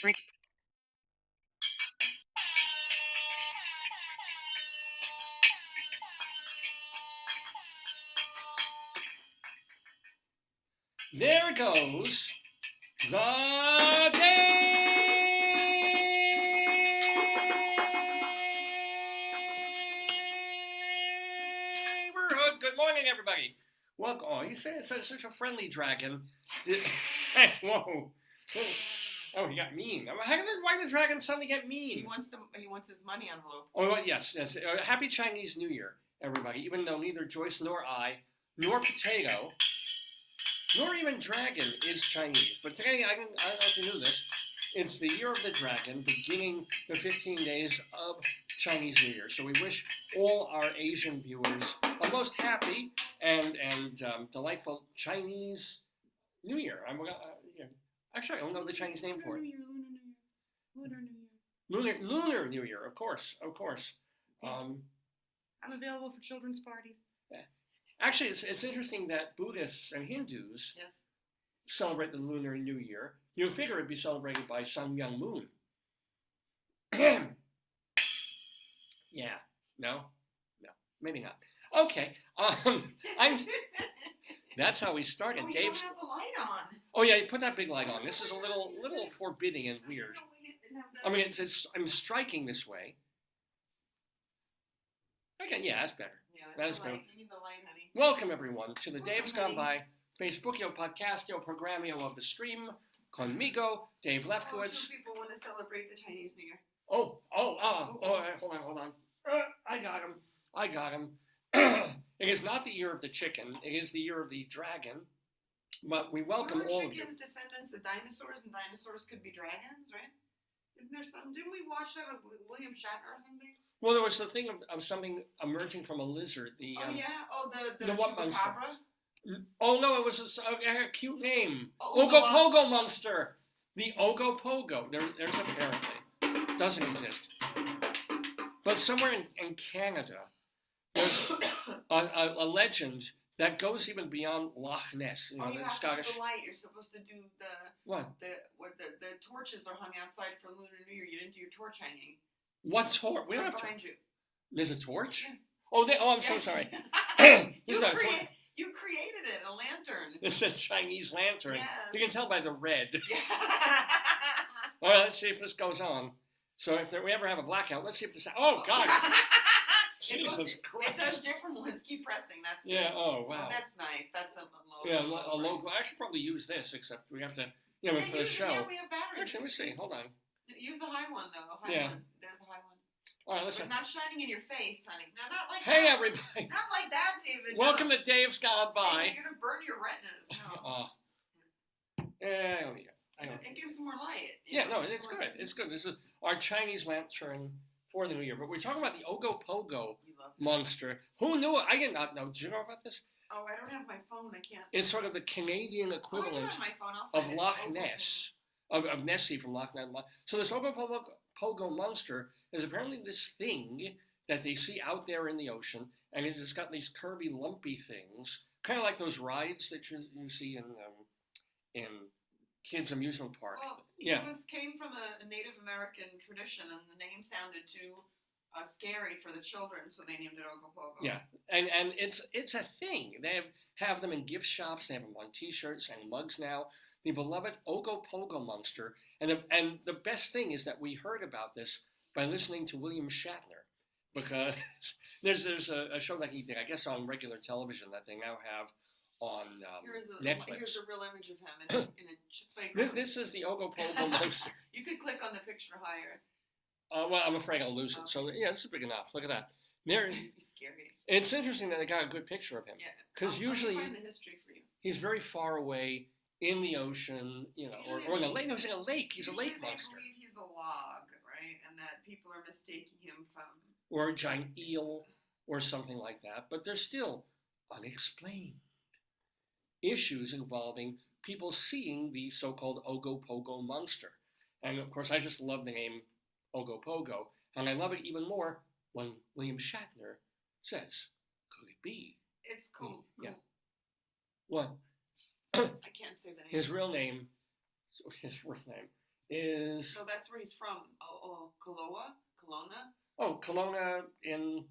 There goes the Daverhood. Good morning, everybody. Welcome. Oh, you said it's such a friendly dragon. Whoa. Oh, he got mean. Why did the dragon suddenly get mean? He wants his money envelope. Oh, yes. Happy Chinese New Year, everybody. Even though neither Joyce nor I, nor Potato, nor even Dragon is Chinese. But today, I don't know if you knew this, it's the Year of the Dragon, beginning the 15 days of Chinese New Year. So we wish all our Asian viewers a most happy and delightful Chinese New Year. Actually, I don't know the Chinese name for it. Lunar New Year, of course. I'm available for children's parties. Actually, it's interesting that Buddhists and Hindus celebrate the Lunar New Year. You would figure it'd be celebrated by Sun Myung Moon. Yeah. No, maybe not. Okay. That's how we started. Oh, you Dave's. don't have the light on. Oh yeah, you put that big light on. This is a little forbidding and weird. I mean, I'm striking this way. Okay, yeah, that's better. Yeah, that's better. You need the light, honey. Welcome everyone to the Dave's Gone By Facebookio Podcastio Programmio of the Stream Conmigo, Dave Lefkowitz. Two people want to celebrate the Chinese New Year. Hold on. I got him. It is not the year of the chicken. It is the year of the dragon. But we welcome all of you. Chickens descendants of dinosaurs, and dinosaurs could be dragons, right? Isn't there some? Didn't we watch that with William Shatner or something? Well, there was the thing of something emerging from a lizard. The chupacabra? Oh no, it was a cute name. Ogopogo monster. The Ogopogo. There's apparently doesn't exist. But somewhere in Canada, there's a legend that goes even beyond Loch Ness. You have Scottish. To do the light. You're supposed to do the the torches are hung outside for Lunar New Year. You didn't do your torch hanging. What torch? We don't have behind you. There's a torch? Yeah. I'm so sorry. You created it, a lantern. It's a Chinese lantern. Yes. You can tell by the red. Yeah. All right, let's see if this goes on. So if we ever have a blackout, let's see if this. Oh God! Jesus Christ! It does different ones. Keep pressing. That's good. Yeah. Oh wow. Oh, that's nice. That's a low. Yeah, a low. I should probably use this, except we have to. For the show. Yeah, we have batteries. Actually, let me see. Hold on. Use the high one though. One. There's the high one. All right, listen. But not shining in your face, honey. No, not like that. Hey, everybody. Not like that, David. Welcome to Dave's Gone By. You're going to burn your retinas. No. It gives more light. It's good. It's good. This is our Chinese lantern for the New Year. But we're talking about the Ogopogo monster. Who knew it? I did not know. Did you know about this? Oh, I don't have my phone. I can't. It's sort of the Canadian equivalent of Loch Ness. Of Nessie from Loch Ness. So this Ogopogo monster is apparently this thing that they see out there in the ocean, and it has got these curvy, lumpy things, kind of like those rides that you see in kids' amusement park. Well, came from a Native American tradition, and the name sounded too scary for the children, so they named it Ogopogo. Yeah, and it's a thing. They have them in gift shops. They have them on T-shirts and mugs now. The beloved Ogopogo monster, and the best thing is that we heard about this by listening to William Shatner, because there's a show that he did, I guess, on regular television that they now have on Netflix. Here's a real image of him in a playground. This is the Ogopogo monster. You could click on the picture higher. Well, I'm afraid I'll lose it. So yeah, this is big enough. Look at that. It'd be scary. It's interesting that they got a good picture of him. Yeah. Because usually find the history for you. He's very far away in the ocean, or in a lake. No, he's in a lake. He's a lake monster. I believe he's a log, right? And that people are mistaking him from... Or a giant eel, or something like that. But they're still unexplained. Issues involving people seeing the so-called Ogopogo monster. And of course, I just love the name Ogopogo. And I love it even more when William Shatner says, could it be? It's cool. Yeah. What? I can't say the name. His real name is So that's where he's from. Kelowna? oh Kelowna in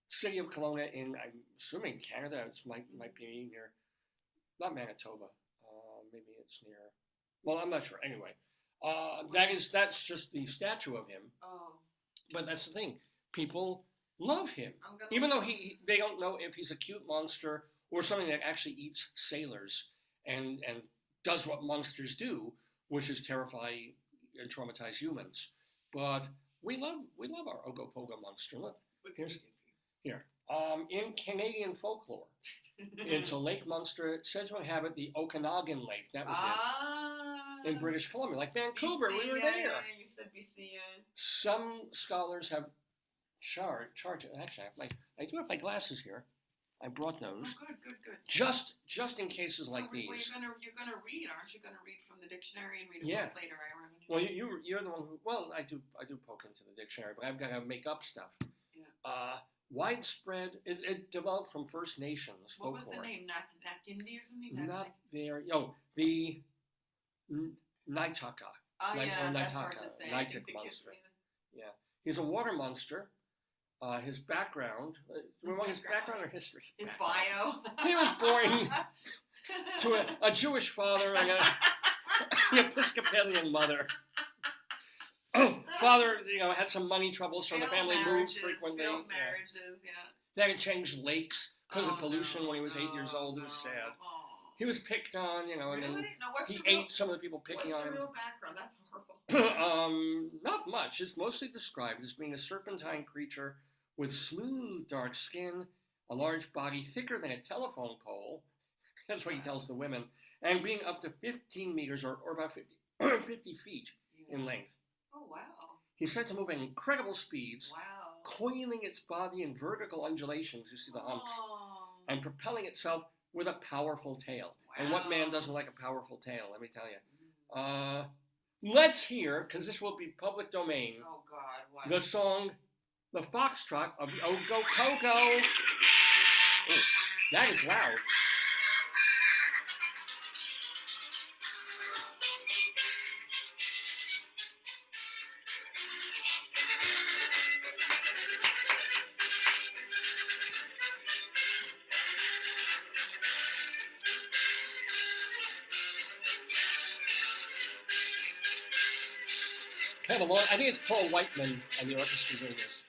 city of Kelowna in I'm assuming Canada. It might be near not Manitoba. Maybe it's near. Well, I'm not sure. Anyway, that's just the statue of him. Oh. But that's the thing. People love him, I'm gonna even though they don't know if he's a cute monster or something that actually eats sailors and does what monsters do, which is terrify and traumatize humans. But we love our Ogopogo monster. Look, here's here. In Canadian folklore, it's a lake monster. It says to inhabit the Okanagan Lake. That was it. In British Columbia, like Vancouver, BC, we were yeah, there. Yeah, you said BC. Some scholars have charged. Actually, I do have my glasses here. I brought those. Oh, good. Just in cases like these. Well, you're gonna read, aren't you? Gonna read from the dictionary and read a book later, I remember. Well, you're the one who. Well, I do poke into the dictionary, but I've got to make up stuff. Yeah. Widespread. It developed from First Nations folklore. What was the name? Nakindi or something? Not there. The Naitaka. Oh yeah, that's Naitaka. hard to say. Nitic monster. Yeah, he's a water monster. His background. His background or history? His bio. He was born to a Jewish father and an Episcopalian mother. Father, had some money troubles, so the family moved frequently. Failed marriages, yeah. They had to change lakes because of pollution when he was 8 years old. It was sad. Oh. He was picked on, and then he ate some of the people picking on him. What's the real background? That's horrible. Not much. It's mostly described as being a serpentine creature with smooth, dark skin, a large body thicker than a telephone pole. That's what he tells the women. And being up to 15 meters or about 50 feet in length. Oh, wow. He's said to move at incredible speeds, wow, coiling its body in vertical undulations, you see the humps, and propelling itself with a powerful tail. Wow. And what man doesn't like a powerful tail, let me tell you. Let's hear, because this will be public domain, oh God, what? The song, the foxtrot of the Ogopogo. Oh, that is loud. Kind of long. I think it's Paul Whiteman and the orchestra doing this.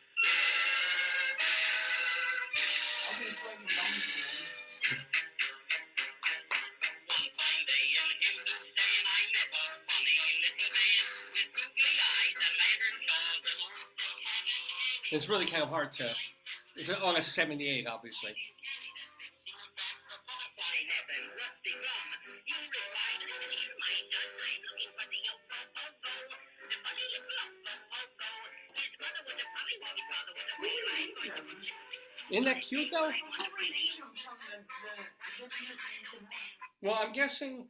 It's really kind of hard to. It's on a 78, obviously. Isn't that cute, though? Well, I'm guessing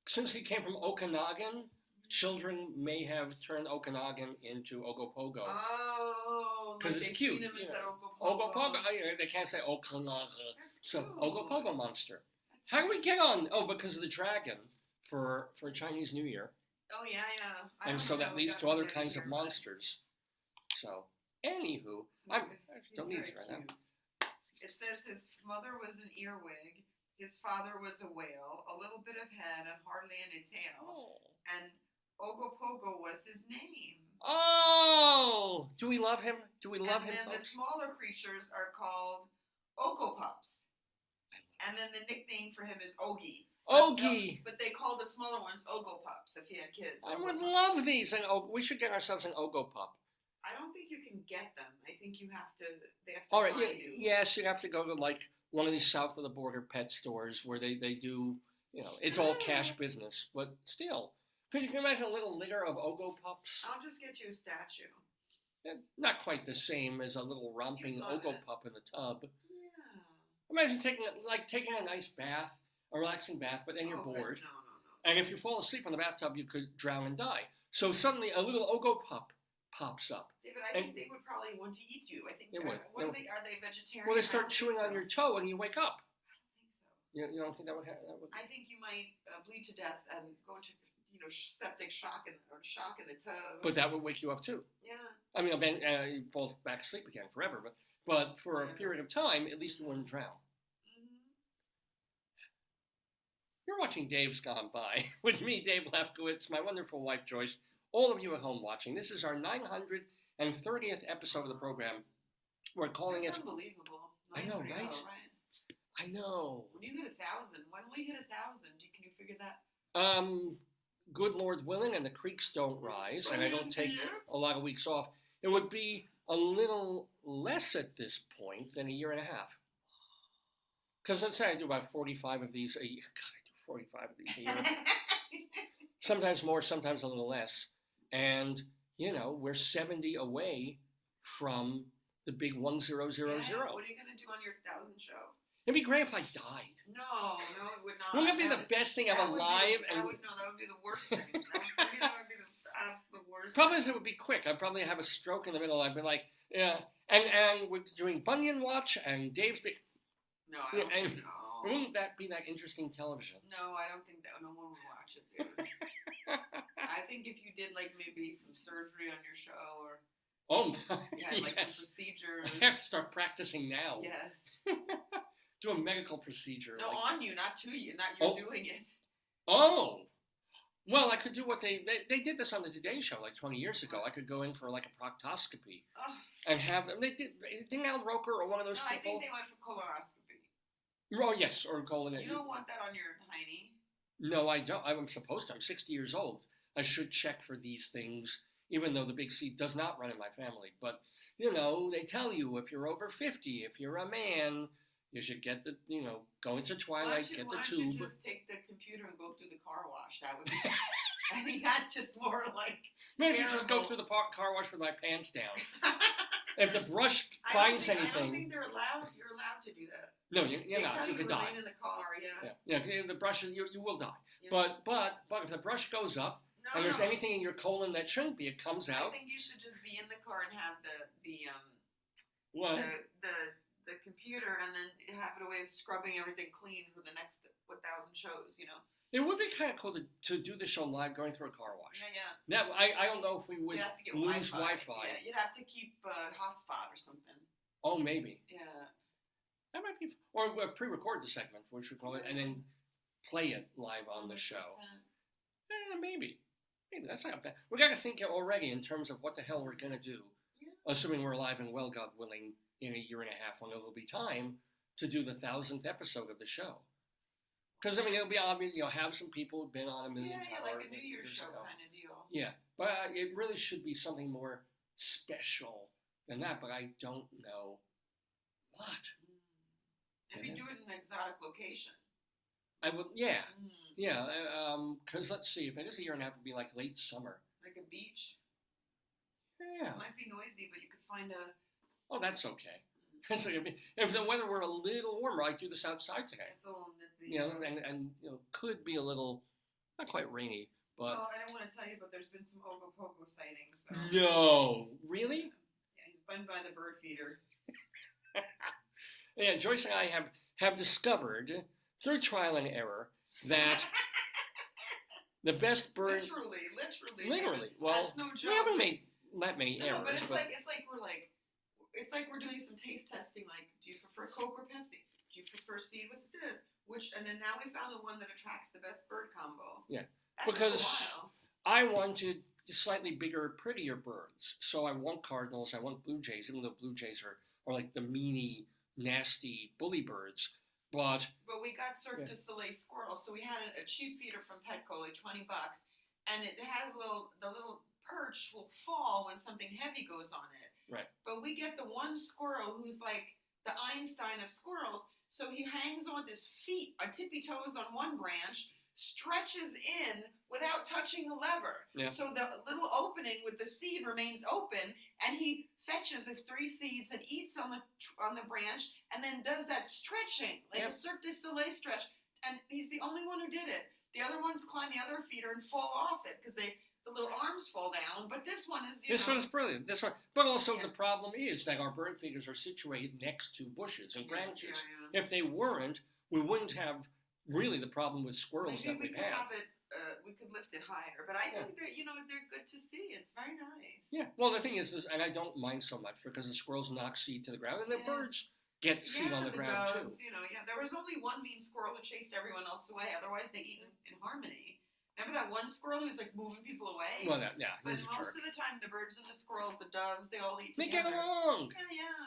since he came from Okanagan, children may have turned Okanagan into Ogopogo. Oh, because it's cute. Ogopogo. They can't say Okanagan. So Ogopogo monster. How do we get on? Oh, because of the dragon for Chinese New Year. Oh yeah. And so that leads to other kinds of monsters. So, anywho, I don't need it right now. It says his mother was an earwig, his father was a whale, a little bit of head and hardly any tail, and Ogopogo was his name. Oh! Do we love him? Do we love him, And then folks? the smaller creatures are called Ogopups. And then the nickname for him is Ogie. Ogie! But they call the smaller ones Ogopups if he had kids. I would love these. And we should get ourselves an Ogopup. I don't think you can get them. I think you have to. They have to All right. find you. Yes, you have to go to like one of these south of the border pet stores where they do. It's all cash business, but still. Could you imagine a little litter of Ogopups? I'll just get you a statue. Not quite the same as a little romping Ogopup in the tub. Yeah. Imagine taking a nice bath, a relaxing bath, but then you're bored. No. And if you fall asleep in the bathtub, you could drown and die. So suddenly a little Ogopup pops up. David, I think they would probably want to eat you. I think they would. Are they vegetarian? Well, they start chewing on your toe and you wake up. I don't think so. You don't think that would happen? I think you might bleed to death and go into septic shock in the tub. But that would wake you up too. Yeah. I mean, you fall back asleep again forever, but for a period of time, at least you wouldn't drown. Mm-hmm. You're watching Dave's Gone By with me, Dave Lefkowitz, my wonderful wife, Joyce, all of you at home watching. This is our 930th episode of the program. We're calling That's it... unbelievable. I know, right? Right? I know. When you hit 1,000, when will you hit 1,000? Can you figure that? Good Lord willing, and the creeks don't rise, and I don't take a lot of weeks off. It would be a little less at this point than a year and a half. Because let's say I do about 45 of these a year. God, I do 45 of these a year. Sometimes more, sometimes a little less. And, we're 70 away from the big 1000. What are you going to do on your 1,000 show? It'd be great if I died. No, it would not. Wouldn't it be the best thing? I'm alive. That would be the worst thing. For me, that would be the absolute worst. Problem is, it would be quick. I'd probably have a stroke in the middle. I'd be like, yeah. And we're doing Bunion Watch, and Dave's big. No, I don't think so. Wouldn't that be that interesting television? No, I don't think that. No one would watch it, dude. I think if you did, maybe some surgery on your show or... Oh, yeah, yes. some procedures. I have to start practicing now. Yes. Do a medical procedure. No, on you, not to you. Not you're doing it. Oh. Well, I could do what they did this on the Today Show 20 years ago. I could go in for a proctoscopy and have them. They didn't Al Roker or one of those people? I think they went for colonoscopy. Oh, yes, or colon. You don't want that on your hiney. No, I don't. I'm supposed to. I'm 60 years old. I should check for these things, even though the big C does not run in my family. But, they tell you if you're over 50, if you're a man, you should get the, go into Twilight, get the tube. Why don't you just take the computer and go through the car wash? That would be, I think that's just more like... Maybe I should just go through the car wash with my pants down. If the brush finds anything... I don't think you're allowed to do that. No, you're not. You could die. In the car, yeah. The brush, you will die. Yeah. But if the brush goes up, and there's anything in your colon that shouldn't be, it comes out. I think you should just be in the car and have What? The computer, and then have it a way of scrubbing everything clean for the next 1,000 shows, It would be kind of cool to do the show live going through a car wash. Yeah. Now, I don't know if we would lose Wi-Fi. Wi-Fi. Yeah, you'd have to keep a hotspot or something. Oh, maybe. Yeah. That might be... Or pre-record the segment, which we call it, and then play it live on the show. Maybe. Maybe. That's not bad. We got to think already in terms of what the hell we're going to do, assuming we're alive and well, God willing, in a year and a half when it'll be time to do the 1,000th episode of the show. Because, it'll be obvious, you'll have some people who've been on a million times. Yeah, like a New Year's show kind of deal. Yeah, but it really should be something more special than that, but I don't know what. Maybe do it in an exotic location. I would, yeah. Because let's see, if it is a year and a half, it would be like late summer. Like a beach? Yeah. It might be noisy, but you could find a... Oh, that's okay. If the weather were a little warmer, I'd do this outside today. It's a little nippy. And could be a little, not quite rainy, but... Well, I don't want to tell you, but there's been some Ogopogo sightings. So. No! Really? Yeah, he's been by the bird feeder. Yeah, Joyce and I have discovered, through trial and error, that the best bird... Literally. Well, that's no joke. We haven't made that many errors. But it's like we're doing some taste testing. Do you prefer Coke or Pepsi? Do you prefer seed with this? And then now we found the one that attracts the best bird combo. Yeah, that because took a while. I wanted slightly bigger, prettier birds. So I want cardinals, I want blue jays, even though blue jays are like the meanie, nasty bully birds. But we got Cirque du Soleil squirrels, so we had a cheap feeder from Petco, like $20, and it has the little perch will fall when something heavy goes on it. Right. But we get the one squirrel who's like the Einstein of squirrels, so he hangs on with his feet on tippy toes on one branch, stretches in without touching the lever. Yeah. So the little opening with the seed remains open, and he fetches 3 seeds and eats on the branch, and then does that stretching, like a Cirque du Soleil stretch. And he's the only one who did it. The other ones climb the other feeder and fall off it because the little arms fall down. But this one is, This one is brilliant. But also the problem is that our bird feeders are situated next to bushes and branches. Yeah. If they weren't, we wouldn't have really the problem with squirrels that we have. Maybe we could have it we could lift it higher. But I think they're good to see. It's very nice. Yeah. Well, the thing is, and I don't mind so much because the squirrels knock seed to the ground, and the birds get seed on the ground doves, too. There was only one mean squirrel who chased everyone else away. Otherwise, they eat in harmony. Remember that one squirrel who's like moving people away? Well, but most of the time, the birds and the squirrels, the doves, they all eat together. They get along.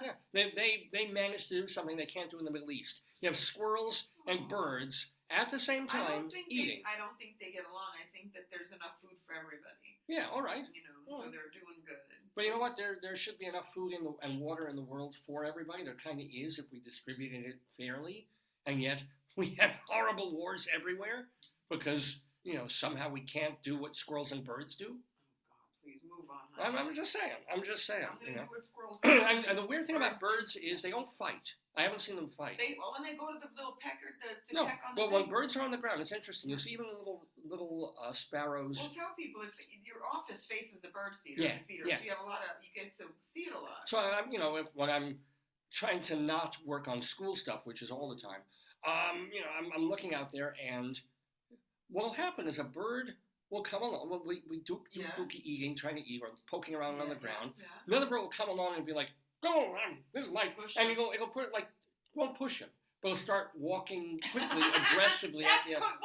Yeah. They manage to do something they can't do in the Middle East. You have squirrels and birds at the same time eating. I don't think they get along. I think that there's enough food for everybody. Yeah, all right. So they're doing good. But you know what? There should be enough food and water in the world for everybody. There kind of is if we distributed it fairly. And yet we have horrible wars everywhere because, somehow we can't do what squirrels and birds do. Oh, God, please move on. I'm just saying. I'm going to do what squirrels do. and the weird thing about birds is they don't fight. I haven't seen them fight. When they go to the little pecker to no, peck on but the when birds are on the ground, it's interesting. You see even little sparrows. Well, tell people if your office faces the bird feeder, Yeah. so you get to see it a lot. So when I'm trying to not work on school stuff, which is all the time, I'm looking out there, and what'll happen is a bird will come along. Well, we do eating, trying to eat, or poking around on the ground. Yeah. Another bird will come along and be like, "Go, this is my," and it'll put it like, won't push him, but it'll start walking quickly, aggressively. That's kind of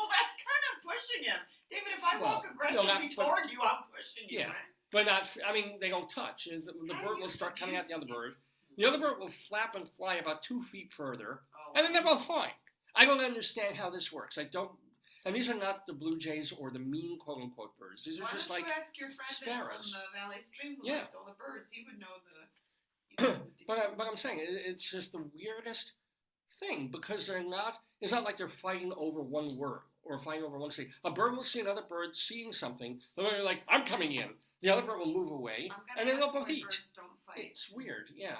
pushing him, David. If I walk aggressively toward you, I'm pushing you. Yeah, right? but not. I mean, they don't touch. The bird will start coming at the other bird. The other bird will flap and fly about 2 feet further, and then they're both fine. I don't understand how this works. I don't. And these are not the blue jays or the mean quote-unquote birds. These are just like Why don't you ask your friend sparrows. from the Valley Stream who liked all the birds? He would know but I'm saying it's just the weirdest thing because they're not. It's not like they're fighting over one worm or fighting over one seed. A bird will see another bird seeing something, and they're like, "I'm coming in." The other bird will move away, and then they'll both eat. Birds don't fight. It's weird, yeah.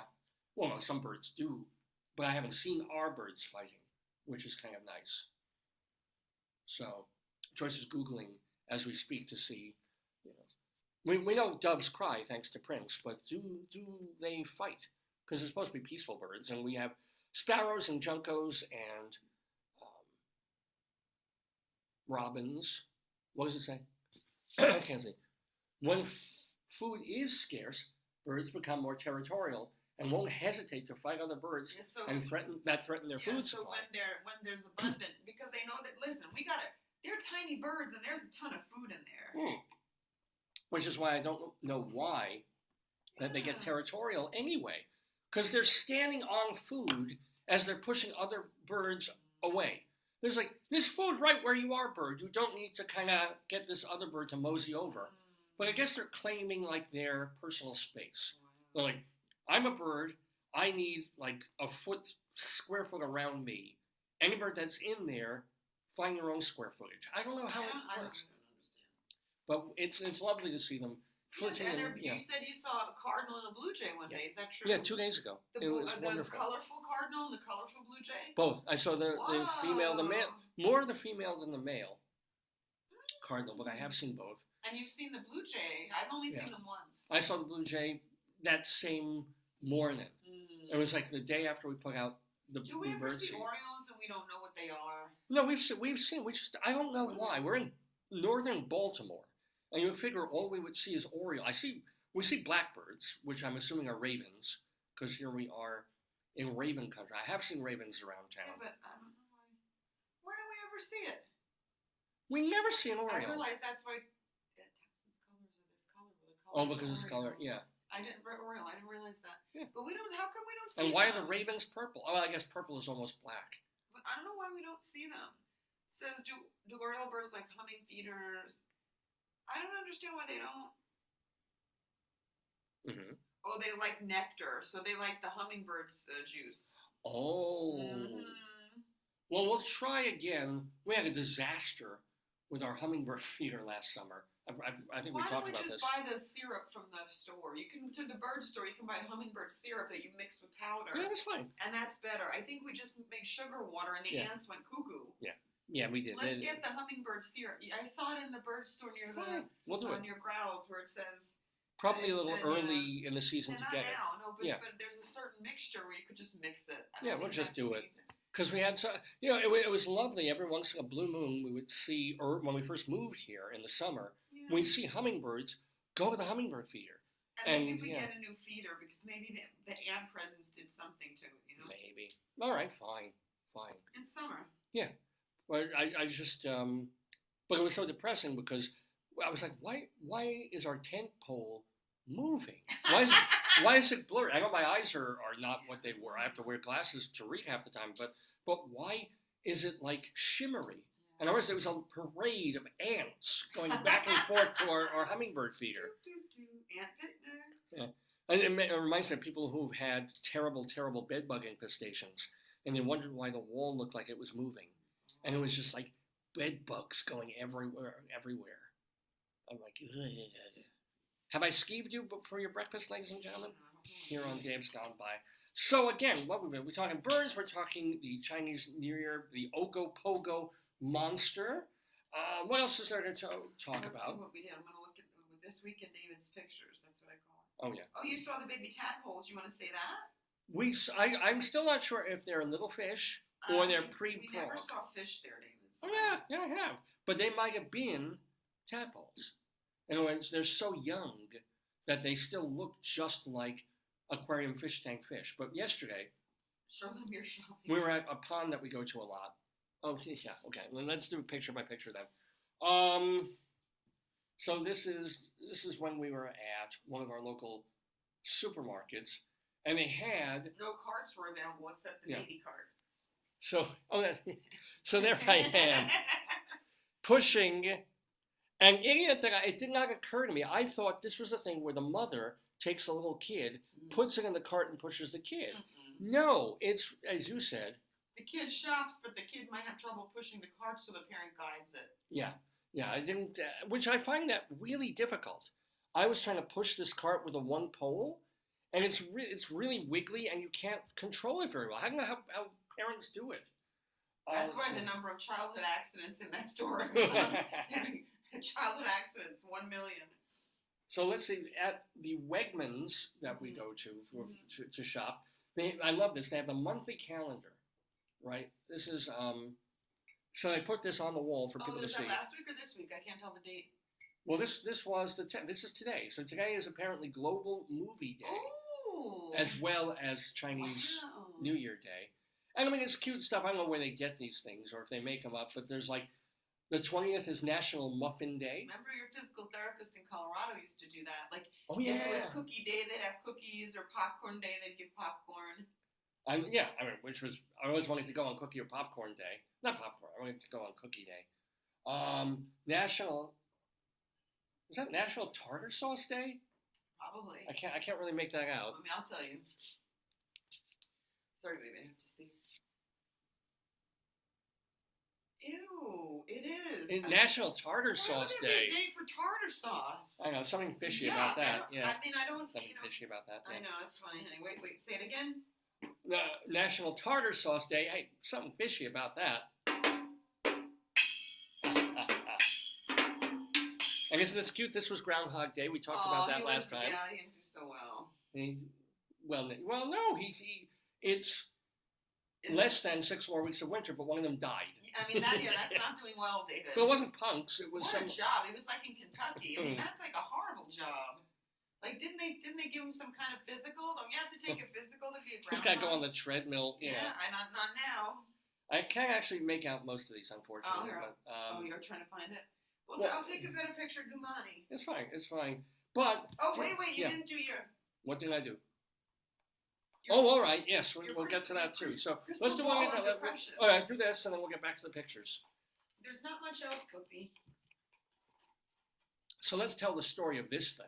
Well, no, some birds do, but I haven't seen our birds fighting, which is kind of nice. So, Joyce is Googling as we speak to see, we know doves cry thanks to Prince, but do they fight? Because they're supposed to be peaceful birds, and we have sparrows and juncos and robins. What does it say? I can't see. When food is scarce, birds become more territorial and won't hesitate to fight other birds and threaten their food supply. So when there's abundant, because they know that, listen, they're tiny birds and there's a ton of food in there. Which is why I don't know why that they get territorial anyway. Because they're standing on food as they're pushing other birds away. There's like, there's food right where you are, bird. You don't need to kind of get this other bird to mosey over. But I guess they're claiming like their personal space. They're like, I'm a bird. I need like a square foot around me. Any bird that's in there, find your own square footage. I don't know how it works. But it's lovely to see them flitting. You said you saw a cardinal and a blue jay one day. Is that true? Yeah, 2 days ago. It was wonderful. The colorful cardinal and the colorful blue jay? Both. I saw the female, the male. More the female than the male cardinal, but I have seen both. And you've seen the blue jay. I've only seen them once. I saw the blue jay that same morning. It was like the day after we put out the Do we ever see Orioles and we don't know what they are? No, we've seen. I don't know why. We're in northern Baltimore, and you would figure all we would see is Oriole. We see blackbirds, which I'm assuming are ravens, because here we are in raven country. I have seen ravens around town. Yeah, but I don't know why. Why don't we ever see it? We never see an Oriole. I realize that's why Texas colors are this color. Oh, because it's color, yeah. I didn't realize that. Yeah. But how come we don't see them? And why them? are the ravens purple? Oh, I guess purple is almost black. But I don't know why we don't see them. It says, do Oriole birds like humming feeders? I don't understand why they don't. Mm-hmm. Oh, they like nectar, so they like the hummingbird's juice. Oh. Mm-hmm. Well, we'll try again. We had a disaster with our hummingbird feeder last summer. I think we talked about this. Why don't we just buy the syrup from the store? To the bird store, you can buy hummingbird syrup that you mix with powder. Yeah, that's fine. And that's better. I think we just made sugar water and the ants went cuckoo. Yeah, we did. Let's get the hummingbird syrup. I saw it in the bird store near we'll do it. Near Growls where it says. Probably a little early in the season to get it. Not now, no, but there's a certain mixture where you could just mix it. We'll just do it. because we had it was lovely. Every once in a blue moon, we would see, or when we first moved here in the summer, Yeah. we'd see hummingbirds go to the hummingbird feeder. And maybe we get a new feeder because maybe the ant presence did something to it, Maybe. All right, fine. In summer. Yeah. Well, I just, but it was so depressing because I was like, why is our tent pole moving? Why is it blurry? I know my eyes are not what they were. I have to wear glasses to read half the time, but why is it like shimmery? And I was, there was a parade of ants going back and forth to our hummingbird feeder. Ant picnic. Yeah. And it reminds me of people who've had terrible bed bug infestations, and they wondered why the wall looked like it was moving, and it was just like bed bugs going everywhere. I'm like, ugh. Have I skeeved you for your breakfast, ladies and gentlemen? Here on Dave's Gone By. So again, what we're talking birds. We're talking the Chinese New Year, the Ogopogo monster. What else is there to talk about? Let's see what we did. I'm going to look at this week in David's pictures. That's what I call it. Oh yeah. Oh, you saw the baby tadpoles. You want to say that? I'm still not sure if they're little fish or they're pre-prong. We never saw fish there, David. So. Oh yeah, I have. But they might have been tadpoles. In other words, they're so young that they still look just like aquarium fish tank fish. But yesterday, show them your shopping. We were at a pond that we go to a lot. Oh yeah, okay. Well, let's do picture by picture then. So this is when we were at one of our local supermarkets, and they had no carts were available except the baby cart. So there I am pushing an idiot that it did not occur to me. I thought this was a thing where the mother takes a little kid, puts it in the cart, and pushes the kid. Mm-hmm. No, it's as you said. The kid shops, but the kid might have trouble pushing the cart, so the parent guides it. Yeah, I didn't, which I find that really difficult. I was trying to push this cart with a one pole, and it's really wiggly, and you can't control it very well. I don't know how parents do it. That's why the number of childhood accidents in that store. Childhood accidents, 1 million. So let's see, at the Wegmans that we go to shop, I love this. They have the monthly calendar, right? This is, so they put this on the wall for people to see. Oh, was that last week or this week? I can't tell the date. Well, this was this is today. So today is apparently Global Movie Day. Oh. As well as Chinese New Year Day. And I mean, it's cute stuff. I don't know where they get these things or if they make them up, but there's like, the 20th is National Muffin Day. Remember your physical therapist in Colorado used to do that. Like, oh, yeah. If it was cookie day, they'd have cookies, or popcorn day, they'd give popcorn. I mean, which was, I always wanted to go on cookie or popcorn day. Not popcorn, I wanted to go on cookie day. Was that National Tartar Sauce Day? Probably. I can't really make that out. I mean, I'll tell you. Sorry, baby, I have to see. Ew, it is. National Tartar Sauce Day. Why would there be a date for tartar sauce? I know, something fishy about that. I mean, I don't. Something fishy about that. I know, that's funny, honey. Wait, say it again. National Tartar Sauce Day. Hey, something fishy about that. And isn't this cute? This was Groundhog Day. We talked about that last time. Yeah, he didn't do so well. Well, no, it's less than 6 more weeks of winter, but one of them died. I mean, that's not doing well, David. But it wasn't punks. It was what a job. He was like in Kentucky. I mean, that's like a horrible job. Like, didn't they give him some kind of physical? Don't you have to take a physical to be a groundhog? He's got to go on the treadmill. Yeah, not now. I can't actually make out most of these, unfortunately. You're trying to find it? Well, I'll take a better picture, Gumani. It's fine. But... Oh, wait, you didn't do your... What did I do? All right, yes, we'll get to that too. So let's do one. All right, do this, and then we'll get back to the pictures. There's not much else, Cookie. So let's tell the story of this thing.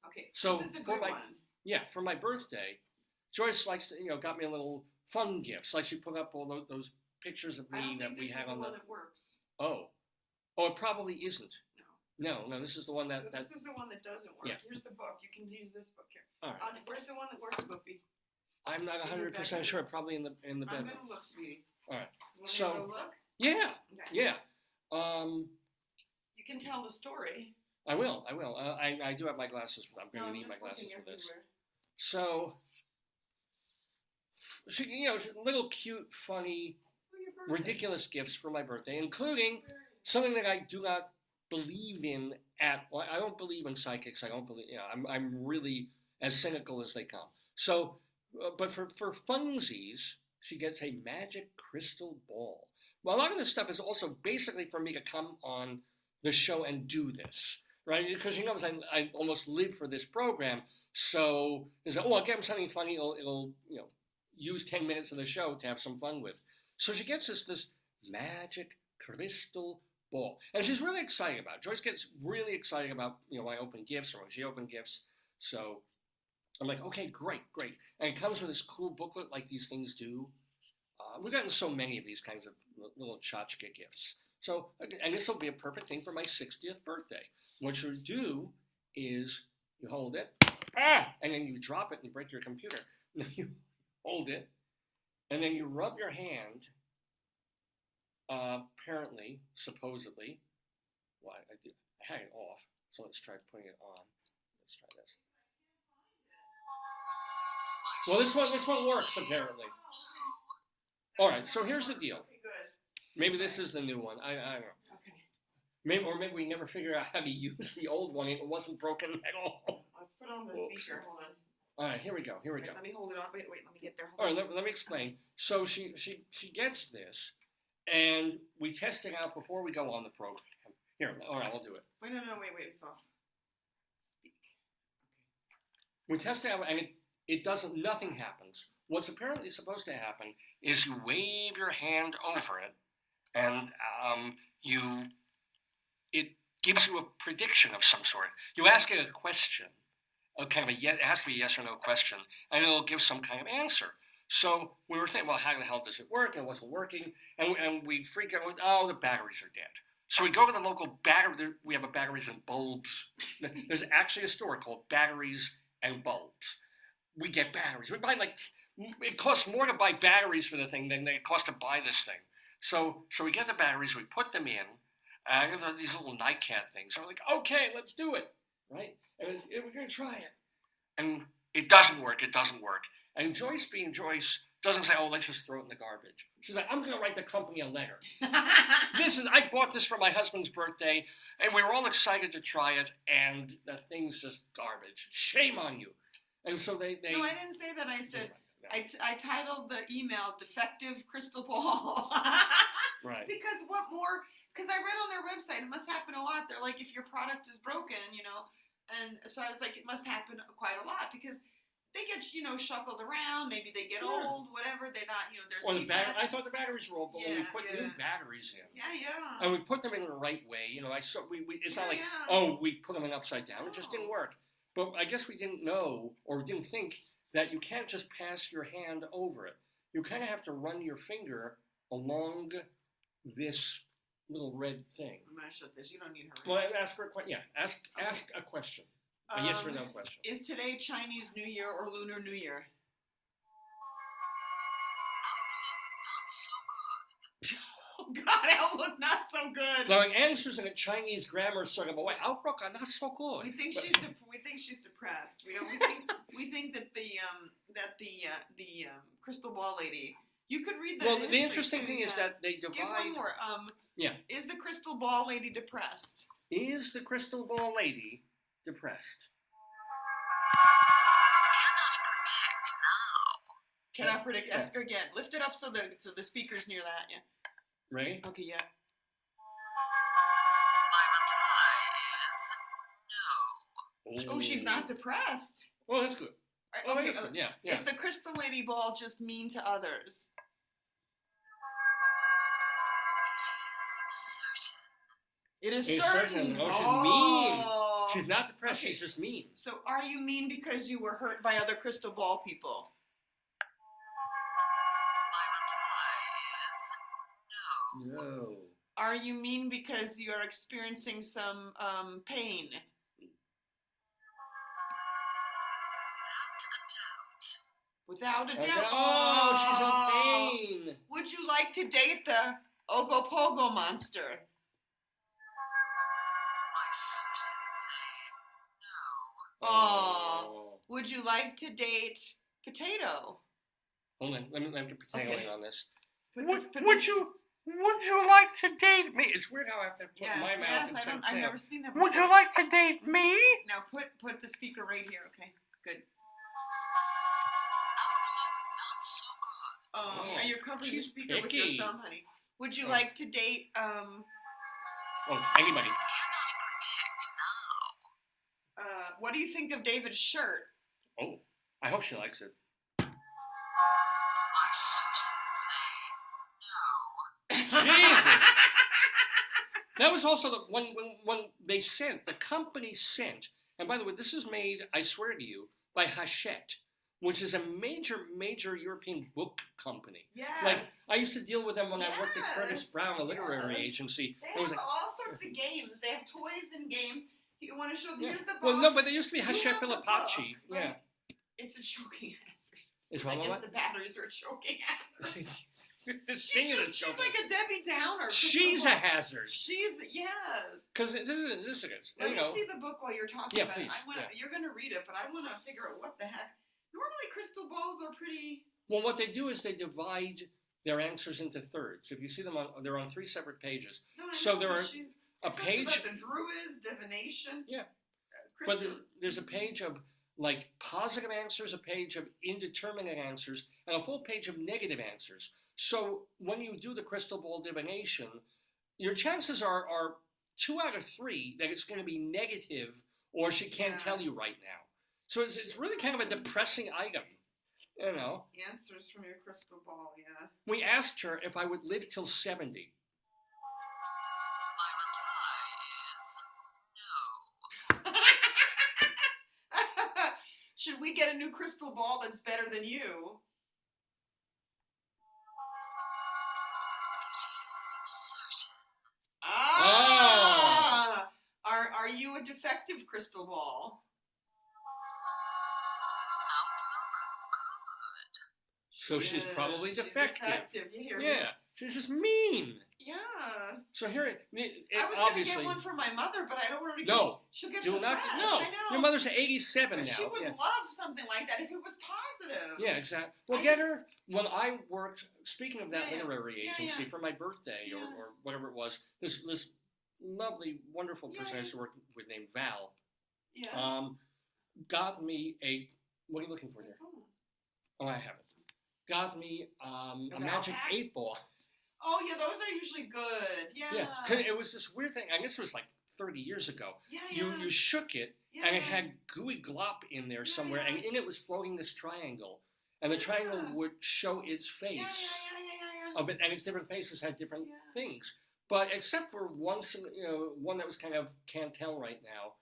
Okay, so this is the good one. Yeah, for my birthday, Joyce likes to, got me a little fun gifts. Like she put up all those pictures of me that we had on the... one that works. Oh, it probably isn't. No, this is the one that... So this is the one that doesn't work. Yeah. Here's the book. You can use this book here. All right. Where's the one that works, Cookie? I'm not 100% sure. Probably in the bedroom. I'm gonna look, sweetie. All right. You want me to go look? Yeah. Okay. Yeah. You can tell the story. I will. I do have my glasses. I'm going to need my glasses for this. So, little cute, funny, ridiculous gifts for my birthday, including something that I do not believe in well, I don't believe in psychics. I don't believe. I'm really as cynical as they come. So, but for funsies, she gets a magic crystal ball. Well, a lot of this stuff is also basically for me to come on the show and do this, right? Because I almost live for this program. So is that, I'll get him something funny. It'll use 10 minutes of the show to have some fun with. So she gets this magic crystal ball, and she's really excited about it. Joyce gets really excited about when I open gifts or when she opened gifts. So I'm like, okay, great. And it comes with this cool booklet like these things do. We've gotten so many of these kinds of little tchotchke gifts. So, and this will be a perfect thing for my 60th birthday. What you do is you hold it, and then you drop it and break your computer. Now you hold it, and then you rub your hand, apparently, supposedly, well, I had it off, so let's try putting it on. Let's try this. Well, this one works, apparently. All right, so here's the deal. Okay, good. Maybe this is the new one. I don't know. Okay. Maybe we never figured out how to use the old one. It wasn't broken at all. Let's put on the speaker. Hold on. All right, here we go. Wait, let me hold it on. Wait, let me get there. All right, let me explain. So she gets this, and we test it out before we go on the program. Here, all right, I'll do it. Wait, no, wait, it's off. Speak. Okay. We test it out, and it doesn't. Nothing happens. What's apparently supposed to happen is you wave your hand over it, and it gives you a prediction of some sort. You ask it a question. It has to be a yes or no question, and it'll give some kind of answer. So we were thinking, well, how the hell does it work? And it wasn't working, and we freak out. Oh, the batteries are dead. So we go to the local battery. We have a batteries and bulbs. There's actually a store called Batteries and Bulbs. We get batteries. We buy it costs more to buy batteries for the thing than it costs to buy this thing. So we get the batteries. We put them in. These little nightcat things. So we're like, okay, let's do it, right? And we're going to try it. And it doesn't work. And Joyce, being Joyce, doesn't say, oh, let's just throw it in the garbage. She's like, I'm going to write the company a letter. I bought this for my husband's birthday, and we were all excited to try it, and the thing's just garbage. Shame on you. And so they No, I didn't say that. I said, I titled the email Defective Crystal Ball. Right. Because I read on their website, it must happen a lot. They're like, if your product is broken, and so I was like, it must happen quite a lot because they get, shuffled around. Maybe they get old, whatever. They're not, there's I thought the batteries were old, but when we put new batteries in. Yeah. And we put them in the right way. It's not like, we put them in upside down. It just didn't work. But I guess we didn't know or didn't think that you can't just pass your hand over it. You kind of have to run your finger along this little red thing. I'm going to shut this. You don't need her. Well, ask her a question. Yeah, ask a question. A yes or no question. Is today Chinese New Year or Lunar New Year? Oh God, Outlook not so good. Now, answers in a Chinese grammar sort of a way. Outlook are not so good. We think she's depressed. We think that the crystal ball lady. You could read the. Well, the interesting thing is that they divide. Give one more. Yeah. Is the crystal ball lady depressed? Is the crystal ball lady depressed? Cannot predict. Ask her again. Lift it up so the speaker's near that. Yeah. Ready? Okay. Yeah. My reply is no. Oh, she's not depressed. Well, that's good. Okay. That's good. Yeah. Is the crystal lady ball just mean to others? It is certain. Oh, she's mean. She's not depressed. Okay. She's just mean. So, are you mean because you were hurt by other crystal ball people? My reply is no. No. Are you mean because you are experiencing some pain? Without a doubt. Oh, she's in pain. Would you like to date the Ogopogo monster? My sources say no. Oh. Would you like to date Potato? Hold on, let me get potato Okay. in on this. Put Would, this, put would this, you like to date me? It's weird how I have to put yes, my mouth yes, instead of I've tail. never seen that before. Would you like to date me? Now put the speaker right here, okay? Good. Outlook, not so good. Oh, You're covering the she's speaker with picky. your thumb, honey. Would you Oh. like to date, Oh, anybody. Cannot predict now. what do you think of David's shirt? Oh, I hope she likes it. My sources say no. Jesus! That was also the when they sent, the company sent, and by the way, this is made, I swear to you, by Hachette, which is a major European book company. Yes. Like, I used to deal with them when I worked at Curtis Yes, Brown, a literary yes. agency. They It was have like, all sorts of games. They have toys and games. You want to show? yeah. Here's the box. Well, no, but there used to be You Hachette have the Filipacci. book, Yeah. right? It's a choking hazard. Is I one guess of the batteries are a choking hazard. This thing is She's like a Debbie Downer. She's a hazard. She's yes. Because this is Let you me know. see the book while you're talking Yeah, about please, it. You're gonna read it, but I want to figure out what the heck. Normally, crystal balls are pretty. Well, what they do is they divide their answers into thirds. If you see them they're on 3 separate pages. No, I So know, there but are she's, a it talks page- about the druids, divination. Yeah. Crystal. But there's a page of like positive answers, a page of indeterminate answers, and a full page of negative answers. So when you do the crystal ball divination, your chances are 2 out of 3 that it's going to be negative or she can't tell you Yes. right now. So it's really kind of a depressing item, you know. Answers from your crystal ball, yeah. We asked her if I would live till 70. My reply is no. Should we get a new crystal ball that's better than you? It is certain. Ah! Are you a defective crystal ball? So she's Yes, probably she's defective. You hear me? Yeah, she's just mean. Yeah. So here, it I was obviously gonna get one for my mother, but I don't want her to get. no. She'll get Do not. depressed. No, I know. your mother's 87 But now. she would yeah. love something like that if it was positive. Yeah, exactly. Well, I get just- her when I worked. Speaking of that Yeah, yeah. literary Yeah, agency yeah. for my birthday Yeah. or whatever it was, this lovely, wonderful person I Yeah, used to work with named Val, Yeah. got me a. What are you looking for there? Oh. Oh, I have it. Got me a Val magic pack? 8-ball. Oh yeah, those are usually good. Yeah. Yeah, 'cause it was this weird thing. I guess it was like 30 years ago. Yeah. You shook it, yeah. and it had gooey glop in there Yeah, somewhere, yeah. and in it was floating this triangle, and the triangle Yeah. would show its face Yeah. of it, and its different faces had different Yeah. things. But except for one that was kind of can't tell right now,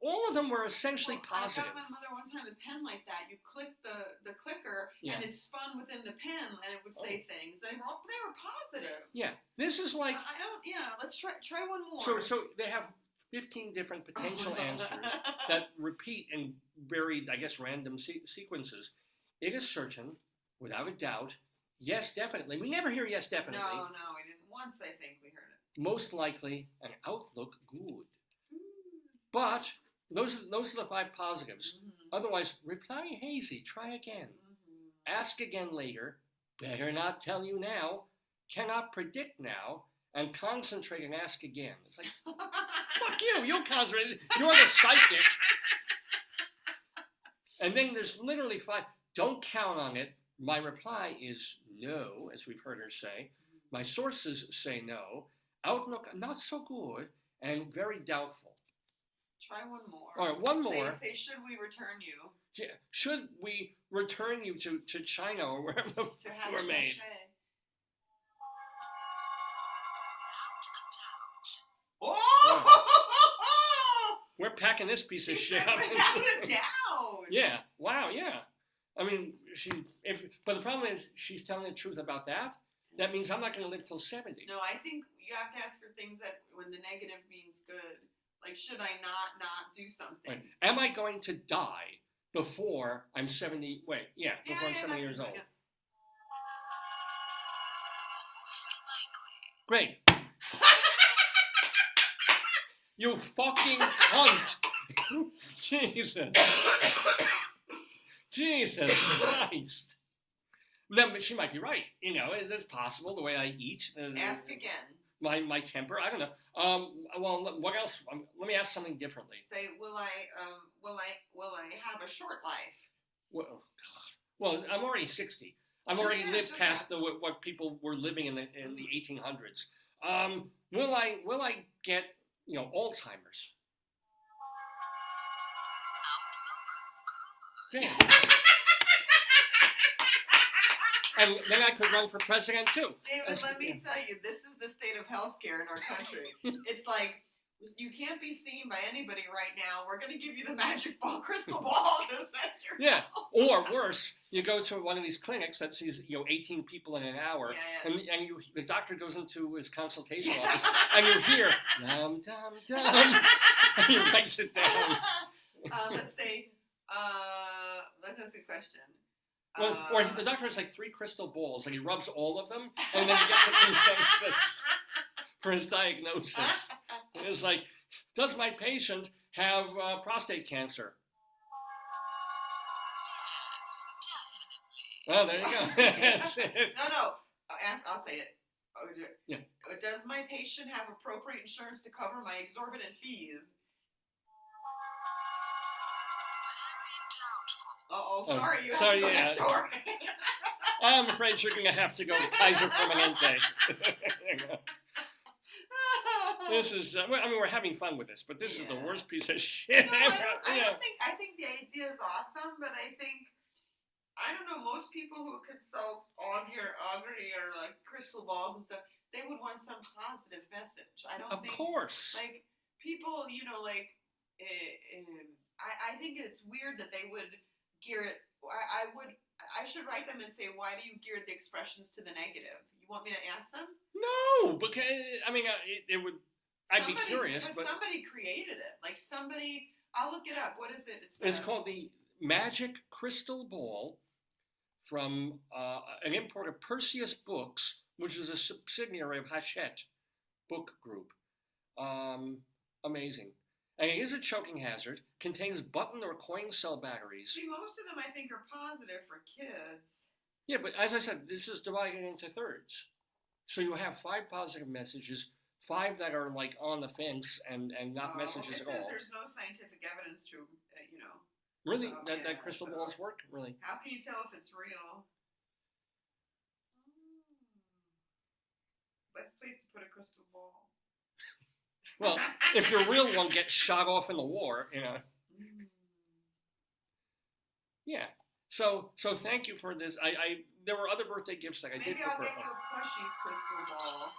all of them were essentially Well, positive. I got my mother one time a pen like that. You click the clicker, Yeah. and it spun within the pen, and it would say things. They were positive. Yeah, this is like I don't. Yeah. Let's try one more. so they have 15 different potential answers that repeat in very, I guess, random sequences. It is certain, without a doubt, yes, definitely. We never hear yes, definitely. No, we didn't. Once I think we heard it. Most likely, an outlook good. But those are the 5 positives. Mhm. Otherwise, reply hazy. Try again. Mhm. Ask again later. Better not tell you now. Cannot predict now. And concentrate and ask again. It's like, fuck you. You'll concentrate. You're the psychic. And then there's literally 5. Don't count on it. My reply is no, as we've heard her say. My sources say no. Outlook not so good and very doubtful. Try one more. All right, one more. Say, should we return you Yeah, should we return you to China or wherever to have were made? sachet? Without a doubt. Oh! We're packing this piece of She shit said up. without a doubt. Yeah. Wow. Yeah. I mean, but the problem is she's telling the truth about that. That means I'm not going to live till 70. No, I think you have to ask her things that when the negative means good. Like, should I not do something? Right. Am I going to die before I'm 70? Wait, yeah, before I'm 70 years old. Yeah. Most likely. Great. You fucking cunt. Jesus. Jesus Christ. No, but she might be right. It's possible the way I eat. Ask again. My temper. I don't know. Well, what else? Let me ask something differently. Say, will I have a short life? Well, oh, God. Well, I'm already 60. I've Just already ask, lived just past ask. what people were living in the 1800s. Will I get Alzheimer's? Yeah. And then I could run for president too. David, let me tell you, this is the state of healthcare in our country. It's like, you can't be seen by anybody right now. We're going to give you the magic ball, crystal ball, because that's your Yeah, or worse, you go to one of these clinics that sees 18 people in an hour, Yeah. and the doctor goes into his consultation office, and you hear dum dum dum, and he writes it down. Let's ask a question. Or the doctor has like 3 crystal balls, and he rubs all of them, and then he gets a consensus for his diagnosis. And it's like, does my patient have prostate cancer? Oh, there you go. That's it. No. I'll say it. Yeah. Does my patient have appropriate insurance to cover my exorbitant fees? Sorry, you have to go next door. I'm afraid you're going to have to go to Kaiser Permanente. This is, we're having fun with this, but this is the worst piece of shit No, ever. I think the idea is awesome, but I don't know, most people who consult augury or like crystal balls and stuff, they would want some positive message. I don't think. Of course. Like, people, I think it's weird that they would gear it. I should write them and say, why do you gear the expressions to the negative? You want me to ask them? No, because, it would, I'd be curious. But somebody created it. Like somebody, I'll look it up. What is it? It's called the Magic Crystal Ball from an import of Perseus Books, which is a subsidiary of Hachette Book Group. Amazing. And it is a choking hazard, contains button or coin cell batteries. See, most of them I think are positive for kids. Yeah, but as I said, this is divided into thirds. So you have 5 positive messages, 5 that are like on the fence and not messages at all. There's no scientific evidence to, Really? That crystal balls work? Really? How can you tell if it's real? Best place to put a crystal ball. Well, if your real one gets shot off in the war, Yeah. So thank you for this. There were other birthday gifts that I did prefer. Maybe I'll get you a plushie's crystal ball.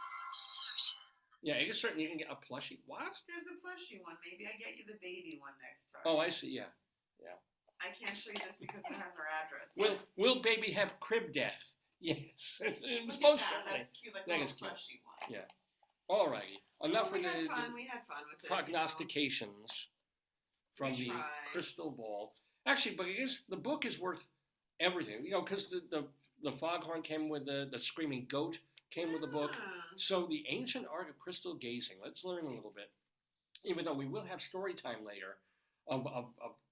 Yeah, you can get a plushie. What? There's a plushie one. Maybe I get you the baby one next time. Oh, I see. Yeah. I can't show you this because it has our address. Will baby have crib death? Yes. Most certainly. That's cute, like a little plushie one. Yeah. All righty. Enough we of had fun with it. Prognostications from the crystal ball. Actually, but the book is worth everything. Because the foghorn came with the screaming goat came with the book. So the ancient art of crystal gazing. Let's learn a little bit. Even though we will have story time later of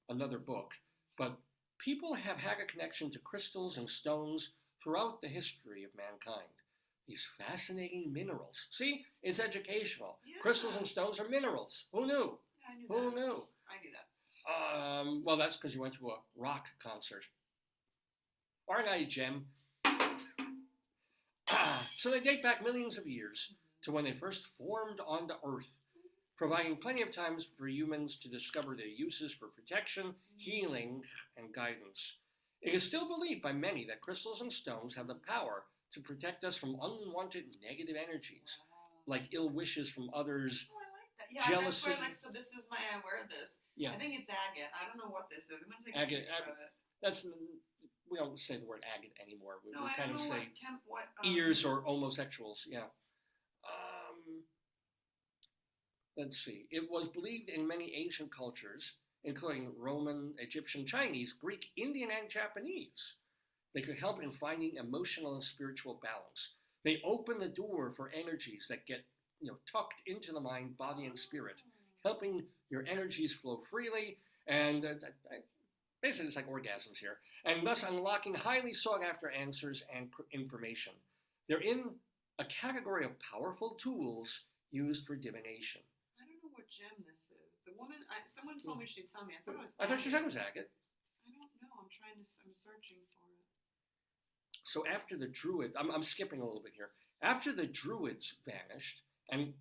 another book, but people have had a connection to crystals and stones throughout the history of mankind. These fascinating minerals. See, it's educational. Yeah. Crystals and stones are minerals. Who knew? I knew Who that. knew? I knew that. Well, that's because you went to a rock concert. Aren't I a gem? So they date back millions of years to when they first formed on the Earth, providing plenty of times for humans to discover their uses for protection, healing, and guidance. It is still believed by many that crystals and stones have the power to protect us from unwanted negative energies, like ill wishes from others. Oh, I like that. Yeah, jealousy. that's why so this is I wear this. Yeah. I think it's agate. I don't know what this is. I'm going to take agate, a picture of it. We don't say the word agate anymore. We I kind don't of know say what ears or homosexuals. Yeah. Let's see. It was believed in many ancient cultures, including Roman, Egyptian, Chinese, Greek, Indian, and Japanese. They could help in finding emotional and spiritual balance. They open the door for energies that get tucked into the mind, body, and spirit, helping your energies flow freely and basically it's like orgasms here, and thus unlocking highly sought-after answers and information. They're in a category of powerful tools used for divination. I don't know what gem this is. The woman, someone told me she'd tell me. I thought it was. I thought she said it was agate. agate. I don't know. I'm searching for it. So after the Druid, I'm skipping a little bit here. After the Druids vanished, and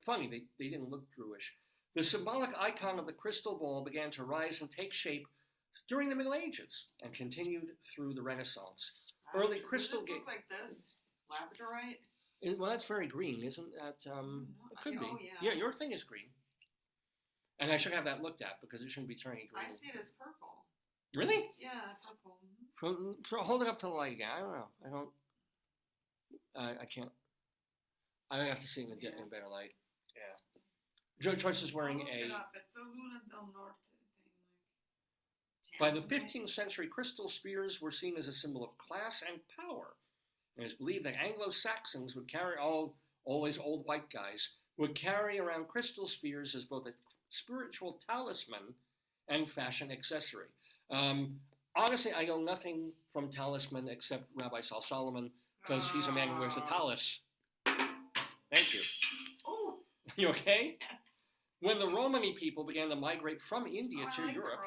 funny, they didn't look Druish, the symbolic icon of the crystal ball began to rise and take shape during the Middle Ages and continued through the Renaissance. Early crystal Does this look like this? Labradorite? Well, that's very green, isn't that? It could be. Oh, yeah. Yeah, your thing is green. And I should have that looked at because it shouldn't be turning green. I see it as purple. Really? Yeah, purple. Hold it up to the light again. I don't know. I can't. I have to see it in a better light. Yeah. Joyce is wearing I'll look a. it up. It's a Luna del Norte thing. By the 15th century, crystal spheres were seen as a symbol of class and power. And it's believed that Anglo-Saxons would carry, always old white guys, would carry around crystal spheres as both a spiritual talisman and fashion accessory. Honestly, I know nothing from talisman except Rabbi Saul Solomon, because he's a man who wears a tallis. Thank you. Oh, You okay? yes. When the Romani people began to migrate from India to I like Europe,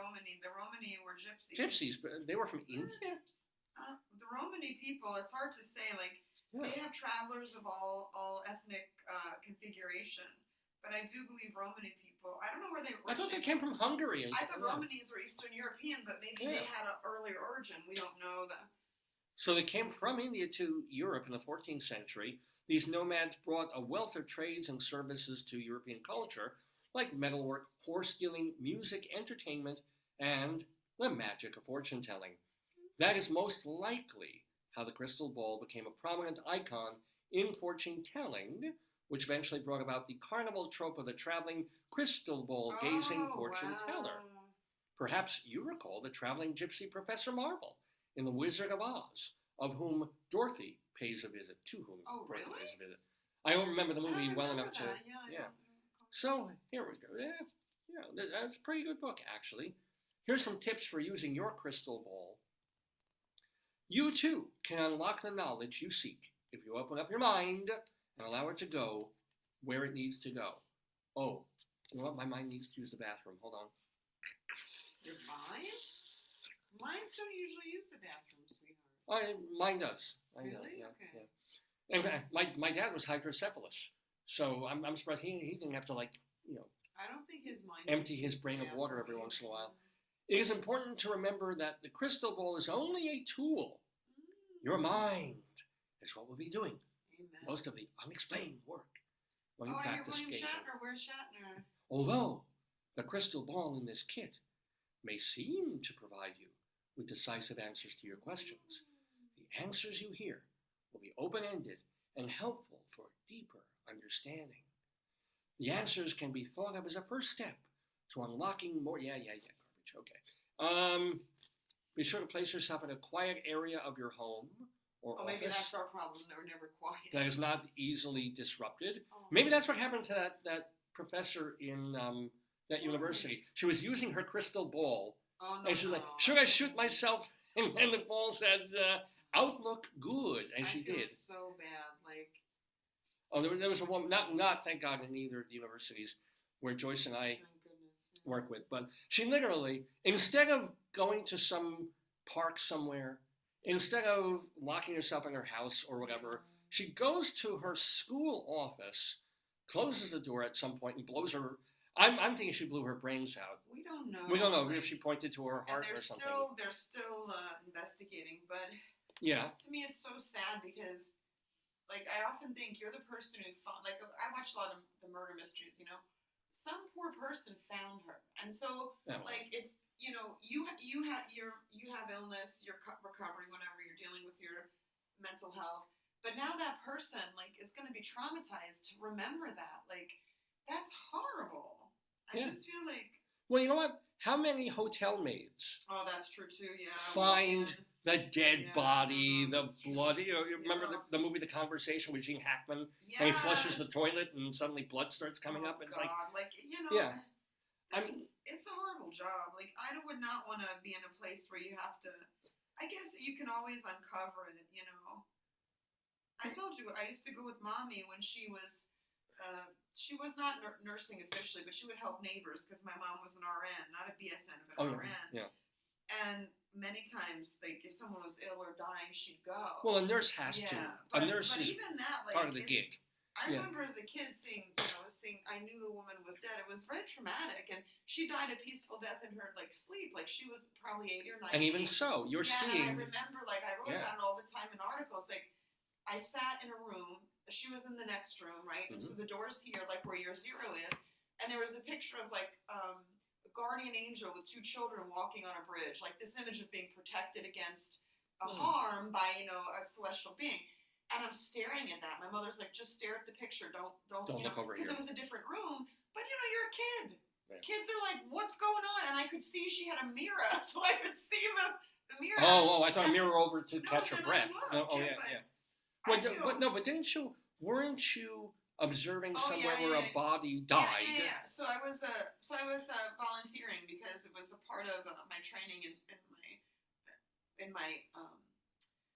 The Romani were gypsies. gypsies, but they were from India? The Romani people, it's hard to say, they have travelers of all ethnic configuration, but I do believe Romani people, I don't know where they I thought they originated. came from Hungary. I thought Romanis were Eastern European, but maybe they had an earlier origin. We don't know that. So they came from India to Europe in the 14th century. These nomads brought a wealth of trades and services to European culture, like metalwork, horse dealing, music, entertainment, and the magic of fortune telling. That is most likely how the crystal ball became a prominent icon in fortune telling, which eventually brought about the carnival trope of the traveling crystal ball gazing fortune teller. Perhaps you recall the traveling gypsy Professor Marvel in The Wizard of Oz, of whom Dorothy pays a visit, to whom Dorothy pays a visit. I don't remember the movie well enough to. Yeah. So here we go. Yeah, that's a pretty good book, actually. Here's some tips for using your crystal ball. You too can unlock the knowledge you seek if you open up your mind and allow it to go where it needs to go. Oh, you know what? My mind needs to use the bathroom. Hold on. Your mind? Minds don't usually use the bathroom, sweetheart. Mine does. Really? Yeah, Okay. yeah. In fact, my dad was hydrocephalus, so I'm surprised he didn't have to I don't think his mind empty his brain of water every once in a while. It is important to remember that the crystal ball is only a tool. Your mind is what will be doing Amen. most of the unexplained work when you I hear practice William gazing. Shatner. Where's Shatner? Although the crystal ball in this kit may seem to provide you with decisive answers to your questions, the answers you hear will be open-ended and helpful for deeper understanding. The answers can be thought of as a first step to unlocking more. Garbage. Okay. Be sure to place yourself in a quiet area of your home or office. Maybe that's our problem. They're never quiet. That is not easily disrupted. Oh. Maybe that's what happened to that professor in that university. She was using her crystal ball, Oh, no, and she's like, "Should I shoot myself?" And the ball said, "Outlook good," and she feel did. so bad. Oh, there was a woman, not thank God in either of the universities where Joyce and I Thank goodness. work with, but she literally, instead of going to some park somewhere, instead of locking herself in her house or whatever, she goes to her school office, closes the door at some point, and blows her. I'm thinking she blew her brains out. We don't know. We don't know if she pointed to her heart or something. They're still investigating, but Yeah. to me it's so sad because, I often think you're the person who found. I watch a lot of the murder mysteries. Some poor person found her, and so Yeah, well, it's you have illness, you're recovering, whatever, you're dealing with your mental health, but now that person is going to be traumatized to remember that. That's horrible. I just feel like. well, you know what? How many hotel maids Oh, that's true too. Yeah. find the dead Yeah, body, the that's true. blood? You remember Yeah. the movie The Conversation with Gene Hackman? Yes. And he flushes the toilet and suddenly blood starts coming up. It's God. yeah. I mean, It's a horrible job. Like, I would not want to be in a place where you have to. I guess you can always uncover it, you know. I told you I used to go with mommy when she was not nursing officially, but she would help neighbors because my mom was an RN, not a BSN, but an RN. Yeah. And many times, like if someone was ill or dying, she'd go. Well, a nurse has to. But, A nurse but is even that, like, part of the gig. I remember as a kid seeing, I knew the woman was dead. It was very traumatic, and she died a peaceful death in her like sleep. Like she was probably 80 or 90. And even so, you're seeing. And I remember, like, I wrote about it all the time in articles. Like, I sat in a room. She was in the next room, right? And so the door's here, like where your zero is, and there was a picture of like a guardian angel with two children walking on a bridge, like this image of being protected against a harm by a celestial being. And I'm staring at that. My mother's like, just stare at the picture. Don't look over here. Because it was a different room. But you're a kid. Yeah. Kids are like, what's going on? And I could see she had a mirror, so I could see the mirror. Oh, I thought a mirror over to catch her breath. Yeah. But weren't you observing somewhere where a body died? Yeah. So I was volunteering because it was a part of my training in my.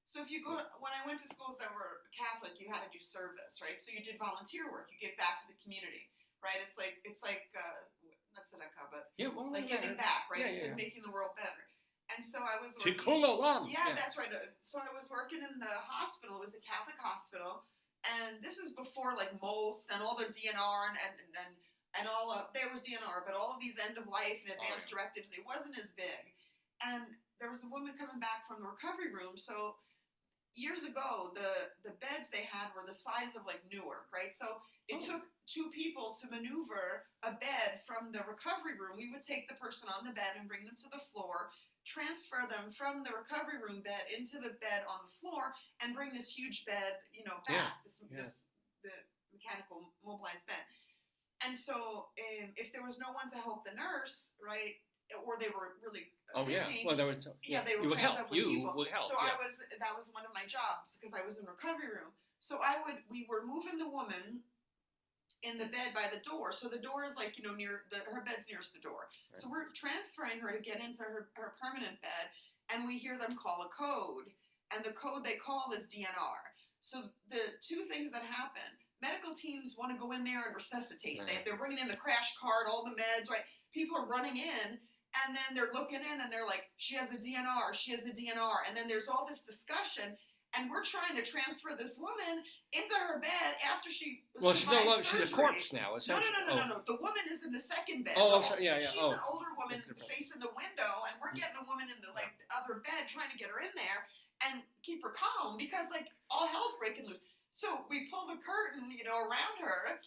So if you when I went to schools that were Catholic, you had to do service, right? So you did volunteer work. You give back to the community, right? It's like not tzedakah, but like giving back, right? It's like making the world better. And so I was working. Tikkun olam. Yeah, that's right. So I was working in the hospital. It was a Catholic hospital, and this is before like MOST and all the DNR and all of there was DNR, but all of these end of life and advanced directives, it wasn't as big. And there was a woman coming back from the recovery room, so. Years ago, the beds they had were the size of like Newark, right? So it took two people to maneuver a bed from the recovery room. We would take the person on the bed and bring them to the floor, transfer them from the recovery room bed into the bed on the floor, and bring this huge bed, back. This the mechanical mobilized bed. And so if there was no one to help the nurse, right? Or they were really busy. Well, they were. They were cramped up with people. Would help. So that was one of my jobs because I was in recovery room. So we were moving the woman in the bed by the door. So the door is like near her bed's nearest the door. Right. So we're transferring her to get into her permanent bed, and we hear them call a code, and the code they call is DNR. So the two things that happen: medical teams want to go in there and resuscitate. Right. They're bringing in the crash cart, all the meds, right? People are running in. And then they're looking in and they're like, she has a DNR, she has a DNR. And then there's all this discussion. And we're trying to transfer this woman into her bed after she survived surgery. She's a corpse now, essentially. No. The woman is in the second bed. Oh, I'm sorry. Yeah. She's an older woman facing the window. And we're getting the woman in the other bed, trying to get her in there and keep her calm because like all hell's breaking loose. So we pull the curtain, around her.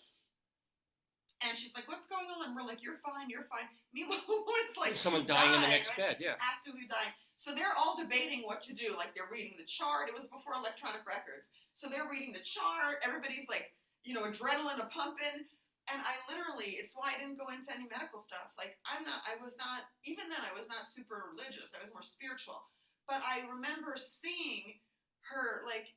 And she's like, what's going on? We're like, you're fine. Meanwhile, it's like someone dying in the next bed, actively dying. So they're all debating what to do. Like they're reading the chart. It was before electronic records. So they're reading the chart. Everybody's like, adrenaline a pumping. And I literally, it's why I didn't go into any medical stuff. Like even then I was not super religious. I was more spiritual. But I remember seeing her like,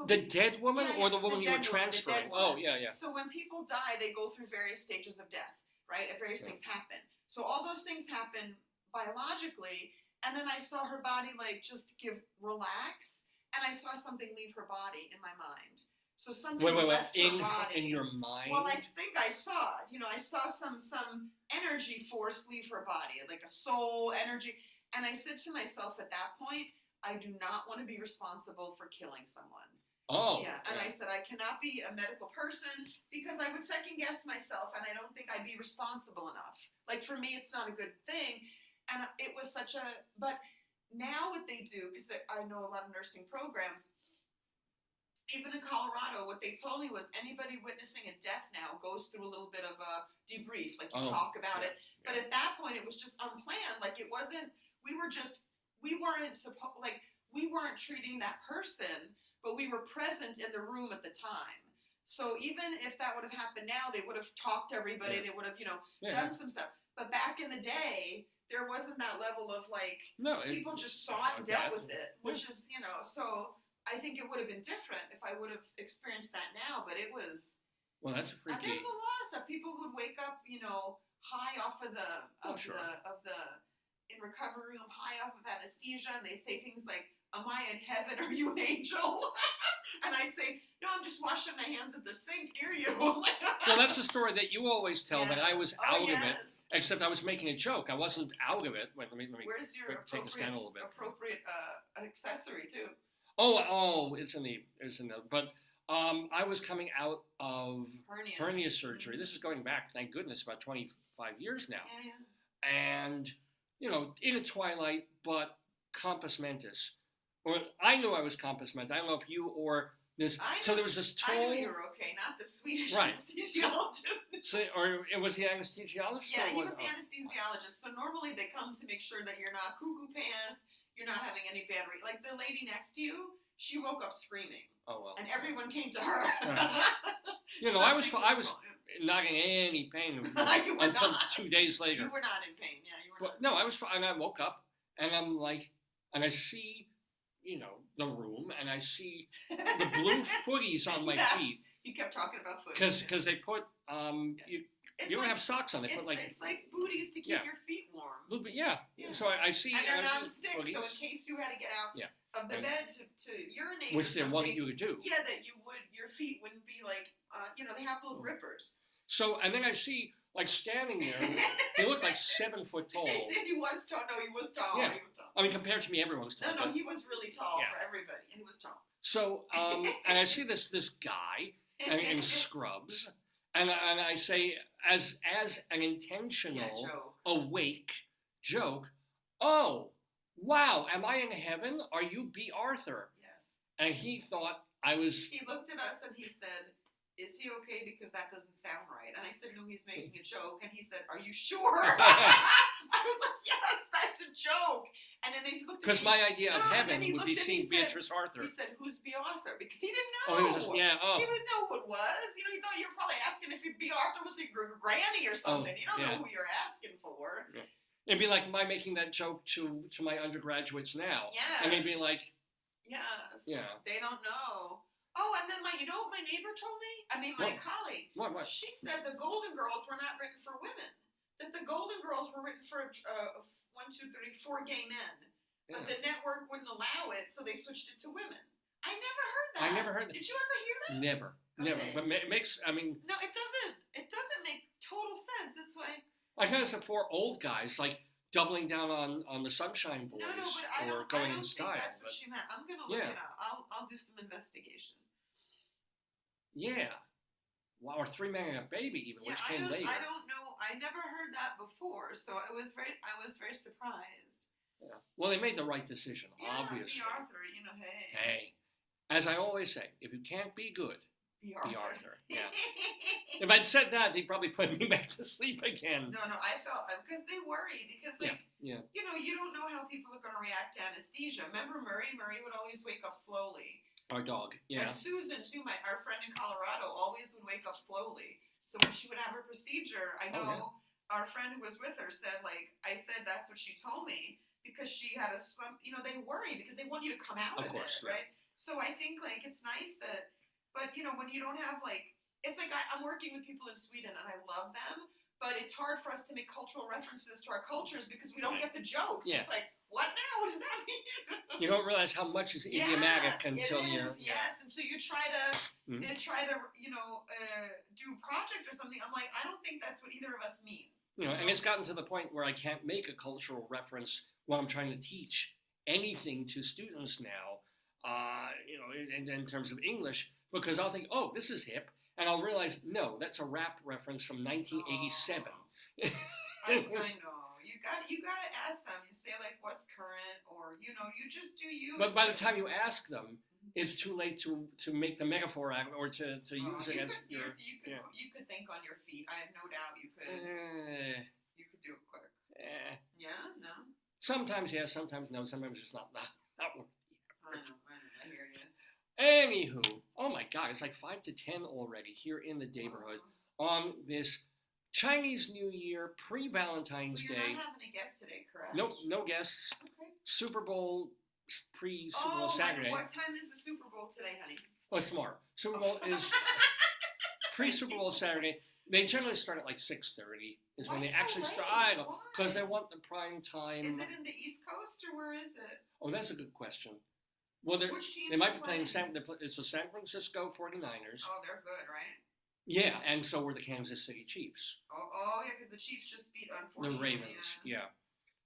the dead woman or the woman you were transferring? Yeah. So when people die, they go through various stages of death, right? And various things happen. So all those things happen biologically, and then I saw her body like just relax, and I saw something leave her body in my mind. So something left her body. In your mind? Well, I think I saw it. I saw some energy force leave her body, like a soul energy. And I said to myself at that point, I do not want to be responsible for killing someone. Oh. Yeah, and I said I cannot be a medical person because I would second guess myself and I don't think I'd be responsible enough. Like for me, it's not a good thing. And it was but now what they do, because I know a lot of nursing programs, even in Colorado, what they told me was anybody witnessing a death now goes through a little bit of a debrief, like you talk about it. Yeah. But at that point, it was just unplanned. Like it wasn't, we weren't treating that person, but we were present in the room at the time. So even if that would have happened now, they would have talked to everybody. They would have, done some stuff. But back in the day, there wasn't that level of people just saw it and dealt with it, which is, so I think it would have been different if I would have experienced that now, but it was. Well, that's a And freaky. there's a lot of stuff. People would wake up, high off of Sure. in recovery room, high off of anesthesia, and they'd say things like, "Am I in heaven? Are you an angel?" And I'd say, "No, I'm just washing my hands at the sink near you." Well, that's the story that you always tell, that I was out of it, yes. except I was making a joke. I wasn't out of it. Wait, let me Where's your take this down a little bit. appropriate accessory too? Oh, it's in the, but I was coming out of hernia surgery. Mhm. This is going back, thank goodness, about 25 years now. Yeah. And, in a twilight, but compos mentis. Or I knew I was compos mentis. I don't know if you or this. So there was this tall. I knew you were okay, not the Swedish Right. anesthesiologist. Or it was the anesthesiologist? Yeah, he or was what? the anesthesiologist. So normally they come to make sure that you're not cuckoo pants, you're not having any bad like the lady next to you, she woke up screaming. Oh, well. And everyone came to her. Right. I was not in any pain until 2 days later. You were not in pain, yeah. You were But no, I was fine. And I woke up and I'm like, and I see, the room, and I see the blue footies on my feet. You kept talking about footies. Because they put, you don't have socks on. They put it's like booties to keep your feet warm. Yeah. So I see. And they're non-stick, so in case you had to get out of the bed to urinate, which they wanted you to do. Yeah, that your feet wouldn't be like, they have little grippers. So, and then I see, standing there, he looked like 7 foot tall. He did. He was tall. No, he was tall. Yeah. He was tall. I mean, compared to me, everyone's tall. No, he was really tall for everybody. He was tall. So, and I see this guy in scrubs, and I say, as an intentional awake joke, "Oh, wow, am I in heaven? Are you B. Arthur?" Yes. And he thought I was. He looked at us and he said, "Is he okay? Because that doesn't sound right." And I said, "No, he's making a joke." And he said, "Are you sure?" I was like, "Yes, that's a joke." And then they looked at me. Because my idea of heaven would be seeing Beatrice Arthur. He said, "Who's B. Arthur?" Because he didn't Oh, know. he was just, yeah. Oh. He didn't know who it was. He thought you were probably asking if B. Arthur was your granny or something. You don't know who you're asking for. Yeah. It'd be like my making that joke to my undergraduates now. Yes. And they'd be like, yes. Yeah. They don't know. Oh, and then you know what my neighbor told me? My colleague. What? She said the Golden Girls were not written for women. That the Golden Girls were written for 4 gay men. Yeah. But the network wouldn't allow it, so they switched it to women. I never heard that. I never heard that. Did you ever hear that? Never. But it makes, No, it doesn't. It doesn't make total sense. That's why. I kind of support old guys, doubling down on the Sunshine Boys No, but I or don't, going I in don't style. think that's what she meant. I'm going to look it up. I'll do some investigation. Yeah. Wow, or 3 Men and a Baby even, which came later. I don't know. I never heard that before, so I was very surprised. Yeah. Well, they made the right decision, obviously. B. Arthur, hey. Hey. As I always say, if you can't be good, B. Arthur. Yeah. If I'd said that, they'd probably put me back to sleep again. No, I felt, because they worry, because yeah. You don't know how people are going to react to anesthesia. Remember Murray? Murray would always wake up slowly. Our dog, yeah. And Susan, too, our friend in Colorado, always would wake up slowly. So when she would have her procedure, I know our friend who was with her said, I said that's what she told me, because she had a slump. They worry because they want you to come out of it, right? So I think, it's nice that, but, when you don't have, it's like I'm working with people in Sweden, and I love them, but it's hard for us to make cultural references to our cultures because we don't get the jokes. Yeah. It's like, what now? What does that mean? You don't realize how much is idiomatic until you're... Yes, until you try to, do a project or something. I'm like, I don't think that's what either of us mean. And it's gotten to the point where I can't make a cultural reference when I'm trying to teach anything to students now, in terms of English, because I'll think, oh, this is hip, and I'll realize, no, that's a rap reference from 1987. I know. You gotta ask them. You say what's current, or you just do you. But by the time you ask them, it's too late to make the metaphor out or to use it as your. You could think on your feet. I have no doubt you could. You could do it quick. Yeah. No. Sometimes yes, sometimes no. Sometimes it's not worth the effort. I hear Anywho, you. oh my God, it's 5 to 10 already here in the Daverhood on this Chinese New Year, pre-Valentine's Day. You're not having a guest today, correct? Nope, no guests. Okay. Super Bowl, pre-Super Bowl Saturday. What time is the Super Bowl today, honey? Oh, it's tomorrow. Super Bowl is Pre-Super Bowl Saturday. They generally start at like 6:30 is when Why they so actually late? start. Why? Because they want the prime time. Is it in the East Coast or where is it? Oh, that's a good question. Well, Which teams they might are be playing playing? it's the San Francisco 49ers. Oh, they're good, right? Yeah, and so were the Kansas City Chiefs. Oh yeah, because the Chiefs just beat, The unfortunately. Ravens, yeah.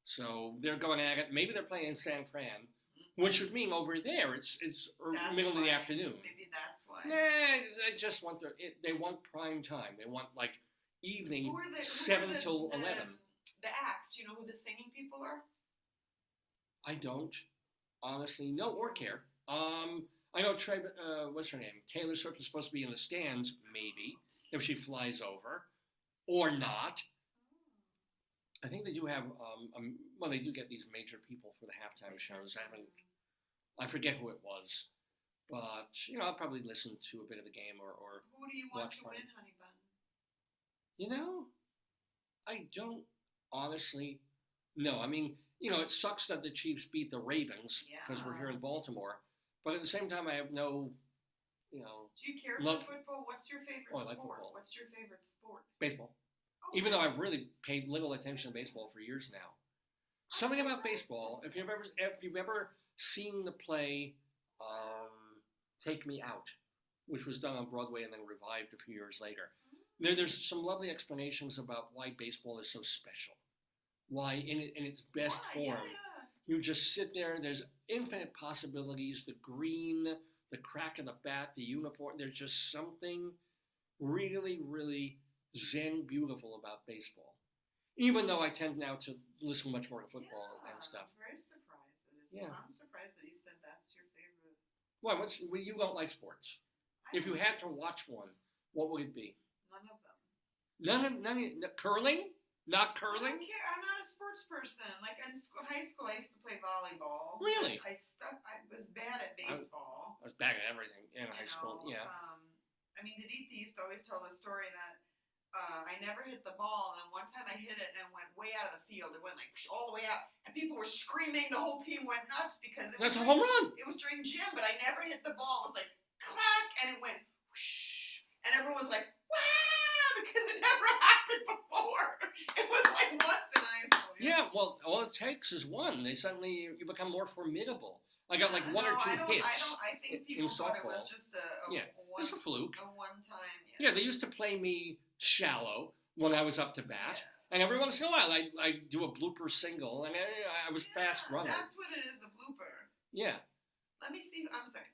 So they're going at it. Maybe they're playing in San Fran, which would mean over there it's That's middle of the why. afternoon. Maybe that's why. Nah, I just want they want prime time. They want like evening Who are the 7 till 11. The acts? Do you know who the singing people are? I don't honestly know or care. I know what's her name? Taylor Swift is supposed to be in the stands, maybe if she flies over, or not. I think they do have well, they do get these major people for the halftime shows. I forget who it was, but I'll probably listen to a bit of the game or Who do you want watch to part. win, honey bun? I don't honestly know. I mean, it sucks that the Chiefs beat the Ravens because we're here in Baltimore, but at the same time, I have no, Do you care love- for football? What's your favorite Oh, I like sport? football. What's your favorite sport? baseball. Oh, Even though I've really paid little attention to baseball for years now. Something about surprised. baseball. If you've ever seen the play "Take Me Out," which was done on Broadway and then revived a few years later, there's some lovely explanations about why baseball is so special. Why, in its best Why? form, Yeah. you just sit there. There's infinite possibilities. The green, the crack of the bat, the uniform. There's just something really, really zen beautiful about baseball. Even though I tend now to listen much more to football and stuff. I'm very surprised that it's. Yeah. I'm surprised that you said that's your favorite. Why? You don't like sports? If you had to watch one, what would it be? None of them. Curling? Not I curling? don't care. I'm not a sports person. Like in high school, I used to play volleyball. Really? I was bad at baseball. I was bad at everything in high school. Yeah. I mean, Diditi used to always tell the story that I never hit the ball, and one time I hit it and it went way out of the field. It went like all the way out, and people were screaming. The whole team went nuts because That's a home run. It was during gym, but I never hit the ball. It was like clack, and it went whoosh, and everyone was like, wow, because it never happened before. It was like once in high school. Yeah, well, all it takes is one. You become more formidable. I got like one or two hits. I think people thought it was just it's a fluke. A one time. Yeah, they used to play me shallow when I was up to bat, and every once in a while I do a blooper single, and I was fast running. That's what it is, the blooper. Yeah. Let me see. I'm sorry.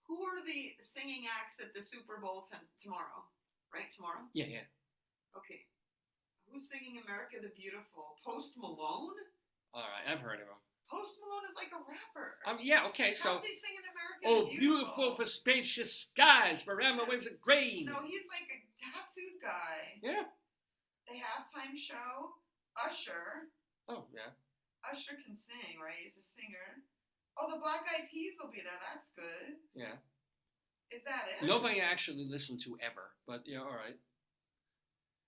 Who are the singing acts at the Super Bowl tomorrow? Right, tomorrow? Yeah. Okay. Who's singing America the Beautiful? Post Malone? All right, I've heard of him. Post Malone is like a rapper. Yeah, okay, so. How's he singing America Oh, the beautiful for spacious skies, for amber waves of grain. No, he's like a tattooed guy. Yeah. The halftime show, Usher. Oh, yeah. Usher can sing, right? He's a singer. Oh, the Black Eyed Peas will be there. That's good. Yeah. Is that it? Nobody actually listened to ever, but yeah, all right.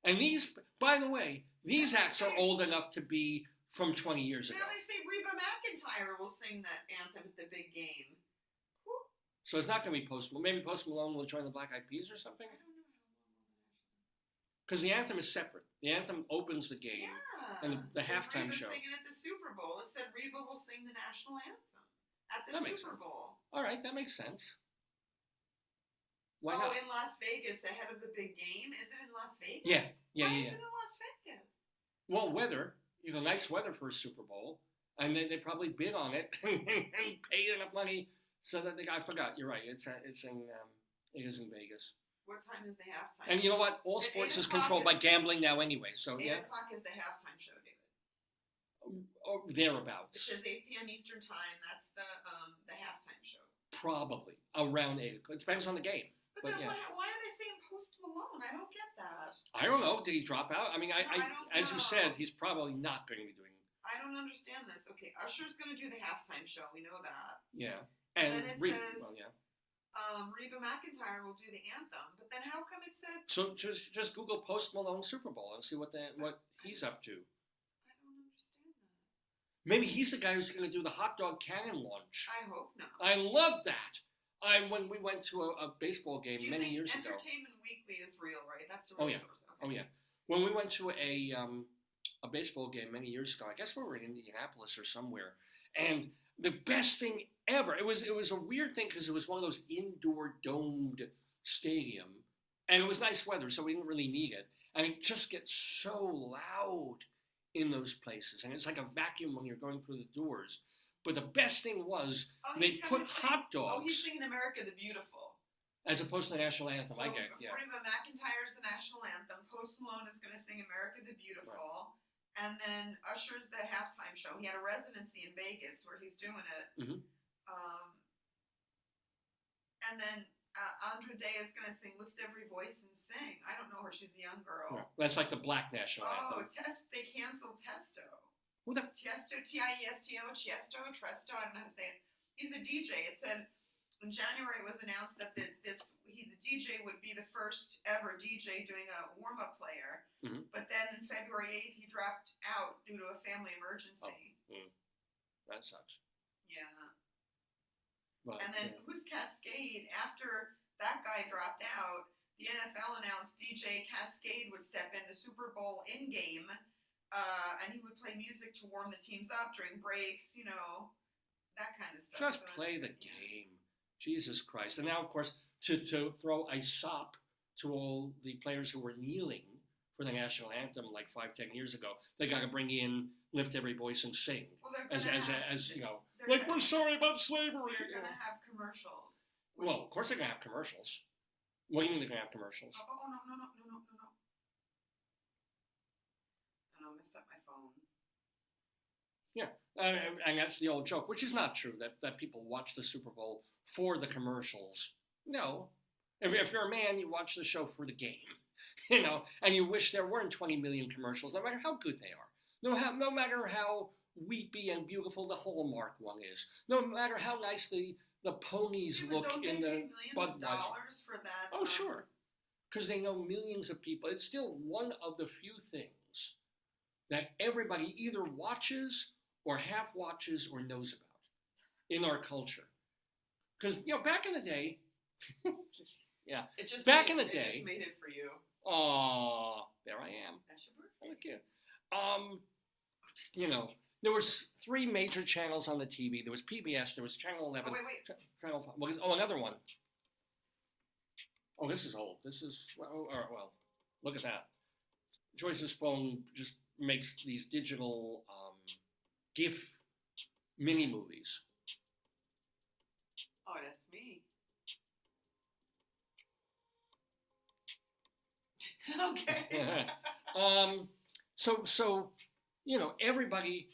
And these, by the way, these acts are old enough to be from 20 years ago. Now they say Reba McEntire will sing that anthem at the big game. Whew. So it's not going to be Post Malone. Maybe Post Malone will join the Black Eyed Peas or something? I don't know how long will Because the anthem is separate. The anthem opens the game. Yeah. And the halftime Reba's show. Singing at the Super Bowl. It said Reba will sing the national anthem at the That makes Super sense. Bowl. All right, that makes sense. Why Oh, not? in Las Vegas ahead of the big game. Is it in Las Vegas? Yeah. Why is it in Las Vegas? Well, weather. Nice weather for a Super Bowl. And they probably bid on it and paid enough money so that I forgot. You're right. It is in Vegas. What time is the halftime? And you know what? All At sports 8 is o'clock controlled is- by gambling now anyway. So 8 yeah, o'clock is the halftime show, David. or It thereabouts. says 8 p.m. Eastern time. That's the halftime show. Probably around 8 o'clock. It depends on the game. But then yeah. why are they saying Post Malone? I don't get that. I don't know. Did he drop out? I mean, No, I don't as you know. said, he's probably not going to be doing. I don't understand this. Okay, Usher's going to do the halftime show. We know that. Yeah. And And then it Reba, says- well, yeah. Reba McEntire will do the anthem. But then how come it said? So just Google Post Malone Super Bowl and see what he's up to. I don't understand that. Maybe he's the guy who's going to do the hot dog cannon launch. I hope not. I love that. When we went to a baseball Do game you many think years ago. Entertainment Weekly is real, right? That's the Oh real yeah, source. oh Okay. yeah. When we went to a baseball game many years ago, I guess we were in Indianapolis or somewhere, and the best thing ever. It was a weird thing because it was one of those indoor domed stadium, and it was nice weather, so we didn't really need it. And it just gets so loud in those places, and it's like a vacuum when you're going through the doors. But the best thing was Oh, they he's gonna put sing. hot Oh, he's dogs singing "America the Beautiful." as opposed to the national anthem. So I get, yeah. Reba McEntire's the national anthem. Post Malone is going to sing "America the Beautiful," and then Usher's the halftime show. He had a residency in Vegas where he's doing it. Mhm. Um, and then Andra Day is going to sing "Lift Every Voice and Sing." I don't know her; she's a young girl. Yeah. That's like the black national Oh, anthem. They canceled Testo. Who the Tiesto, Tiesto, Tiesto, Tresto. I don't know how to say it. He's a DJ. It said in January it was announced that the DJ would be the first ever DJ doing a warm up player. Mhm. But then in February 8th he dropped out due to a family emergency. That sucks. Yeah. But, And then who's Cascade? After that guy dropped out, the NFL announced DJ Cascade would step in the Super Bowl in game. And he would play music to warm the teams up during breaks, that kind of stuff. just play the game. Jesus Christ. And now, of course, to throw a sop to all the players who were kneeling for the national anthem like 5-10 years ago, they got to bring in "Lift Every Voice and Sing." Well, We're sorry about slavery. They're going to have commercials. Well, of course they're going to have commercials. What do you mean they're going to have commercials? Oh, no. I messed up my phone. Yeah, and that's the old joke, which is not true, that people watch the Super Bowl for the commercials. No. If you're a man, you watch the show for the game, and you wish there weren't 20 million commercials, no matter how good they are. No matter how weepy and beautiful the Hallmark one is. No matter how nice the ponies look in the Budweiser. $dollars for that. Oh, sure. Because they know millions of people. It's still one of the few things that everybody either watches or half watches or knows about in our culture. Because, back in the day, yeah. It just back made, in the it day. just made it for you. Oh, there I am. That's your birthday. Thank you. There was 3 major channels on the TV. There was PBS, there was Channel 11. Oh, wait. Channel 5. Oh, another one. Oh, this is old. This is, well, look at that. Joyce's phone just makes these digital GIF mini movies. Oh, that's me. Okay. So everybody,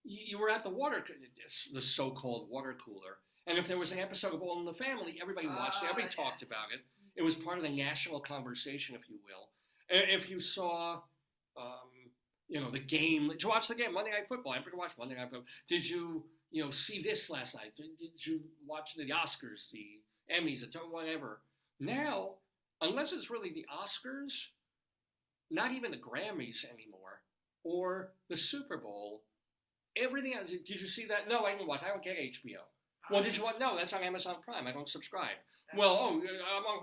you were at the so-called water cooler, and if there was an episode of All in the Family, everybody watched it, everybody talked about it. It was part of the national conversation, if you will. If you saw, the game, did you watch the game, Monday Night Football? Everybody watched Monday Night Football. Did you, see this last night? Did you watch the Oscars, the Emmys, whatever? Now, unless it's really the Oscars, not even the Grammys anymore, or the Super Bowl, everything else. Did you see that? No, I didn't watch. I don't get HBO. Well, did you watch? No, that's on Amazon Prime. I don't subscribe. I'm on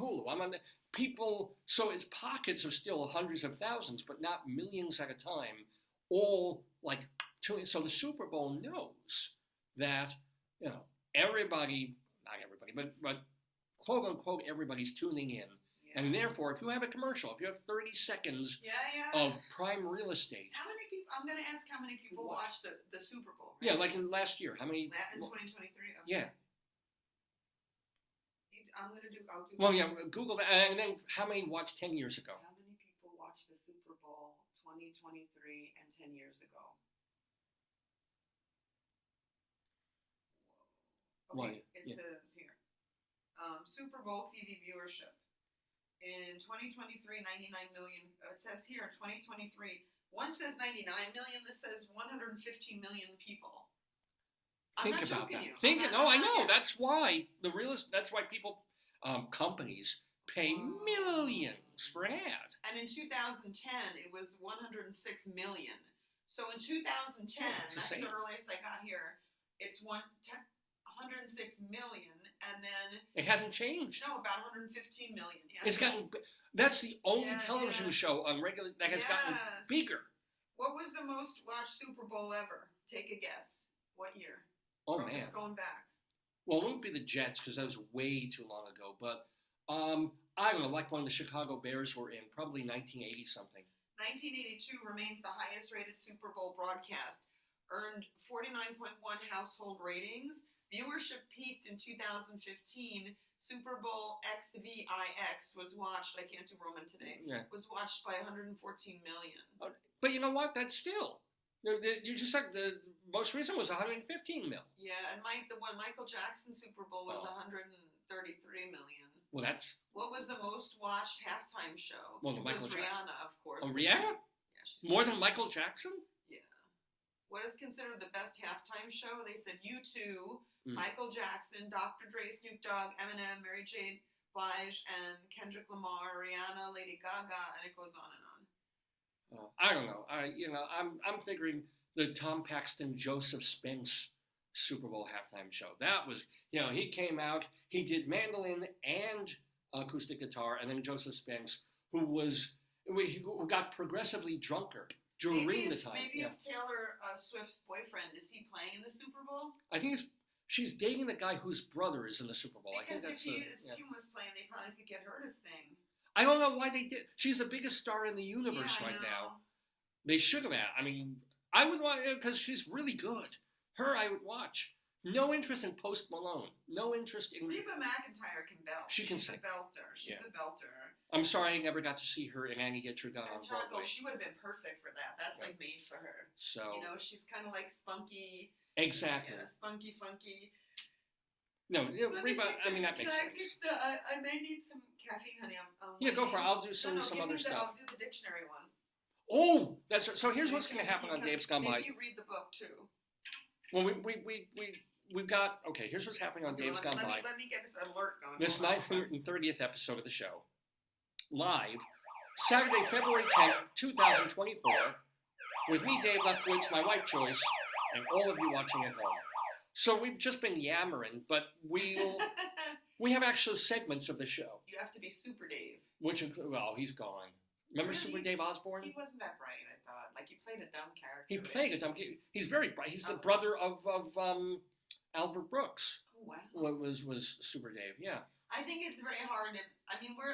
Hulu. I'm on people. So it's pockets of still hundreds of thousands, but not millions at a time. All like, so the Super Bowl knows that everybody, not everybody, but quote unquote everybody's tuning in. Yeah. And therefore, if you have a commercial, if you have 30 seconds of prime real estate. How many people, I'm going to ask how many people watched the Super Bowl. Right? Yeah, like in last year. How many? In 2023? Okay. Yeah. I'll do. Well, yeah, Google that. And then how many watched 10 years ago? How many people watched the Super Bowl 2023 and 10 years ago? Okay, it says here. Super Bowl TV viewership. In 2023, 99 million. It says here in 2023, one says 99 million. This says 115 million people. Think about that. I know. That's why That's why people, companies pay millions for an ad. And in 2010, it was 106 million. So in 2010, that's the earliest I got here. It's 106 106 million, and then It hasn't changed. no, about 115 million. Yeah. It's gotten. That's the only Yeah, television yeah. show on regular that has gotten Yes. bigger. What was the most watched Super Bowl ever? Take a guess. What year? Oh It's man. going back. Well, it wouldn't be the Jets because that was way too long ago. But I don't know, like when the Chicago Bears were in, probably 1980 something. 1982 remains the highest rated Super Bowl broadcast. Earned 49.1 household ratings. Viewership peaked in 2015. Super Bowl XVIX was watched. I can't do Roman today. Yeah. Was watched by 114 million. But you know what? That's still. You just said the most recent was 115 mil. Yeah, and the one Michael Jackson Super Bowl was Oh. 133 million. Well, that's. What was the most watched halftime show? Well, the It Michael was Jackson. Rihanna, of course. Oh, but Rihanna? Yeah, she's More than Michael Jackson? Yeah. What is considered the best halftime show? They said U2, Mm. Michael Jackson, Dr. Dre, Snoop Dogg, Eminem, Mary J. Blige, and Kendrick Lamar, Rihanna, Lady Gaga, and it goes on and on. I don't know. I'm figuring the Tom Paxton Joseph Spence Super Bowl halftime show. That was, he came out, he did mandolin and acoustic guitar, and then Joseph Spence, who got progressively drunker during the time. Maybe if Taylor Swift's boyfriend, is he playing in the Super Bowl? I think she's dating the guy whose brother is in the Super Bowl. Because I think if his team was playing, they probably could get her to sing. I don't know why they did. She's the biggest star in the universe Yeah, I right know. now. They should have. I mean, I would want because she's really good. Her, I would watch. No interest in Post Malone. No interest in. Reba McEntire can belt. She can She's sing. a belter. She's a belter. I'm sorry I never got to see her in Annie Get Your Gun on And John, Broadway. she would have been perfect for that. That's Yeah. like made for her. So She's kind of like spunky. exactly. Yeah, spunky, funky. No, Let me Reba. get I mean that can makes I sense. get I may need some caffeine, honey. I'm Yeah, go for it. waiting. I'll do some give other me stuff. I'll do the dictionary one. Oh, that's right. So here's So what's you going to can- happen you on can- Dave's Gone By. Maybe you read the book too. Well, we've got. Okay, here's what's happening on Okay, Dave's Gone By. Let me get this alert going. This Hold on. 930th episode of the show, live, Saturday, February 10th, 2024, with me, Dave Lefkowitz, my wife, Joyce, and all of you watching at home. So we've just been yammering, but we have actual segments of the show, You have to be Super Dave. which include, well, he's gone. Remember Really? Super Dave Osborne? He wasn't that bright, I thought. Like, he played a dumb character. He right? played a dumb kid. He's very bright. He's the Oh. brother of Albert Brooks. Oh, wow. What was Super Dave? Yeah. I think it's very hard, and I mean, we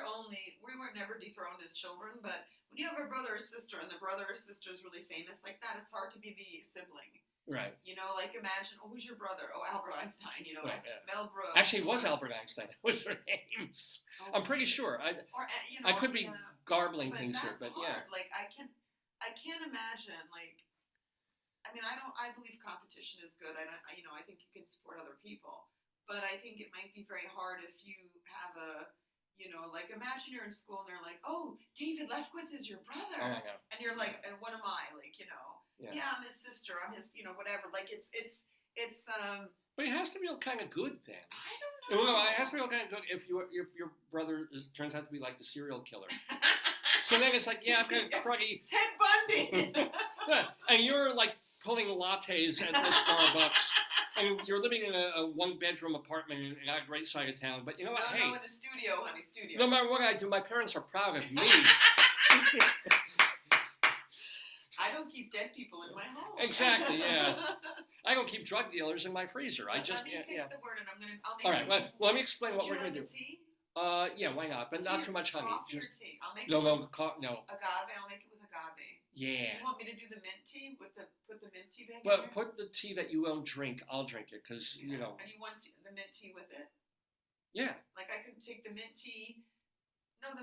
were never dethroned as children, but when you have a brother or sister, and the brother or sister is really famous like that, it's hard to be the sibling. Right. Like imagine, who's your brother? Oh, Albert Einstein. Right, yeah. Mel Brooks. Actually, it was Albert Einstein. That was her name. Oh, I'm pretty sure. Or I could be yeah. garbling But things here, that's but hard. yeah. Like I can't imagine. Like, I mean, I believe competition is good. I think you can support other people, but I think it might be very hard if you have like imagine you're in school and they're like, oh, David Lefkowitz is your brother, Oh my God. and you're like, and what am I? Like, Yeah. I'm his sister. I'm his, whatever. Like it's. But it has to be kind of good then. I don't know. Well, no, it has to be kind of good if your brother turns out to be like the serial killer. So then it's like, yeah, I've got a cruddy. Ted Bundy. Yeah, and you're like pulling lattes at the Starbucks, and you're living in a one-bedroom apartment in a great side of town. But you know what? No, Hey, in a studio, honey, studio. no matter what I do, my parents are proud of me. I don't keep dead people in my home. Exactly, yeah. I don't keep drug dealers in my freezer. I Let just me yeah. pick yeah. the word, and I'll make. All right. it. Well, let me explain Would what you we're gonna like do. a tea? Yeah, why not? But Tea not or too much honey. Coffee Just or tea? I'll make no, it no, with no. agave. I'll make it with agave. Yeah. You want me to do the mint tea with put the mint tea back Well, in there? put the tea that you won't drink. I'll drink it because And you want the mint tea with it? Yeah. Like I can take the mint tea. No,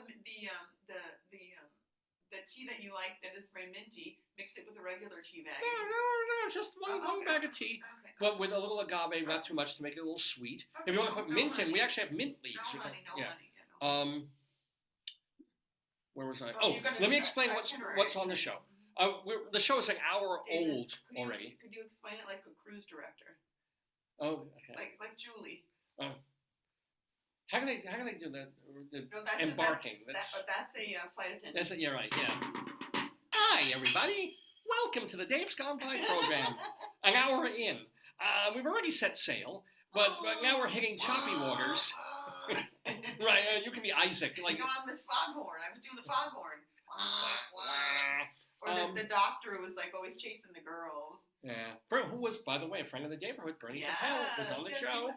the tea that you like that is very minty. Mix it with a regular tea bag. No. Just one Okay. bag of tea, Okay. but with a little agave, not too much to make it a little sweet. If you want to put mint in, we actually have mint leaves. No You can- honey, no yeah. honey. Yeah, no. Where was I? Oh, Oh, you're gonna let me do explain that what's on the show. The show is an hour David, old already. Could you explain it like a cruise director, Oh, okay. like Julie? How can they do that? The No, that's embarking. That's a flight attendant. That's it. Yeah, right. Yeah. Hi, everybody. Welcome to the Dave's Gone By program. An hour in. We've already set sail. But now we're hitting choppy waters. Right, you can be Isaac. Like, you know, I'm this foghorn. I was doing the foghorn. Or the doctor who was like always chasing the girls. Yeah. Who was, by the way, a friend of the Daverhood, Bernie Yes, Capel, was on the show.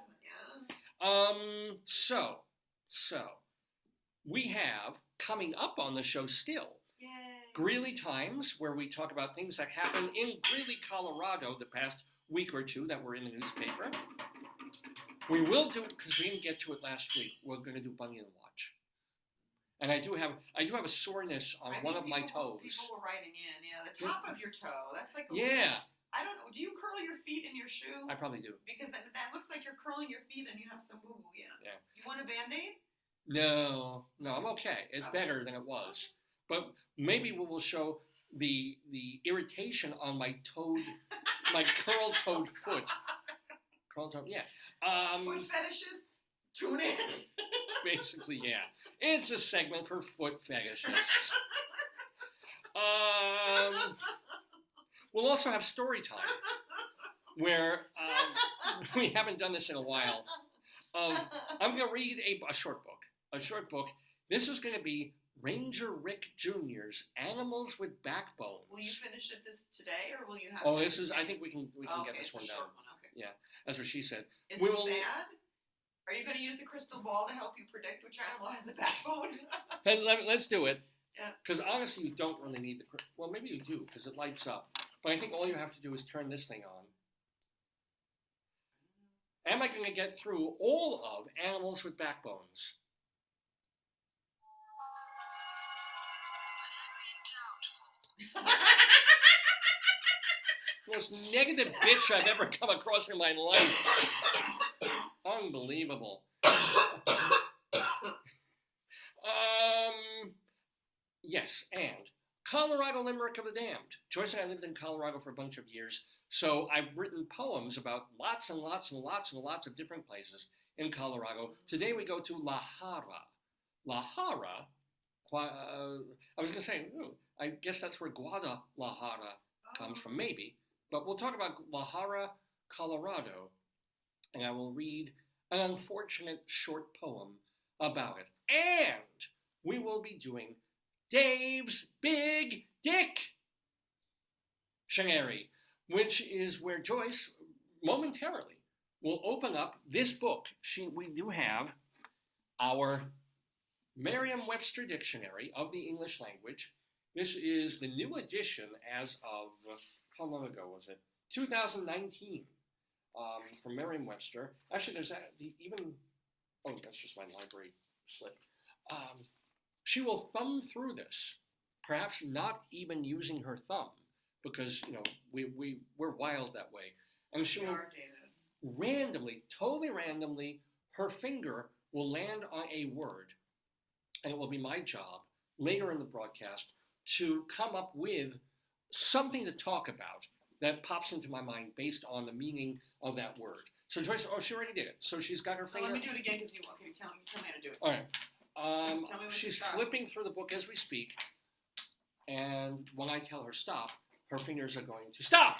Yeah. So we have coming up on the show still Yay. Greeley Times, where we talk about things that happened in Greeley, Colorado the past week or two that were in the newspaper. We will do, because we didn't get to it last week, we're going to do Bunion Watch. And I do have a soreness on one of my toes. People were writing in, yeah, the top of your toe. That's like a yeah. I don't know. Do you curl your feet in your shoe? I probably do. Because that looks like you're curling your feet and you have some boo-boo, yeah. You want a Band-Aid? No, I'm okay. It's better than it was. But maybe we will show the irritation on my curled-toed foot. Curled-toed, yeah. Foot fetishists, tune in. Basically, yeah. It's a segment for foot fetishists. We'll also have StoryTime, where we haven't done this in a while. I'm going to read a short book. This is going to be Ranger Rick Jr.'s Animals with Backbones. Will you finish it today, or will you have? Oh, this is. I think we can get this one done. Okay. Yeah, that's what she said. Is it sad? Are you going to use the crystal ball to help you predict which animal has a backbone? Let's do it. Yeah. Because honestly, you don't really need well, maybe you do, because it lights up. But I think all you have to do is turn this thing on. Am I going to get through all of Animals with Backbones? The most negative bitch I've ever come across in my life. Unbelievable. Yes, and Colorado Limerick of the Damned. Joyce and I lived in Colorado for a bunch of years, so I've written poems about lots and lots and lots and lots of different places in Colorado. Today we go to La Jara. La Jara, I was going to say, I guess that's where Guadalajara comes from, maybe. But we'll talk about La Jara, Colorado, and I will read an unfortunate short poem about it. And we will be doing Dave's Big Dictionary, which is where Joyce momentarily will open up this book. We do have our Merriam-Webster Dictionary of the English Language. This is the new edition as of, how long ago was it? 2019, from Merriam-Webster. Actually, there's that's just my library slip. She will thumb through this, perhaps not even using her thumb, because, we're wild that way. And she will totally randomly, her finger will land on a word, and it will be my job later in the broadcast to come up with something to talk about that pops into my mind based on the meaning of that word. So Joyce, she already did it. So she's got her finger. Let me do it again because tell me how to do it. All right. She's flipping through the book as we speak, and when I tell her stop, her fingers are going to stop.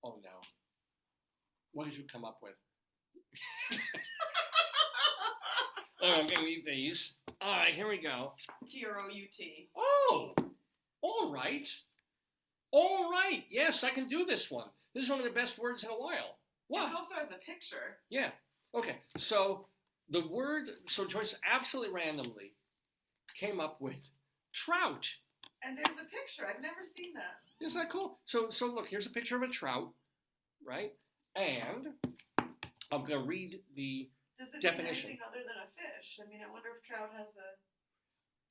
Oh no. What did you come up with? I'm going to need these. All right, here we go. T-R-O-U-T. Oh, all right. All right. Yes, I can do this one. This is one of the best words in a while. What? This also has a picture. Yeah. Okay. So Joyce absolutely randomly came up with trout. And there's a picture. I've never seen that. Isn't that cool? So look, here's a picture of a trout, right? And I'm going to read the Does it definition. mean anything other than a fish? I mean, I wonder if trout has a...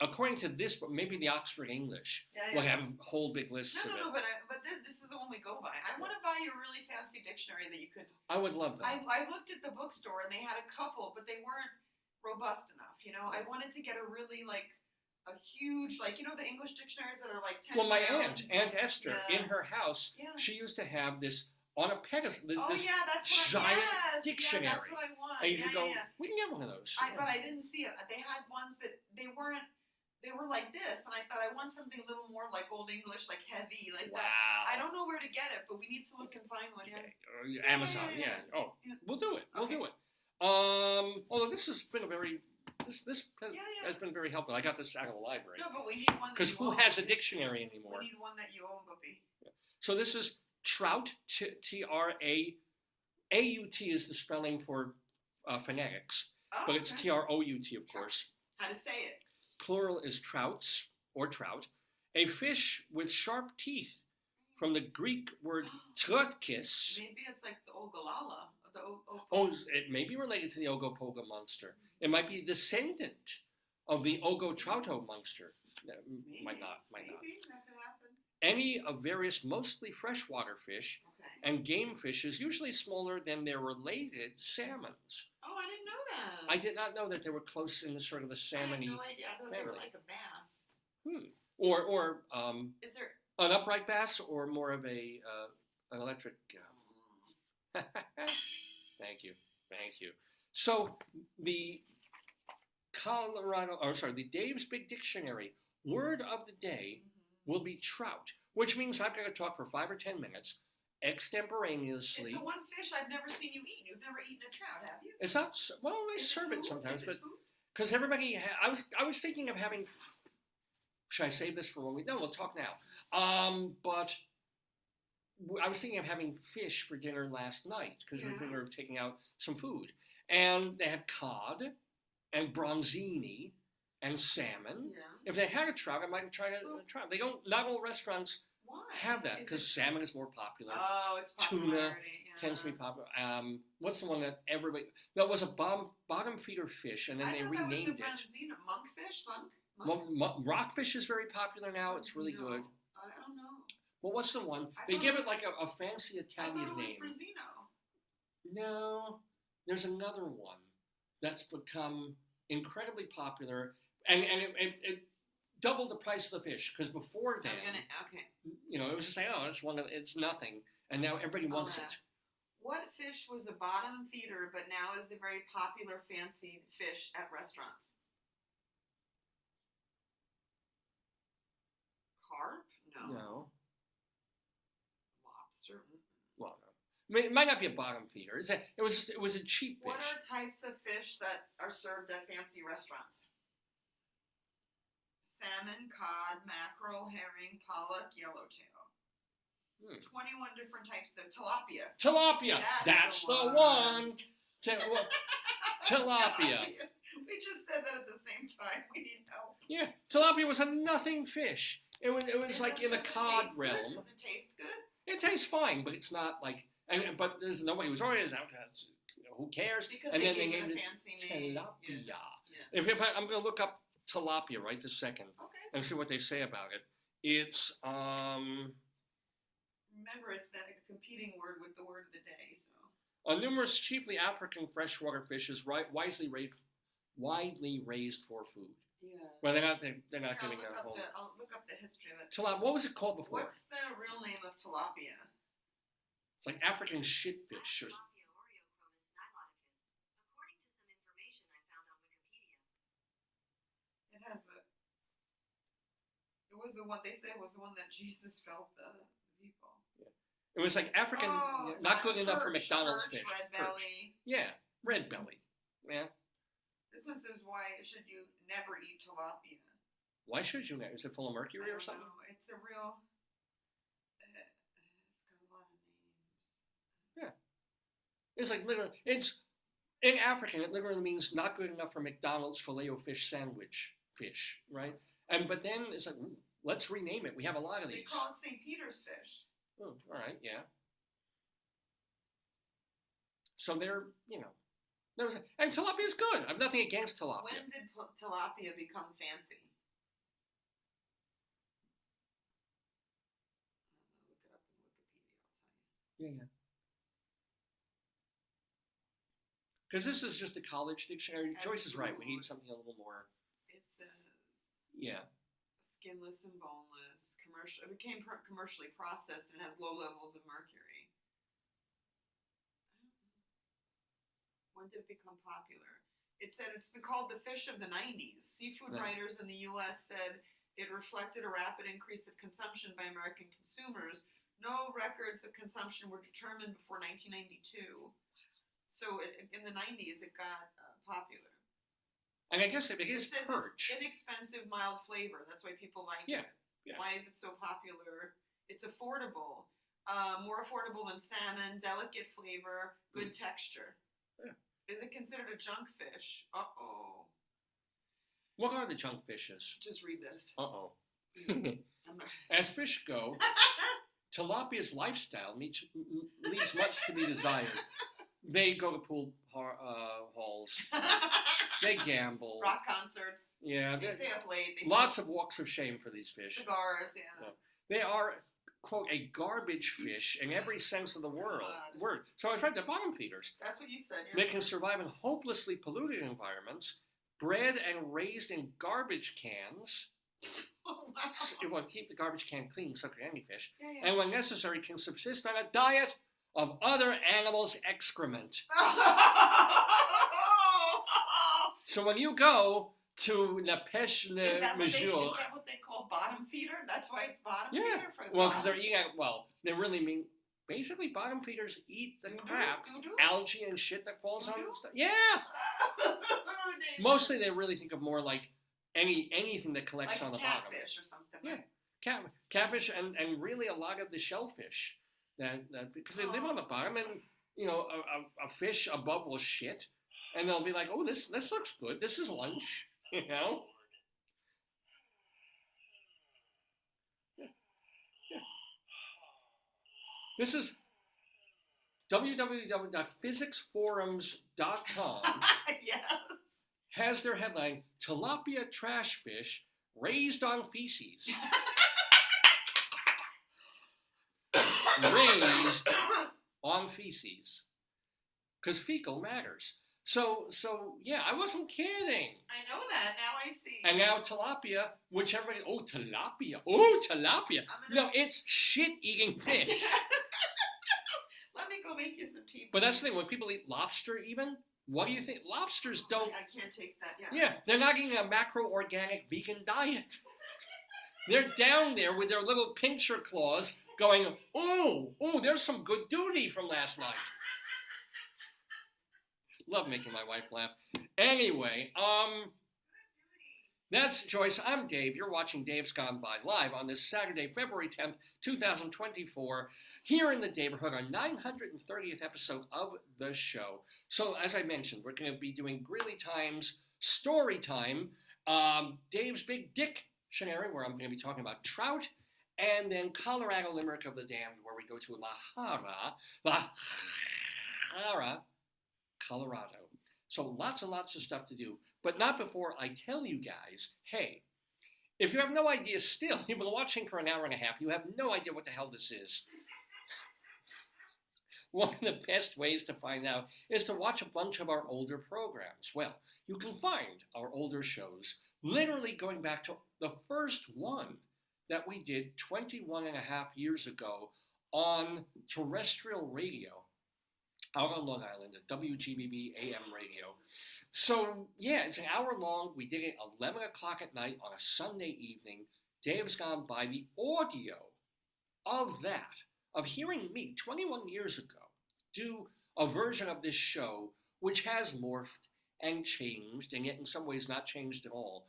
According to this, but maybe the Oxford English will have whole big lists of it. No, but this is the one we go by. I want to buy you a really fancy dictionary that you could... I would love that. I looked at the bookstore and they had a couple, but they weren't robust enough, I wanted to get a really, a huge, the English dictionaries that are 10 Well, my pounds. Aunt Esther, in her house, she used to have this on a pedestal, this that's giant dictionary. Yeah, that's what I want. And you could go, we can get one of those. But I didn't see it. They had ones that they weren't They were like this, and I thought I want something a little more like Old English, like heavy, like Wow. that. I don't know where to get it, but we need to look and find one. Yeah. Okay. Amazon, yeah. Oh, Yeah. we'll do it. We'll Okay. do it. Although this has been a very, this has been very helpful. I got this out of the library. No, but we need one. Because who has a dictionary anymore? We need one that you own, Guppy. So this is trout, T-R-A-U-T is the spelling for phonetics, Oh, but it's okay. T-R-O-U-T, of course. How to say it? Plural is trouts, or trout. A fish with sharp teeth, from the Greek word trotkis. Maybe it's like the Ogallala. Oh, it may be related to the Ogopogo monster. It might be a descendant of the Ogotrouto monster. Maybe. Might not. Maybe that could happen. Any of various mostly freshwater fish Okay. and game fish is usually smaller than their related salmons. Oh, I didn't know that. I did not know that they were close in the sort of the I salmon-y had no idea. I thought they were family. like a bass. Or Is there? an upright bass, or more of an electric. Thank you. So the the Dave's Big Dictionary word of the day will be trout, which means I've got to talk for 5 or 10 minutes extemporaneously. It's the one fish I've never seen you eat. You've never eaten a trout, have you? It's not well. They Is serve it food? sometimes, Is it but food? because everybody, I was thinking of having. Should I save this for when we? No, we'll talk now. But I was thinking of having fish for dinner last night because we were taking out some food, and they had cod, and bronzini, and salmon. Yeah. If they had a trout, I might try a trout. They don't. Not all restaurants Why? have that Is because it- salmon is more popular. Oh, it's popularity. Tends to be popular. What's the one that everybody? That was a bottom feeder fish, and then they renamed that was the it. branzino. Monkfish? Well, rockfish is very popular now. It's really good. I don't know. Well, what's the one? I They thought give it it like a fancy I Italian thought it was name. branzino. No, there's another one that's become incredibly popular, and it doubled the price of the fish because before then, Okay. it was just like, oh, it's nothing, and now everybody wants it. What fish was a bottom feeder but now is a very popular fancy fish at restaurants? Carp? No. Lobster? Well, no. I mean, it might not be a bottom feeder. It was a cheap fish. What are types of fish that are served at fancy restaurants? Salmon, cod, mackerel, herring, pollock, yellowtail. 21 different types of tilapia. Tilapia. That's the one. Tilapia. We just said that at the same time. We need help. Yeah, tilapia was a nothing fish. It was like in the cod realm. Does it taste good? It tastes fine, but it's not like. But there's nobody who's already out. Who cares? Because and they then they gave named it a it fancy name. tilapia. Yeah. If I'm going to look up tilapia right this second and see what they say about it. It's Remember, it's that competing word with the word of the day. So. Numerous, chiefly African freshwater fishes, widely raised for food. Yeah. Well, they're not giving I'll a whole. I'll look up the history of it. Tilapia. What was it called before? What's the real name of tilapia? It's like African shitfish. Or, It has a. It was the one they say was the one that Jesus felt the people. it was like African, not good enough for McDonald's perch, fish. Red Perch. belly. Yeah, red belly. Yeah. This one says, why should you never eat tilapia? Why should you? Is it full of mercury or something? No, it's a real. It's got a lot of names. It's like literally. It's in African. It literally means not good enough for McDonald's filet-o-fish sandwich fish, right? But then it's like, ooh, let's rename it. We have a lot of They these. call it St. Peter's fish. Oh, all right, yeah. So they're, and tilapia is good. I have nothing against tilapia. When did tilapia become fancy? Look it up in Wikipedia, I'll tell you. Yeah. Because this is just a college dictionary. As Joyce is right. We need food. something a little more. It says Yeah. skinless and boneless. It became commercially processed and has low levels of mercury. When did it become popular? It said it's been called the fish of the 90s. Seafood Yeah. writers in the U.S. said it reflected a rapid increase of consumption by American consumers. No records of consumption were determined before 1992. So in the 90s, it got popular. And I guess it It is says perch. it's inexpensive, mild flavor. That's why people like Yeah, it. yeah. Why is it so popular? It's affordable. More affordable than salmon, delicate flavor, good texture. Yeah. Is it considered a junk fish? Uh-oh. What are the junk fishes? Just read this. Uh-oh. I'm not- As fish go, tilapia's lifestyle leaves much to be desired. They go to pool halls. They gamble. Rock concerts. Yeah. They stay up late. They Lots smoke of walks of shame for these fish. cigars, yeah. They are, quote, a garbage fish in every sense of the word. So I tried the bottom feeders. That's what you said, yeah. They can survive in hopelessly polluted environments, bred and raised in garbage cans. Oh, wow. It will keep the garbage can clean, so can any fish. Yeah, And when necessary, can subsist on a diet of other animals' excrement. So when you go to La Pêche Is Le that Majour, what they call bottom feeder? That's why it's bottom yeah, feeder for the well, because bottom? they're eating, they really mean, basically bottom feeders eat the Doo-doo, crap, doo-doo. algae and shit that falls on Doo-doo? and stuff. Yeah! David. Mostly they really think of more like anything that collects like on the catfish or something. Yeah. Right? Catfish and really a lot of the shellfish that because they live on the bottom and a fish above will shit and they'll be like, oh, this looks good, this is lunch. Yeah. This is www.physicsforums.com Yes. has their headline, tilapia trash fish raised on feces. Raised on feces. Because fecal matters. So yeah, I wasn't kidding. I know that. Now I see. And now tilapia, which everybody, tilapia. I'm No, it's shit-eating fish. Let me go make you some tea. But that's the thing, when people eat lobster even, what do you think? Lobsters don't, I can't take that. Yeah. yeah, they're not eating a macro-organic vegan diet. They're down there with their little pincher claws going, oh, there's some good duty from last night. Love making my wife laugh. Anyway, that's Joyce. I'm Dave. You're watching Dave's Gone By live on this Saturday, February 10th, 2024, here in the Daverhood, our 930th episode of the show. So, as I mentioned, we're going to be doing Greeley Time's StoryTime, Dave's Big Dictionary, where I'm going to be talking about trout, and then Colorado Limerick of the Damned, where we go to La Jara, Colorado. So lots and lots of stuff to do, but not before I tell you guys, hey, if you have no idea still, you've been watching for an hour and a half, you have no idea what the hell this is. One of the best ways to find out is to watch a bunch of our older programs. Well, you can find our older shows literally going back to the first one that we did 21 and a half years ago on terrestrial radio out on Long Island at WGBB AM radio. So, yeah, it's an hour long. We did it 11 o'clock at night on a Sunday evening. Dave's Gone By. The audio of that, of hearing me 21 years ago do a version of this show, which has morphed and changed, and yet in some ways not changed at all,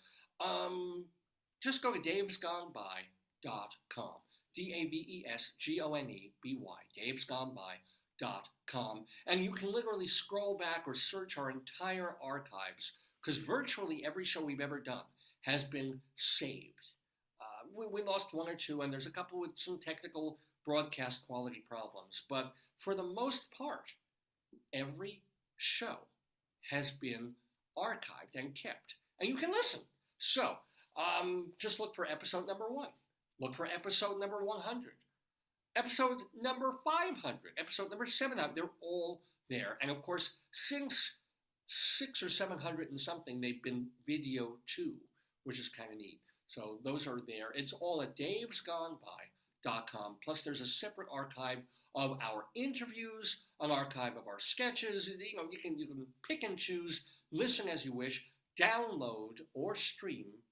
just go to davesgoneby.com. DAVESGONEBY, davesgoneby.com, and you can literally scroll back or search our entire archives, because virtually every show we've ever done has been saved. We lost one or two, and there's a couple with some technical broadcast quality problems, but for the most part, every show has been archived and kept, and you can listen. So, just look for episode number 1. Look for episode number 100. Episode number 500. Episode number 700. They're all there. And of course, since 600 or 700 and something, they've been video too, which is kind of neat. So those are there. It's all at davesgoneby.com. Plus, there's a separate archive of our interviews, an archive of our sketches. You can pick and choose, listen as you wish, download or stream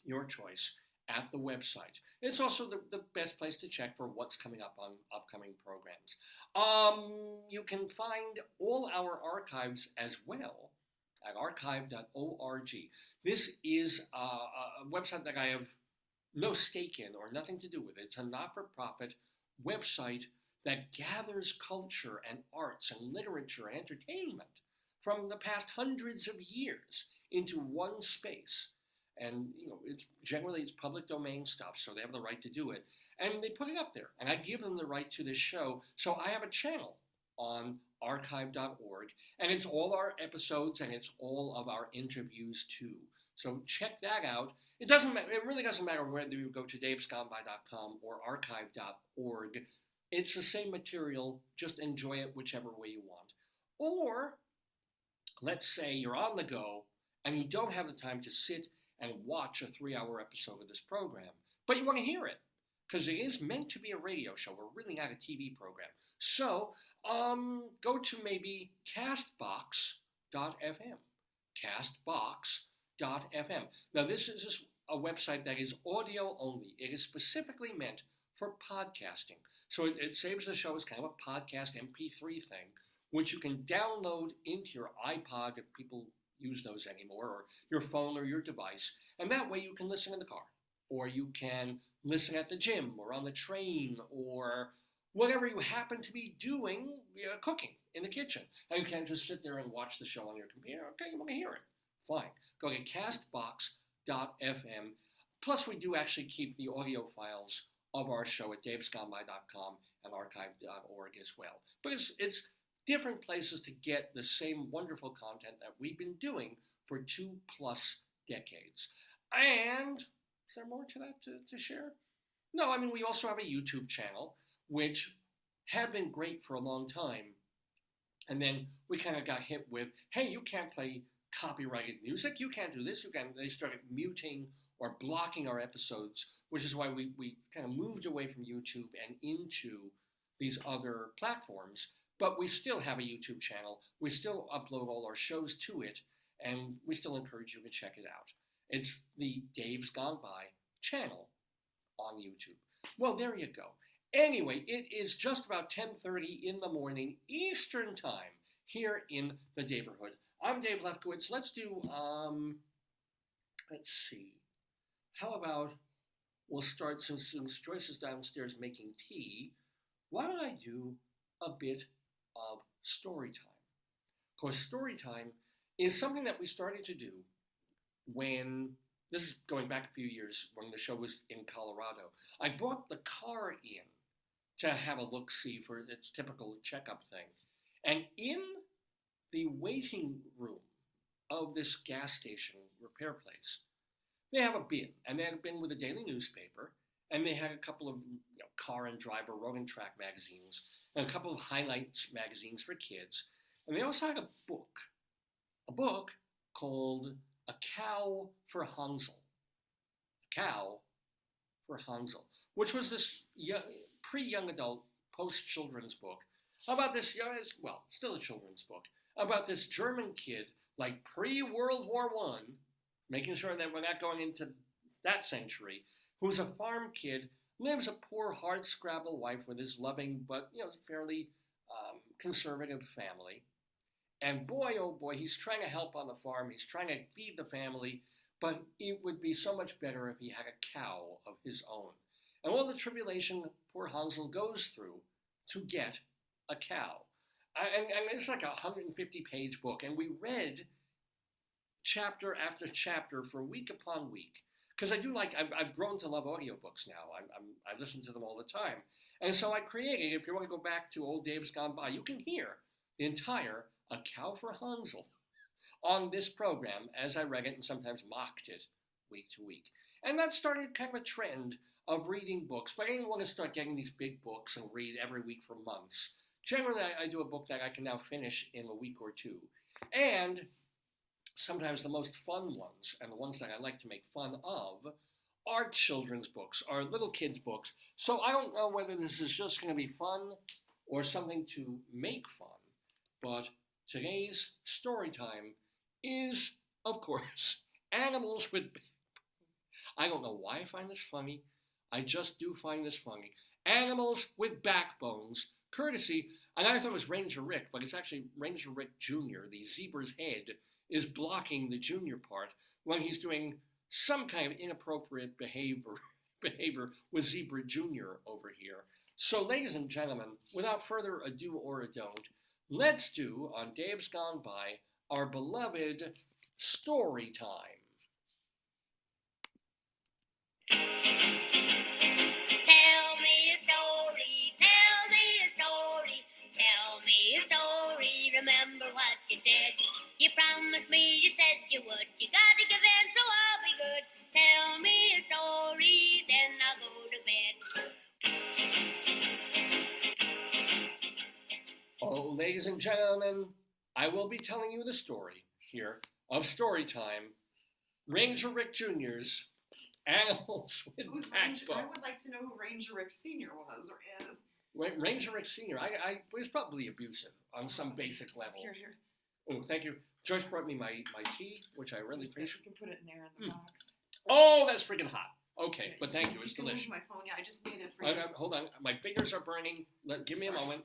your choice at the website. It's also the best place to check for what's coming up on upcoming programs. You can find all our archives as well at archive.org. This is a website that I have no stake in or nothing to do with it. It's a not-for-profit website that gathers culture and arts and literature and entertainment from the past hundreds of years into one space. And it's public domain stuff, so they have the right to do it. And they put it up there, and I give them the right to this show. So I have a channel on archive.org, and it's all our episodes and it's all of our interviews too. So check that out. It really doesn't matter whether you go to davesgoneby.com or archive.org. It's the same material, just enjoy it whichever way you want. Or let's say you're on the go and you don't have the time to sit and watch a 3-hour episode of this program, but you want to hear it because it is meant to be a radio show. We're really not a TV program. So go to maybe castbox.fm. Castbox.fm. Now this is just a website that is audio only. It is specifically meant for podcasting. So it saves the show as kind of a podcast MP3 thing, which you can download into your iPod if people use those anymore, or your phone or your device, and that way you can listen in the car, or you can listen at the gym, or on the train, or whatever you happen to be doing, cooking in the kitchen. And you can't just sit there and watch the show on your computer. Okay, you want to hear it. Fine. Go to castbox.fm. Plus, we do actually keep the audio files of our show at davesgoneby.com and archive.org as well. But it's different places to get the same wonderful content that we've been doing for 2+ decades. And is there more to that to share? No, I mean, we also have a YouTube channel, which had been great for a long time. And then we kind of got hit with, hey, you can't play copyrighted music. You can't do this. They started muting or blocking our episodes, which is why we kind of moved away from YouTube and into these other platforms. But we still have a YouTube channel. We still upload all our shows to it, and we still encourage you to check it out. It's the Dave's Gone By channel on YouTube. Well, there you go. Anyway, it is just about 10:30 in the morning Eastern Time here in the Daverhood. I'm Dave Lefkowitz. Let's do, let's see. How about we'll start, since Joyce is downstairs making tea, why don't I do a bit of story time? Of course, story time is something that we started to do when, this is going back a few years, when the show was in Colorado. I brought the car in to have a look-see for its typical checkup thing. And in the waiting room of this gas station repair place, they have a bin, and they had a bin with a daily newspaper, and they had a couple of car and driver road and track magazines, and a couple of highlights magazines for kids. And they also had a book called A Cow for Hansel. A Cow for Hansel, which was this pre-young adult, post-children's book about this, still a children's book, about this German kid, like pre-World War I, making sure that we're not going into that century, who's a farm kid, lives a poor hard-scrabble life with his loving but fairly conservative family. And boy, oh boy, he's trying to help on the farm. He's trying to feed the family, but it would be so much better if he had a cow of his own. And all the tribulation poor Hansel goes through to get a cow. And it's like a 150-page book, and we read chapter after chapter for week upon week. Because I've grown to love audiobooks now. I listen to them all the time. And so I created, if you want to go back to old Dave's Gone By, you can hear the entire A Cow for Hansel on this program as I read it and sometimes mocked it week to week. And that started kind of a trend of reading books, but I didn't want to start getting these big books and read every week for months. Generally, I do a book that I can now finish in a week or two. And sometimes the most fun ones, and the ones that I like to make fun of, are children's books, are little kids' books. So I don't know whether this is just going to be fun or something to make fun. But today's story time is, of course, animals with. I don't know why I find this funny. I just do find this funny. Animals with backbones, courtesy, and I thought it was Ranger Rick, but it's actually Ranger Rick Jr. The zebra's head is blocking the junior part when he's doing some kind of inappropriate behavior with Zebra Jr. over here. So, ladies and gentlemen, without further ado or a don't, let's do, on Dave's Gone By, our beloved story time. Tell me a story, tell me a story, tell me a story, remember what you said. You promised me, you said you would, you gotta give in so I'll be good. Tell me a story, then I'll go to bed. Oh, ladies and gentlemen, I will be telling you the story here of Storytime, Ranger Rick Jr.'s Animals with I Backbone. would like to know who Ranger Rick Sr. was or is. Ranger Rick Sr., I was probably abusive on some basic level. Here. Oh, thank you. Joyce brought me my tea, which I really appreciate. You can put it in there in the box. Oh, that's freaking hot. Okay, but thank you. It's can delicious. Move my phone. Yeah, I just made it for you. Hold on. My fingers are burning. Give me a moment.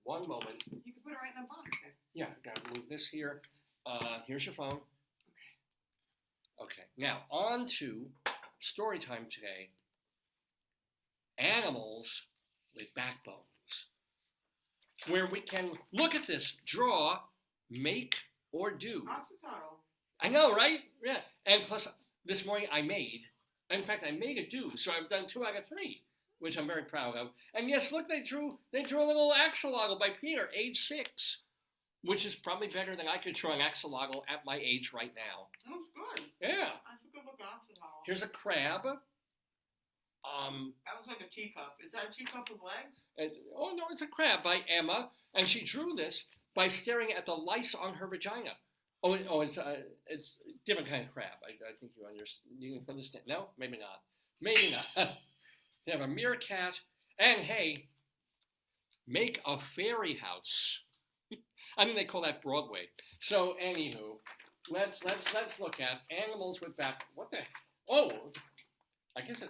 One moment. You can put it right in the box there. Yeah, gotta move this here. Here's your phone. Okay. Now, on to story time today. Animals with backbones. Where we can look at this, draw, make, or do. Oxytocin. I know, right? Yeah. And plus, this morning I made a do, so I've done 2 out of 3, which I'm very proud of. And yes, look, they drew a little axolotl by Peter, age 6, which is probably better than I could draw an axolotl at my age right now. That's good. Yeah. I took a look at oxytocin. Here's a crab. That was like a teacup. Is that a teacup with legs? Oh no, it's a crab by Emma, and she drew this by staring at the lice on her vagina. It's a different kind of crab. I think you understand. No, maybe not. Maybe not. They have a meerkat, and hey, make a fairy house. I think they call that Broadway. So anywho, let's look at animals with back. What the? Oh, I guess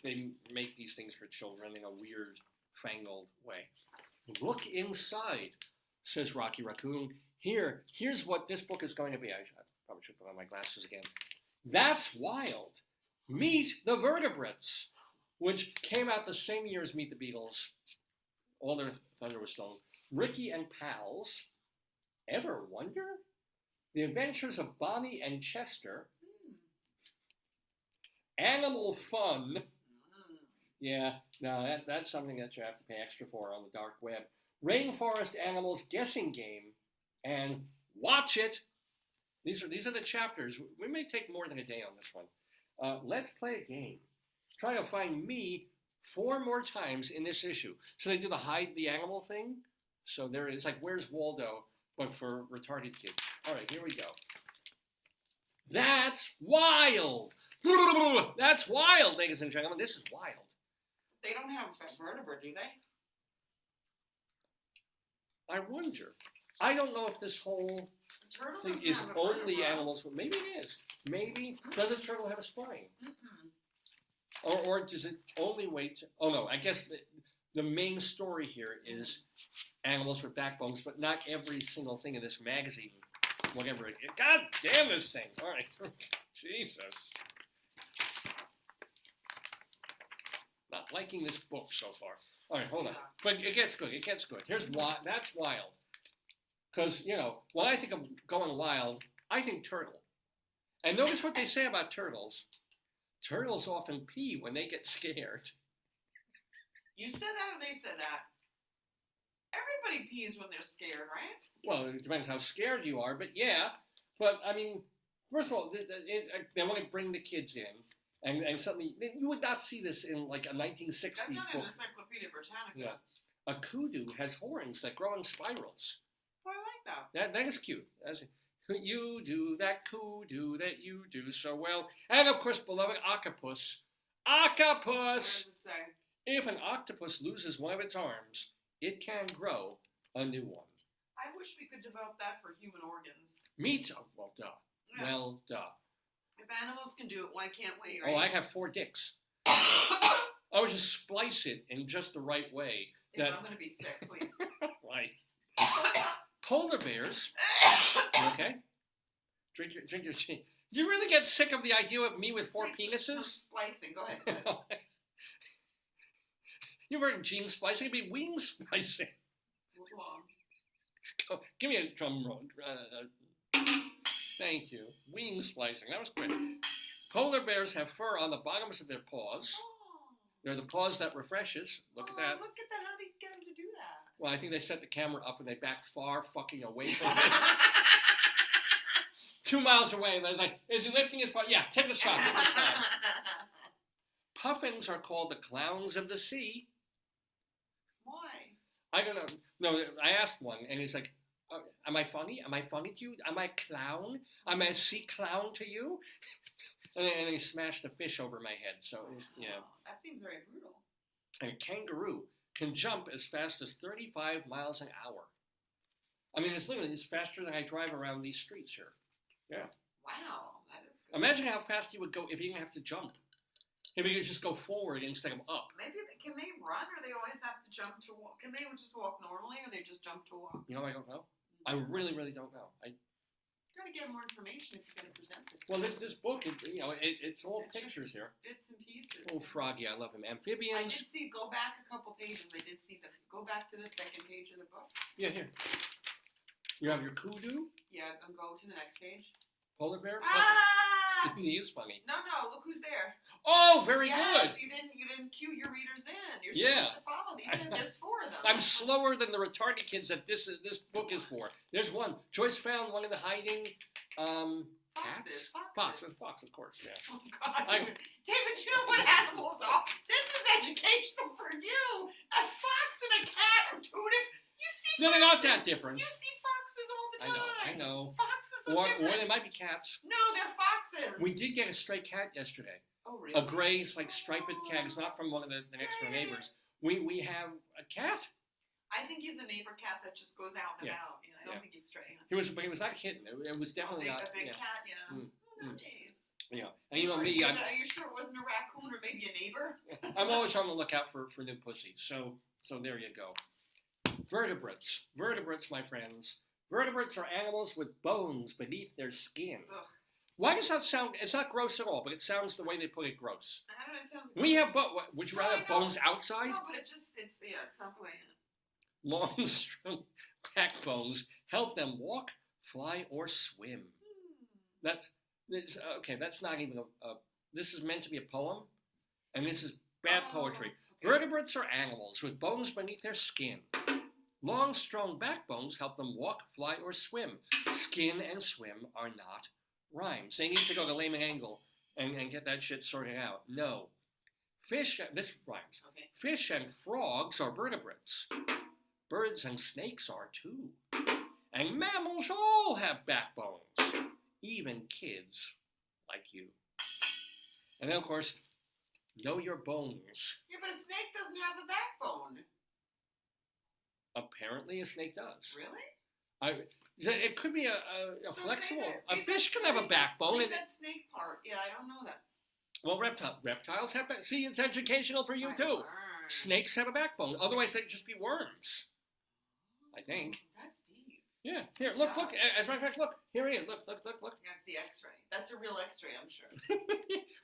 they make these things for children in a weird, fangled way. Look inside, says Rocky Raccoon. Here's what this book is going to be. I probably should put on my glasses again. That's wild. Meet the Vertebrates, which came out the same year as Meet the Beatles. All their thunder was stolen. Ricky and Pals. Ever wonder? The Adventures of Bonnie and Chester. Animal Fun. Yeah, no, that's something that you have to pay extra for on the dark web. Rainforest Animals Guessing Game. And Watch It. These are the chapters. We may take more than a day on this one. Let's play a game. Try to find me 4 more times in this issue. So they do the hide the animal thing. So there it is, like Where's Waldo, but for retarded kids. All right, here we go. That's wild. That's wild, ladies and gentlemen. This is wild. They don't have a vertebra, do they? I wonder. I don't know if this whole thing is only animals. Maybe it is. Maybe. Does a turtle have a spine? Or does it only wait? Oh no, I guess the main story here is animals with backbones, but not every single thing in this magazine, whatever it is. God damn this thing. All right. Jesus. Not liking this book so far. All right, hold on. But it gets good. It gets good. Here's why. That's wild. Because, when I think of going wild, I think turtle. And notice what they say about turtles. Turtles often pee when they get scared. You said that or they said that? Everybody pees when they're scared, right? Well, it depends how scared you are, but yeah. But, I mean, first of all, they want to bring the kids in. And suddenly, you would not see this in like a 1960s That's not book. an Encyclopedia Britannica. Yeah. A kudu has horns that grow in spirals. Oh, I like that. That is cute. You do that kudu that you do so well. And of course, beloved octopus. What Octopus! does it say? If an octopus loses one of its arms, it can grow a new one. I wish we could develop that for human organs. Meat? Oh, well, duh. Yeah. Well, duh. If animals can do it, why can't we, Oh, I right? have 4 dicks. I would just splice it in just the right way. David, That I'm gonna be sick, please. like polar bears. You okay? Drink your tea. Do you really get sick of the idea of me with 4 Please, no penises? splicing. Go ahead. Go ahead. You've heard of gene splicing? It'd be wing splicing. Move along. Oh, give me a drum roll. Thank you. Wing splicing. That was quick. Polar bears have fur on the bottoms of their paws. Oh. They're the paws that refreshes. Look at that. Look at that. How did you get him to do that? Well, I think they set the camera up and they back far fucking away from it. 2 miles away. And I was like, is he lifting his paw? Yeah, take the shot. Take the shot. Puffins are called the clowns of the sea. Why? I don't know. No, I asked one, and he's like, am I funny? Am I funny to you? Am I a clown? Am I a sea clown to you? And then he smashed a fish over my head. So, you know. That seems very brutal. And a kangaroo can jump as fast as 35 miles an hour. I mean, it's faster than I drive around these streets here. Yeah. Wow, that is good. Imagine how fast you would go if you didn't have to jump. If you could just go forward instead of up. Maybe can they run, or they always have to jump to walk? Can they just walk normally, or they just jump to walk? You know, I don't know. I really, really don't know. You gotta get more information if you're gonna present this. Well, this book, it's all It's just pictures here. bits and pieces. Oh, Froggy, I love him. I Amphibians. did see. Go back a couple pages. I did see them. Go back to the second page of the book. Yeah, here. You have your kudu, Yeah, and go to the next page. polar bear. Ah! He is funny. No, look who's there. Oh, very yes, good. You didn't cue your readers in. You're Yeah. supposed to follow. These said there's 4 of them. I'm slower than the retarded kids that this book is for. There's one. Joyce found one of the hiding cats. Foxes. Fox, of course. Yeah. Oh God, I- David, you know what animals are? This is educational for you. A fox and a cat are 2 different. You see, No, they're not foxes. that different. You see foxes all the I time. know. Foxes look Or different. they might be cats. No, they're foxes. We did get a stray cat yesterday. Oh really? A gray, like striped cat. It's not from one of the next door neighbors. We have a cat. I think he's a neighbor cat that just goes out and Yeah. about. You know, I don't Yeah. think he's stray. But he was not a kitten. It was definitely a big, not. a big Yeah. cat. Yeah. Mm, Nowadays. Yeah. And you know me, David, are you sure it wasn't a raccoon or maybe a neighbor? I'm always on the lookout for new pussy. So there you go. Vertebrates, my friends. Vertebrates are animals with bones beneath their skin. Ugh. Why does that sound? It's not gross at all, but it sounds the way they put it gross. I don't know. It sounds. We have would you No, rather I have know. bones outside? No, but it's not the way. Long, strong backbones help them walk, fly, or swim. That's okay. That's not even a. This is meant to be a poem, and this is bad poetry. Okay. Vertebrates are animals with bones beneath their skin. Long, strong backbones help them walk, fly, or swim. Skin and swim are not rhymes. They need to go to Layman Angle and get that shit sorted out. No. Fish, this rhymes. Okay. Fish and frogs are vertebrates. Birds and snakes are too. And mammals all have backbones. Even kids like you. And then, of course, know your bones. Yeah, but a snake doesn't have a backbone. Apparently, a snake does. Really? It could be a So flexible. say A that- fish can have a backbone. Read And that snake part. Yeah, I don't know that. well, reptiles have. See, it's educational for you I too. learned. Snakes have a backbone. Otherwise, they'd just be worms. I think. That's deep. Yeah. Here, look. As a matter of fact, look. Here he is. Look. That's the X-ray. That's a real X-ray, I'm sure.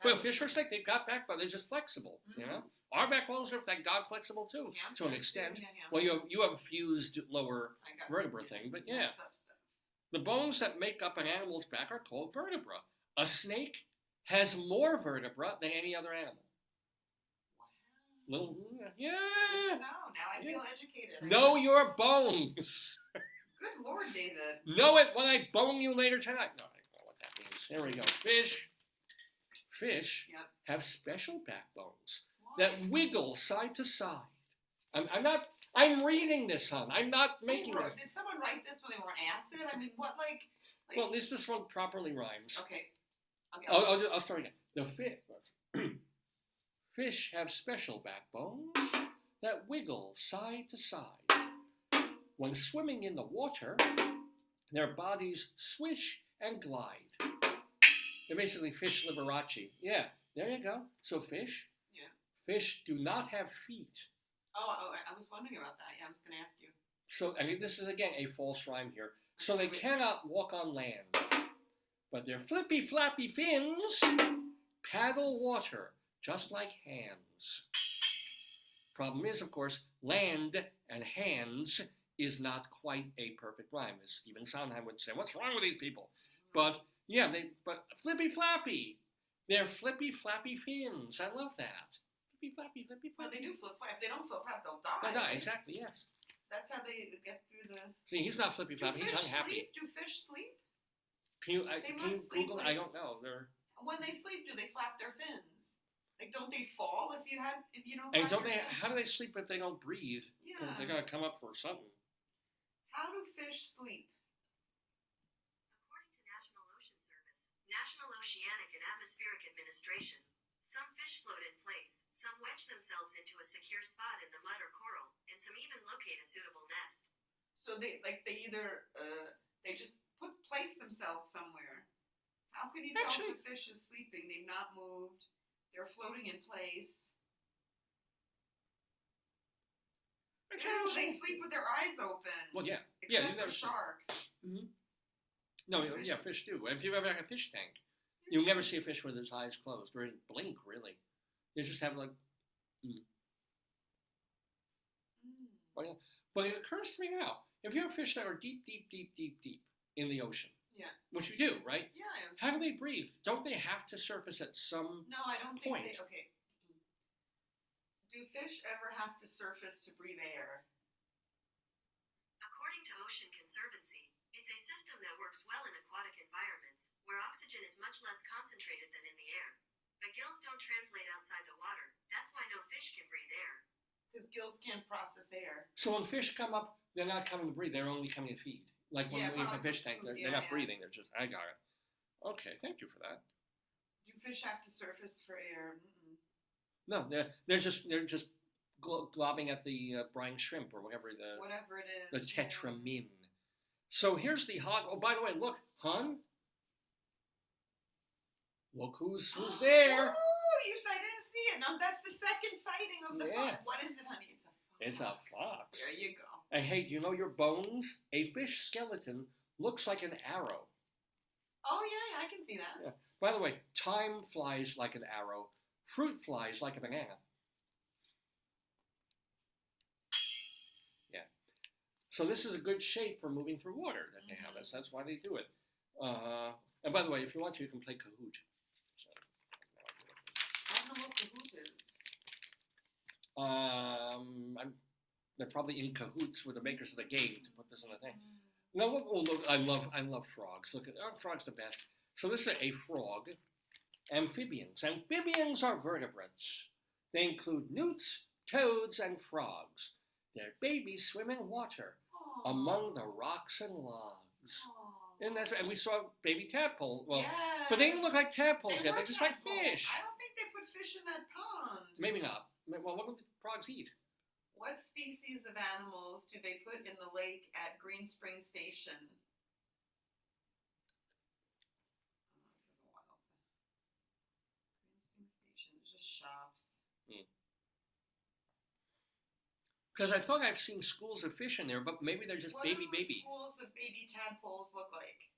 Well, fish or snake, they've got backbone. They're just flexible. You know, our backbones are, thank God, flexible too, Yeah, I'm to an sure. extent. Yeah. Well, you have a fused lower I got vertebra thing, but yeah. messed up stuff. The bones that make up an animal's back are called vertebra. A snake has more vertebra than any other animal. Wow. Little, Good yeah. to know. Now I feel educated. Know your bones. Good Lord, David. Know it when I bone you later tonight. No, I don't know what that means. There we go. Fish Yep. have special backbones Why? that wiggle side to side. I'm reading this, hon. I'm not making it. Did someone write this when they were on acid? I mean, what, like Like, Well, this one properly rhymes. okay. I'll start again. The fish have special backbones that wiggle side to side. When swimming in the water, their bodies swish and glide. They're basically fish Liberace. Yeah, there you go. So fish. Yeah. Fish do not have feet. Oh, I was wondering about that. Yeah, I was going to ask you. So, I mean, this is again a false rhyme here. So they cannot walk on land, but their flippy flappy fins paddle water just like hands. Problem is, of course, land and hands is not quite a perfect rhyme, as Stephen Sondheim would say. What's wrong with these people? But yeah, but flippy flappy. They're flippy flappy fins. I love that. Flippy flappy, flippy flappy. Well, they do flip flap. If they don't flip flap, they'll die. They'll die, right? exactly, yes. That's how they get through the. See, he's not flippy flappy, he's unhappy. Do fish sleep? Can you They can you must sleep Google? like- I don't know. They're When they sleep, do they flap their fins? Like, don't they fall if you don't? and flap don't your they? fins? How do they sleep if they don't breathe? Because Yeah. they gotta come up for something. How do fish sleep? According to National Ocean Service, National Oceanic and Atmospheric Administration, some fish float in place, some wedge themselves into a secure spot in the mud or coral, and some even locate a suitable nest. So they either they just place themselves somewhere. How can you tell Actually- if a fish is sleeping? They've not moved. They're floating in place. Ew, they sleep with their eyes open. Well, yeah. Except Yeah, you for never see- sharks. No, Fish- yeah, fish do. If you ever had a fish tank, you'll never see a fish with its eyes closed or blink, really. They just have like. Mm. But it occurs to me now, if you have fish that are deep, deep, deep, deep, deep in the ocean, Yeah. which you do, right? Yeah. I was- How do they breathe? Don't they have to surface at some? No, I don't think point? they. Okay. Do fish ever have to surface to breathe air? According to Ocean Conservancy, it's a system that works well in aquatic environments, where oxygen is much less concentrated than in the air. But gills don't translate outside the water, that's why no fish can breathe air. Because gills can't process air. So when fish come up, they're not coming to breathe. They're only coming to feed. Like when Yeah, we have a probably fish tank, food, they're yeah, not yeah. breathing. They're just. I got it. Okay, thank you for that. Do fish have to surface for air? Mm-mm. No, they're just globbing at the brine shrimp or whatever Whatever it is. the yeah. tetramin. So here's the hog. Oh, by the way, look, hon. Look who's there. Oh, I didn't see it. No, that's the second sighting of the Yeah. fox. What is it, honey? It's a fox. It's a fox. There you go. And hey, do you know your bones? A fish skeleton looks like an arrow. Oh yeah, I can see that. Yeah. By the way, time flies like an arrow. Fruit flies like a banana. Yeah. So this is a good shape for moving through water that they have. That's why they do it. And by the way, if you want to, you can play Kahoot. I don't know what the hoot is. They're probably in cahoots with the makers of the game to put this in the thing. No, look, I love frogs. Look, aren't frogs the best? So this is a frog. Amphibians. Amphibians are vertebrates. They include newts, toads, and frogs. Their babies swim in water Aw. among the rocks and logs. Aw. And that's and we saw baby tadpole. Well, Yes. but they didn't look like tadpoles They yet. were They're just like tadpoles. fish. I don't think they put fish in that pond. Maybe not. Well, what do the frogs eat? What species of animals do they put in the lake at Green Spring Station? Oh, this is a wild thing. Green Spring Station is just shops. Because I thought I've seen schools of fish in there, but maybe they're just What baby. do schools of baby tadpoles look like?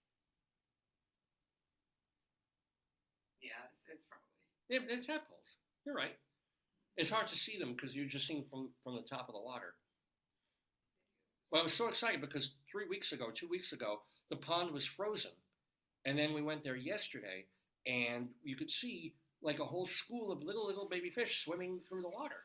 Yeah, it's probably. They're tadpoles. You're right. It's hard to see them because you're just seeing from the top of the water. Well, I was so excited because 2 weeks ago, the pond was frozen. And then we went there yesterday, and you could see like a whole school of little baby fish swimming through the water.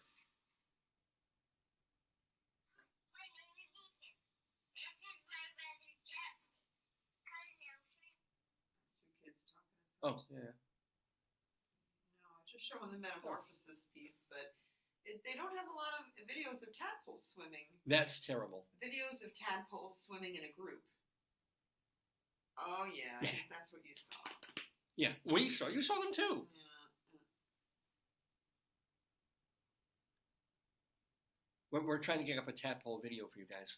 Two kids talking. Oh, yeah. No, just showing the metamorphosis piece, but they don't have a lot of videos of tadpoles swimming. That's terrible. Videos of tadpoles swimming in a group. Oh yeah, I Yeah. think that's what you saw. Yeah, you saw them too. Yeah. We're trying to get up a tadpole video for you guys.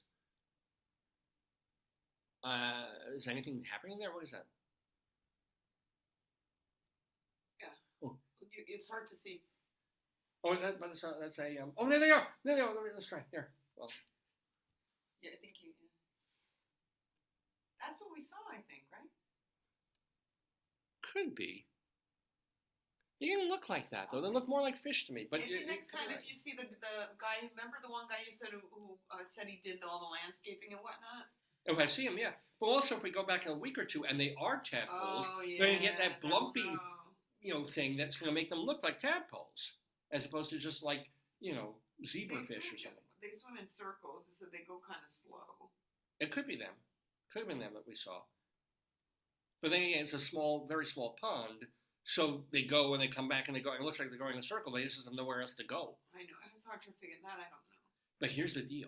Is anything happening there? What is that? It's hard to see. Oh, that's a. Oh, there they are. There they are. Let's try. There. Well, Yeah, I think you. That's what we saw. I think, right? could be. They didn't look like that though. They look more like fish to me. But Maybe next time, if you see the guy, remember the one guy you said who said he did all the landscaping and whatnot? if I see them, yeah. But also, if we go back in a week or two and they are tadpoles, Oh yeah. they're gonna get that blumpy, no. thing that's gonna make them look like tadpoles, as opposed to just like zebrafish or something. They swim in circles, so they go kind of slow. It could be them. Could have been them that we saw. But then again, it's a very small pond, so they go and they come back and they go. It looks like they're going in a circle. They just have nowhere else to go. I know. It's hard to figure that. I don't know. But here's the deal.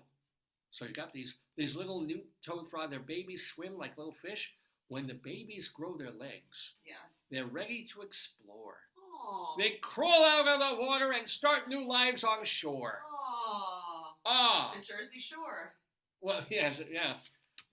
So you got these little new toad frog. Their babies swim like little fish. When the babies grow their legs, Yes. they're ready to explore. Oh. They crawl out of the water and start new lives on shore. Oh. Ah, The Jersey Shore. well, yes, yeah.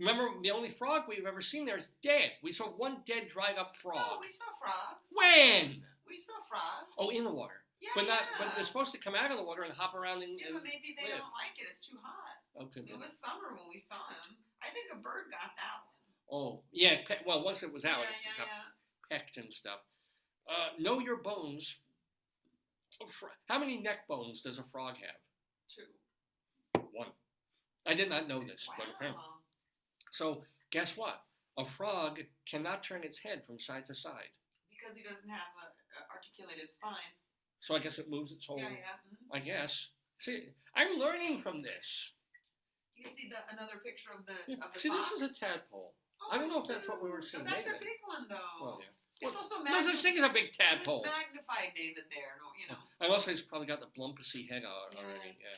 Remember, the only frog we've ever seen there is dead. We saw one dead, dried up frog. No, we saw frogs. When? We saw frogs. Oh, in the water. yeah. But not. Yeah. But they're supposed to come out of the water and hop around and. Yeah, but maybe they live. don't like it. It's too hot. Okay. It was summer when we saw him. I think a bird got that one. Oh, yeah. Well, once it was out, it Yeah, got yeah. pecked and stuff. Know your bones. How many neck bones does a frog have? 2. One. I did not know this, but apparently. Wow. So guess what? A frog cannot turn its head from side to side. Because he doesn't have a articulated spine. So I guess it moves its whole. Yeah, yeah. Mm-hmm. I guess. See, I'm learning from this. You can see another picture of the See, fox. this is a tadpole. Oh, I don't know if that's what we were seeing. No, that's Maybe. a big one, though. Well, yeah. It's Well, also no such thing as a big tadpole. It's magnified, David. There, no. I also he's probably got the blumpusy head on Yeah. already. Yeah.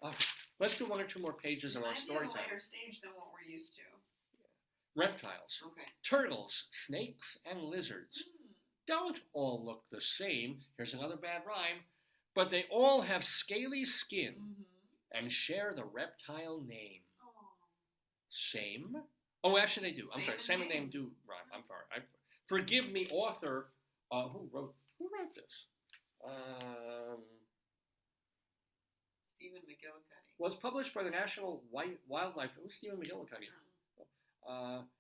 All right. Let's do one or two more pages of our story a time. later stage than what we're used to. Reptiles, Okay. turtles, snakes, and lizards Hmm. don't all look the same. Here's another bad rhyme. But they all have scaly skin Mm-hmm. and share the reptile name. Oh. Same? Oh, actually they do. I'm Same sorry. and Same and name. name do rhyme. I'm sorry. Forgive me, author. Who wrote this? Stephen McGillicuddy. Was published by the National Wildlife. Who's Stephen McGillicuddy?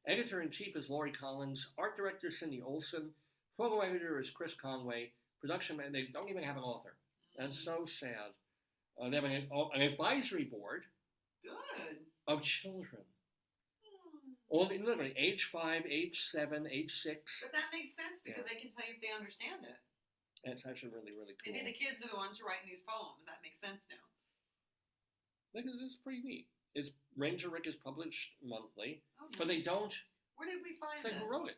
Editor-in-chief is Laurie Collins. Art director Cindy Olson. Photo editor is Chris Conway. Production man, they don't even have an author. That's so sad. They have an advisory board Good. of children. Hmm. All literally age 5, age 7, age 6. But that makes sense because they can tell you if they understand it. And it's actually really, really cool. Maybe the kids are the ones who are writing these poems. That makes sense now. This is pretty neat. Ranger Rick is published monthly, Oh, but they don't Where did we find say this? who wrote it.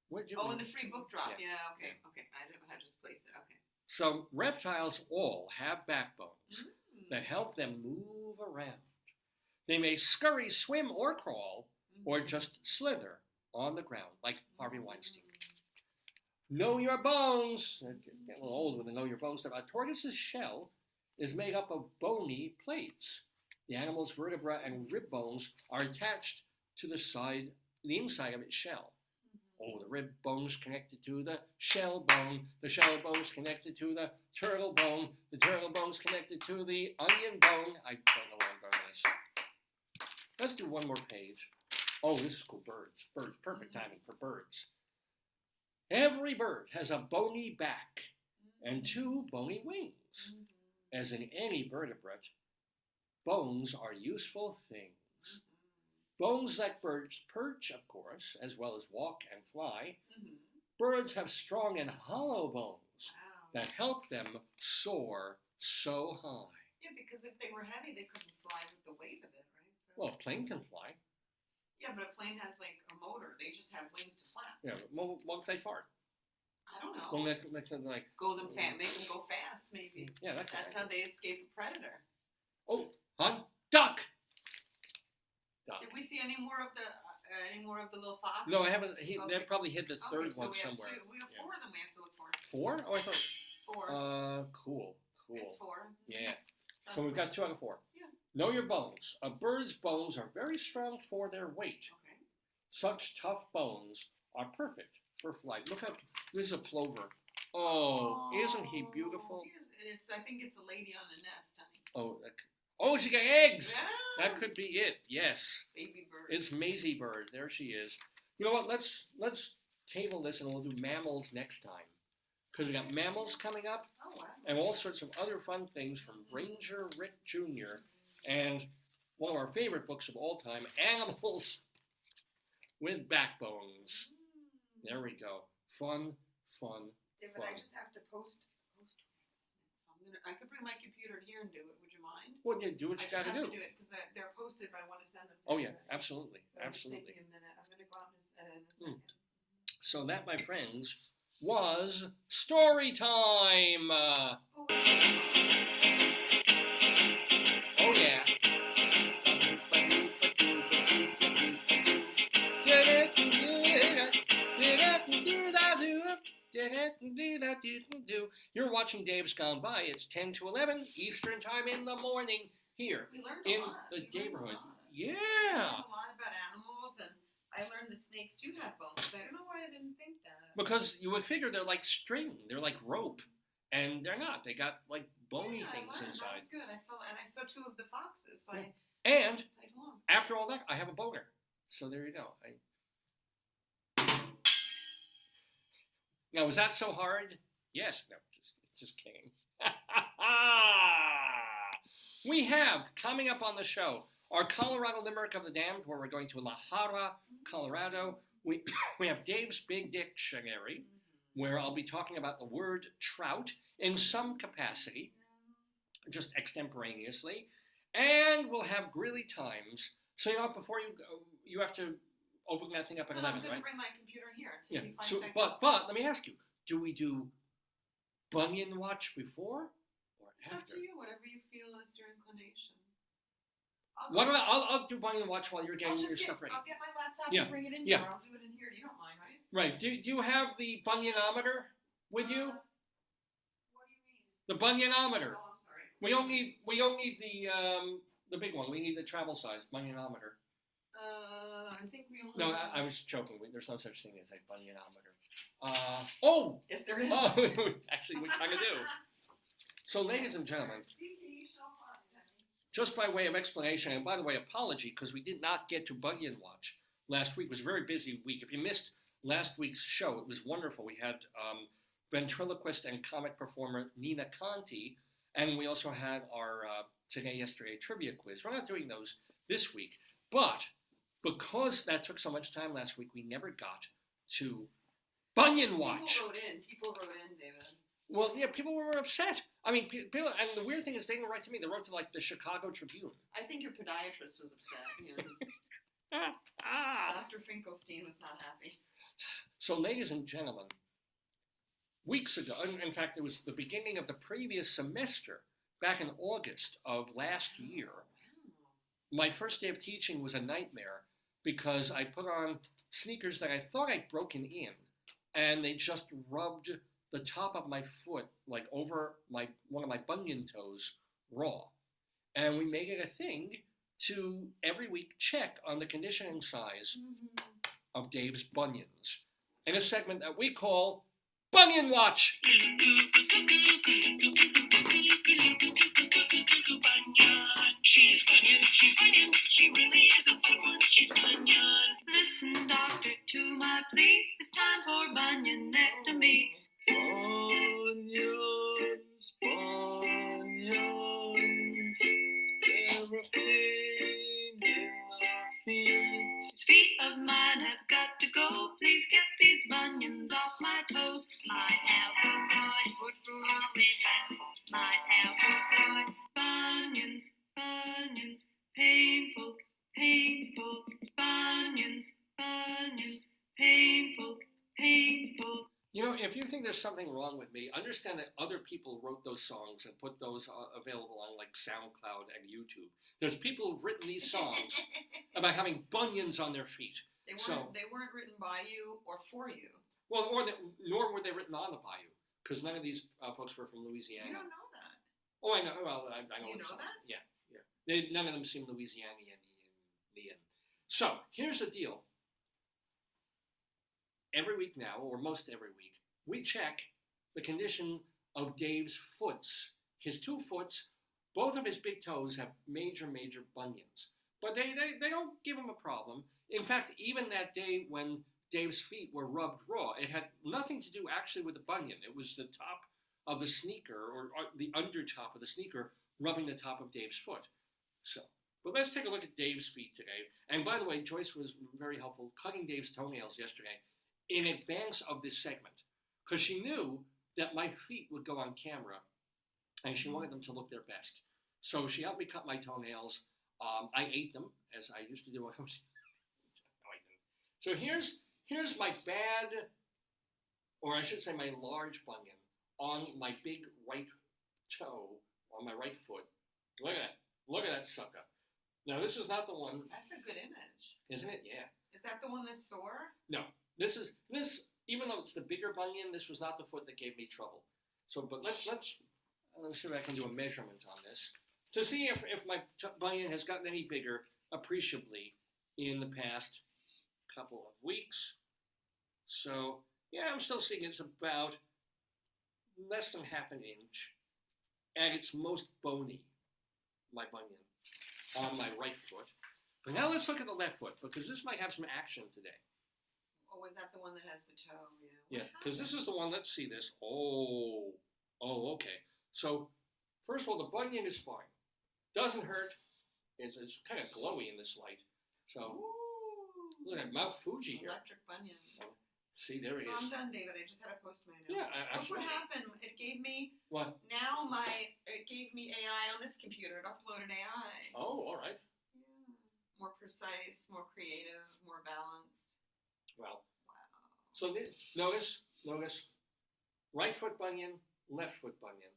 Where'd you Oh, read in the free book drop. Yeah. Yeah, okay. I just placed it. Okay. So reptiles all have backbones Mm. that help them move around. They may scurry, swim, or crawl, or just slither on the ground, like Harvey Weinstein. Know your bones. Getting a little old with the know your bones stuff. A tortoise's shell is made up of bony plates. The animal's vertebra and rib bones are attached to the inside of its shell. Oh, the rib bone's connected to the shell bone bone's connected to the turtle bone's connected to the onion bone. I don't know where I'm going with this. Let's do one more page. Oh, this is cool. Birds. Perfect timing for birds. Every bird has a bony back and 2 bony wings. As in any vertebrate, bones are useful things. Bones let birds perch, of course, as well as walk and fly. Birds have strong and hollow bones Wow. that help them soar so high. Yeah, because if they were heavy, they couldn't fly with the weight of it, right? So, Well, a plane can fly. yeah, but a plane has like a motor. They just have wings to flap. Yeah, well, they fart. I don't know. Well, make them like, Make them go fast, maybe. yeah, that's How they escape a predator. Oh, hunt duck. Duck. Did we see any more of the any more of the little foxes? No, I haven't. They Okay. probably hid the third so one we have somewhere. two. We have Yeah. 4 of them we have to look for. 4? Oh, I thought. 4. Cool. It's 4. Yeah. Trust So we've me. got 2 out of 4. Yeah. Know your bones. A bird's bones are very strong for their weight. Okay. Such tough bones are perfect for flight. Look how this is a plover. Oh, isn't he beautiful? I think it's a lady on the nest, honey. Oh, she got eggs. Yeah. That could be it. Yes, Baby bird. it's Maisie Bird. There she is. You know what? Let's table this and we'll do mammals next time because we got mammals coming up Oh, wow. and all sorts of other fun things from Ranger Rick Jr. and one of our favorite books of all time, Animals with Backbones. There we go. Fun. Yeah, but I just have to post. So I could bring my computer here and do it. Would you mind? Well, yeah, do what you I just gotta have do. to do it because they're posted. If I want to send them. Oh yeah, absolutely, So it'll just absolutely. Take me a minute. I'm gonna go out in a second. So that, my friends, was story time. Oh yeah. You're watching Dave's Gone By. It's 10 to 11 Eastern Time in the morning here We learned in a lot. the We learned a Daverhood. lot. Yeah. I learned a lot about animals, and I learned that snakes do have bones. But I don't know why I didn't think that. Because you would figure they're like string, they're like rope, and they're not. They got like bony Yeah, things I learned. inside. That was good. And I saw 2 of the foxes, so I And played along. after all that, I have a boner. So there you go. Now, was that so hard? Yes. No, just kidding. We have coming up on the show our Colorado Limerick of the Damned, where we're going to La Jara, Colorado. We have Dave's Big Dictionary, where I'll be talking about the word trout in some capacity, just extemporaneously. And we'll have Greeley Times. So, you know, before you go, you have to open that thing up at 11, I'm gonna right? bring my computer in here. It's Yeah. me 5 So, seconds. but let me ask you: do we do Bunion Watch before or It's up after? to you. Whatever you feel is your inclination. Why don't I'll do Bunion Watch while you're getting your stuff ready. I'll get my laptop Yeah, and bring it in yeah. here. I'll do it in here. You don't mind, right? Right? Do you have the Bunionometer with you? What do you mean? The Bunionometer. Oh, I'm sorry. We don't need the big one. We need the travel size Bunionometer. I think we only. No, I was joking. There's no such thing as a Bunionometer. Oh, Yes, there is. oh, actually, we kind of do. So, ladies and gentlemen, just by way of explanation, and by the way, apology, because we did not get to Bunion Watch last week. It was a very busy week. If you missed last week's show, it was wonderful. We had ventriloquist and comic performer Nina Conti, and we also had our Today Yesterday trivia quiz. We're not doing those this week, but because that took so much time last week, we never got to Bunion Watch. People wrote in, David. Well, yeah, people were upset. I mean, people, and the weird thing is they didn't write to me. They wrote to, like, the Chicago Tribune. I think your podiatrist was upset. Dr. Finkelstein was not happy. So, ladies and gentlemen, weeks ago, in fact, it was the beginning of the previous semester, back in August of last year, my first day of teaching was a nightmare because I put on sneakers that I thought I'd broken in, and they just rubbed the top of my foot, like over one of my bunion toes, raw. And we made it a thing to every week check on the condition and size of Dave's bunions in a segment that we call Bunion Watch. She's Bunion, she really is a good one, she's Bunion. Listen, doctor, to my plea. It's time for bunionectomy. Bunions, they're a pain in the feet. These feet of mine have got to go. Please get these bunions off my toes. My elbow foot, foot rule always has my elbow foot. Bunions, bunions, painful, painful. Bunions, bunions, painful, painful. You know, if you think there's something wrong with me, understand that other people wrote those songs and put those available on like SoundCloud and YouTube. There's people who've written these songs about having bunions on their feet. They weren't written by you or for you. Well, nor were they written on the bayou, because none of these folks were from Louisiana. You don't know that. Oh, I know. Well, I know. You know some. that? Yeah. None of them seem Louisianian in the end. So here's the deal. Every week now, or most every week, we check the condition of Dave's foots. His 2 foots, both of his big toes have major bunions. But they don't give him a problem. In fact, even that day when Dave's feet were rubbed raw, it had nothing to do actually with the bunion. It was the top of the sneaker, or the under top of the sneaker, rubbing the top of Dave's foot. So, but let's take a look at Dave's feet today. And by the way, Joyce was very helpful cutting Dave's toenails yesterday in advance of this segment, because she knew that my feet would go on camera, and she wanted them to look their best. So she helped me cut my toenails. I ate them, as I used to do when I was. No, I didn't. So here's my bad, or I should say my large bunion on my big right toe, on my right foot. Look at that. Look at that sucker. Now, this is not the one. That's a good image. Isn't it? Yeah. Is that the one that's sore? No. This, even though it's the bigger bunion, this was not the foot that gave me trouble. So, but let's see if I can do a measurement on this to see if my bunion has gotten any bigger appreciably in the past couple of weeks. So, yeah, I'm still seeing it's about less than half an inch at its most bony, my bunion, on my right foot. But now let's look at the left foot, because this might have some action today. Oh, was that the one that has the toe? Yeah, because this is the one, let's see this. Oh, okay. So, first of all, the bunion is fine. Doesn't hurt. It's kind of glowy in this light. So, Ooh. look at Mount Fuji here. Electric bunion. See, there he So is. I'm done, David. I just had to post my notes. Yeah, Look what absolutely. happened. It gave me What? it gave me AI on this computer. It uploaded AI. Oh, all right. Yeah. More precise, more creative, more balanced. Well, Wow. so notice, right foot bunion, left foot bunion.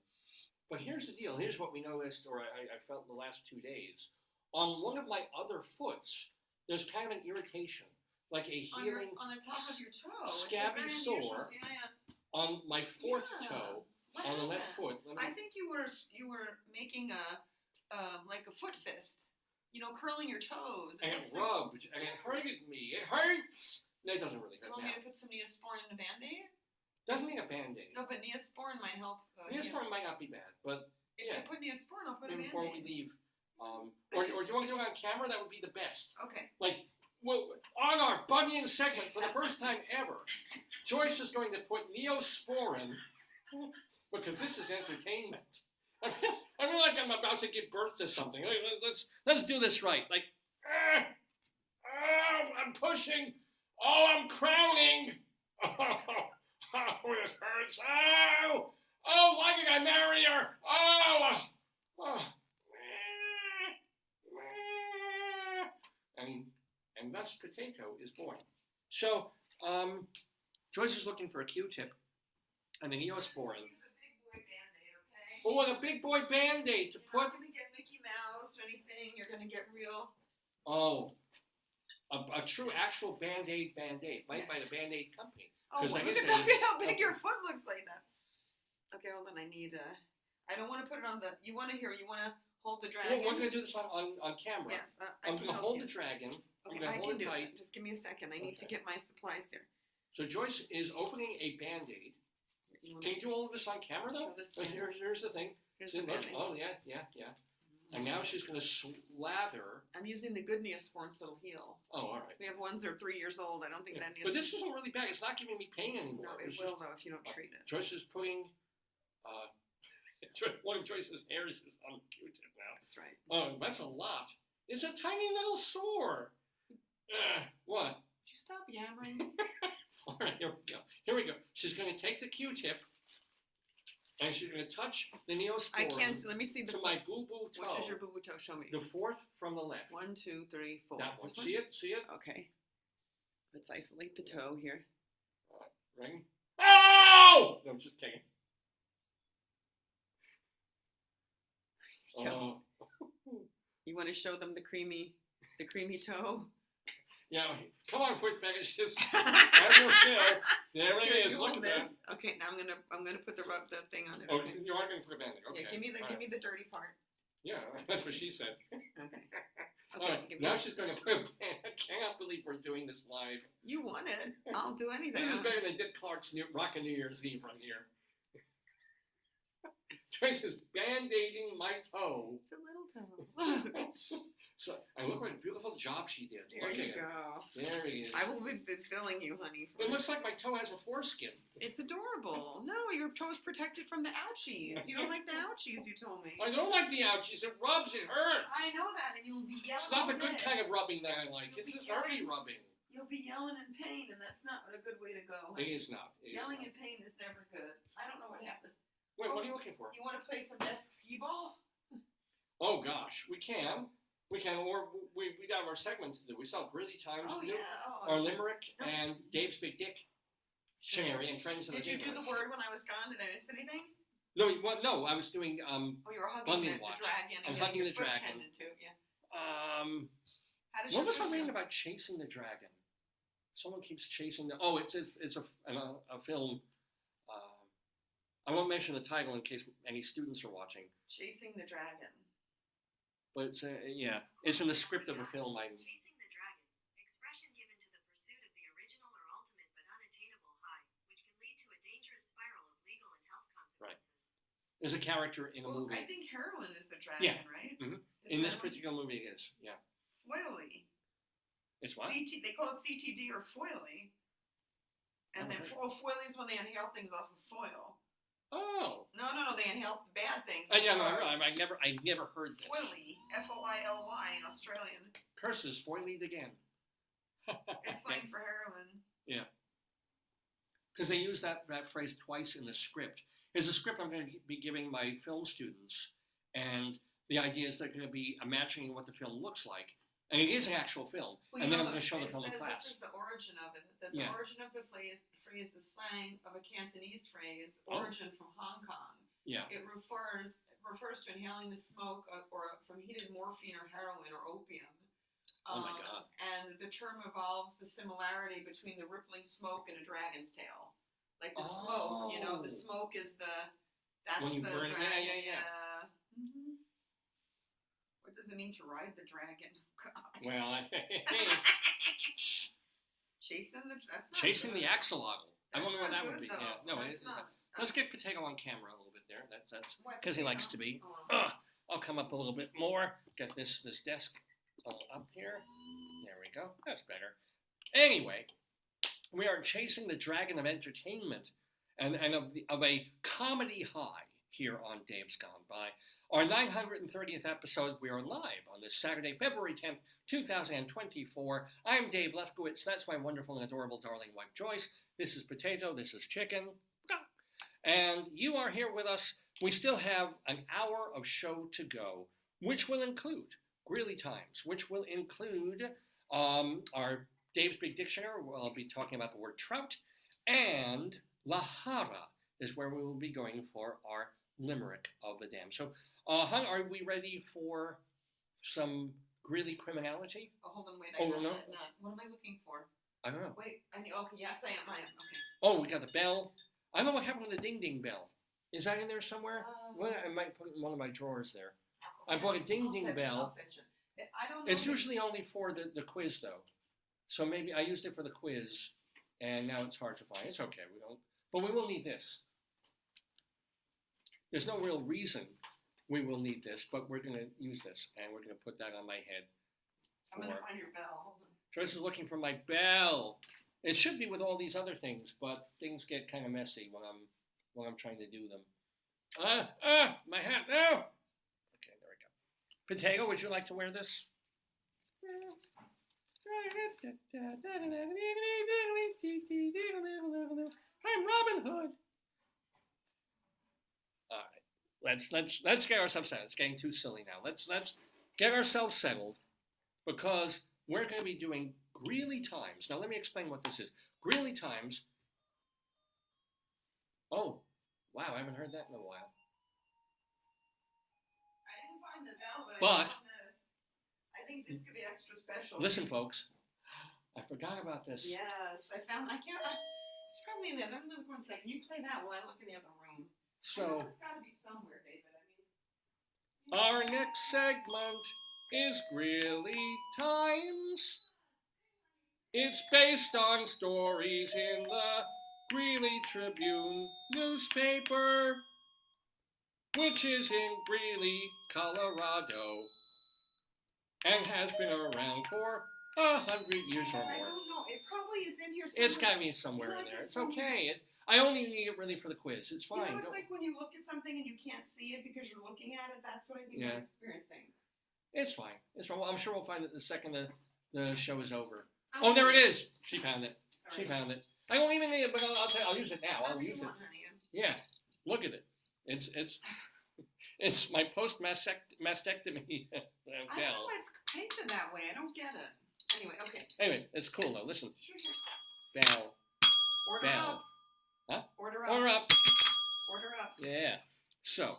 But here's the deal. Here's what we noticed, or I felt in the last 2 days. On one of my other foots, there's kind of an irritation, like a healing on the top of your toe. scabby it's very unusual. sore Yeah. on my fourth Yeah. toe What on the left happened? foot. I think you were making like a foot fist. You know, curling your toes. And it rubbed, and it hurted me. It hurts! No, it doesn't really You hurt want now. me to put some Neosporin in a Band-Aid? Doesn't need a Band-Aid. No, but Neosporin might help. Neosporin might not be bad, but If yeah. you put Neosporin, I'll put a before we Band-Aid. leave. Or do you want to do it on camera? That would be the best. Okay. Like, well, on our bunion segment, for the first time ever, Joyce is going to put Neosporin, because this is entertainment. I feel like I'm about to give birth to something. Let's do this right. Like, I'm pushing. Oh, I'm crowning. Oh, this hurts. Oh, why did I marry her? And thus Potato is born. So, Joyce is looking for a Q-tip and a Neosporin. Use a big boy Band-Aid, okay? Oh, and a big boy Band-Aid to You're put. not gonna get Mickey Mouse or anything. You're gonna get real. Oh, a true actual Band-Aid made by the Band-Aid company. Oh, 'Cause well, like I look at said, that, how big your foot looks like that. Okay, hold on. I need I don't want to put it on the. You want to hold the dragon? Well, we're going to do this on camera. Yes, I I'm can going to help hold you. the dragon. I'm Okay, going I to can hold it do tight. it. Just give me a second. I need to Okay. get my supplies here. So Joyce is opening a Band-Aid. You wanna Can you do all of this on camera, though? show this But to me? here's the thing. Here's See, the look. Band-Aid. Oh, yeah. And now she's going to slather. I'm using the good Neosporin so it'll heal. Oh, all right. We have ones that are 3 years old. I don't think Yeah. that But this isn't really bad. It's not giving me pain anymore. No, it It's will just- though if you don't treat it. Joyce is putting one of Joyce's hairs is on the Q-tip now. That's right. Oh, that's a lot. It's a tiny little sore. What? Would you stop yammering? All right, here we go. She's going to take the Q-tip, and she's going to touch the Neosporin I can't see. Let me see the to foot. my boo-boo toe. Which is your boo-boo toe? Show me. The fourth from the left. 1, 2, 3, 4. That one. This See it? See it? Okay. Let's isolate the toe here. Ring. Oh! No, I'm just kidding. You want to show them the creamy toe? Yeah, come on, foot fetishes. Have your fill. There it Here, is. you Look hold at this. that. Okay, now I'm gonna put the thing on it. Oh, Okay. you are going for the banding. Okay. Yeah, give me All right. the dirty part. Yeah, that's what she said. Okay. All Okay. right, Give now me. she's going to put a band. I cannot believe we're doing this live. You want it? I'll do anything. This is better than Dick Clark's Rockin' New Year's Eve right here. Joyce is band-aiding my toe. It's a little toe. Look. So, and look what a beautiful job she did. There Look you at it. go. There it is. I will be filling you, honey. It looks like my toe has a foreskin. It's adorable. No, your toe's protected from the ouchies. You don't like the ouchies, you told me. I don't like the ouchies. It rubs. It hurts. I know that, and you'll be yelling. It's not the all good day. kind of rubbing that I like. You'll It's be this dirty rubbing. You'll be yelling in pain, and that's not a good way to go. It is not. It is Yelling not. in pain is never good. I don't know what happens. Wait, what are you looking for? You want to play some desk skee ball? Oh gosh, we can. We can, or we have our segments to do. We saw Greeley Times Oh to do, yeah. or Limerick, and Dave's Big Dick, Sherry, and Friends of the Did you do the Neighborhood. word when I was gone? Did I miss anything? No, I was doing Oh, you were hugging Bunion the watch. dragon I'm and getting hugging your the foot dragon. tended to. Yeah. How does What your was I foot reading feel? about chasing the dragon? Someone keeps chasing the. Oh, it's a film. I won't mention the title in case any students are watching. Chasing the dragon. But it's it's in the script of a film. Chasing the dragon, expression given to the pursuit of the original or ultimate but unattainable high, which can lead to a dangerous spiral of legal and health consequences. There's a character in a Well, movie. I think heroin is the dragon, Yeah. right? Mhm. Is In this heroin particular movie, it is. Yeah. foily. It's what? They call it CTD or foily. And then foily is when they inhale things off of foil. Oh. No, they inhale bad things. Yeah, no, drugs. I've never heard this. Foily, Foily in Australian. Curses, foiled again. It's slang for heroin. Yeah. Because they use that phrase twice in the script. There's a script I'm going to be giving my film students, and the idea is they're going to be imagining what the film looks like. And it is an actual film. Well, and you then I'm know, going to show the it film in says class. This is the origin of it. That Yeah. The origin of the phrase, the slang of a Cantonese phrase, Oh. origin from Hong Kong. Yeah. It refers to inhaling the smoke from heated morphine or heroin or opium. Oh my God. And the term involves the similarity between the rippling smoke and a dragon's tail. Like the smoke, the smoke is that's When you the burn it, dragon. yeah. Mhm. What does it mean to ride the dragon? God. Well, Chasing that's not chasing good. the axolotl. I That's wonder what not that would good, be. though. Yeah. No, That's it is. not. Let's get Potato on camera a little bit there. That's What, because he likes to potato? be. Oh. I'll come up a little bit more. Get this desk up here. There we go. That's better. Anyway, we are chasing the dragon of entertainment and of a comedy high here on Dave's Gone By. Our 930th episode, we are live on this Saturday, February 10th, 2024. I'm Dave Lefkowitz. That's my wonderful and adorable darling wife, Joyce. This is Potato. This is Chicken. And you are here with us. We still have an hour of show to go, which will include Greeley Times, which will include our Dave's Big Dictionary, where I'll be talking about the word trout, and Lahara is where we will be going for our Limerick of the Dam. So, hon, are we ready for some Greeley criminality? Oh, hold on, wait. Oh, I have no. it. What am I looking for? I don't know. Wait, okay, yes, I am. Okay. Oh, we got the bell. I don't know what happened with the ding ding bell. Is that in there somewhere? Well, I might put it in one of my drawers there. I bought a ding ding bell. I'll fetch it. I don't know. It's usually only for the quiz, though. So maybe I used it for the quiz, and now it's hard to find. It's okay. But we will need this. There's no real reason we will need this, but we're going to use this, and we're going to put that on my head. I'm going to find your bell. Hold on. Joyce is looking for my bell. It should be with all these other things, but things get kind of messy when I'm trying to do them. My hat, no! Okay, there we go. Potato, would you like to wear this? I'm Robin Hood. All right, let's get ourselves settled. It's getting too silly now. Let's get ourselves settled because we're going to be doing Greeley Times. Now let me explain what this is. Greeley Times. Oh, wow! I haven't heard that in a while. I didn't find the bell, But- I found this. I think this could be extra special. Listen, folks. I forgot about this. Yes, I found. I can't. It's probably in the other. Look, one second. You play that while I look in the other room. I So know it's got to be somewhere, David. our next segment is Greeley Times. It's based on stories in the Greeley Tribune newspaper, which is in Greeley, Colorado, and has been around for 100 years or I more. don't know. It probably is in here somewhere. It's got to be somewhere You know, in I there. get It's some- okay. I only need it really for the quiz. It's You fine. know, it's like when you look at something and you can't see it because you're looking at it. That's what I think Yeah. I'm experiencing. It's fine. It's fine. Well, I'm sure we'll find it the second the show is over. Oh, there it is. She found it. She found it. I won't even need it, but I'll tell you, I'll use it now. I'll use it. Yeah. Look at it. It's my post-mastectomy. I don't know why it's painted that way. I don't get it. Anyway, okay. Anyway, it's cool though. Listen. Sure. Bell. Order Bell. up. Huh? Order up. Order up. Order up. Yeah. So,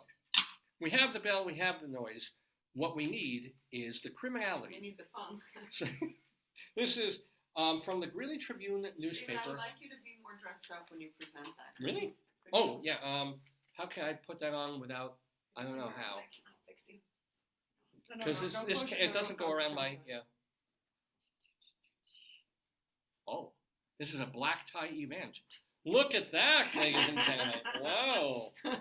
we have the bell, we have the noise. What we need is the We criminality. need the funk. So, this is from the Greeley Tribune David, I newspaper. would like you to be more dressed up when you present that. Really? Could you? Oh, yeah. How can I put that on without, I don't know how. I'll fix you. No, no, Because no, don't close it no, doesn't don't go close around it, my, don't close yeah. Oh, this is a black tie event. Look at that, ladies and gentlemen. Wow. it.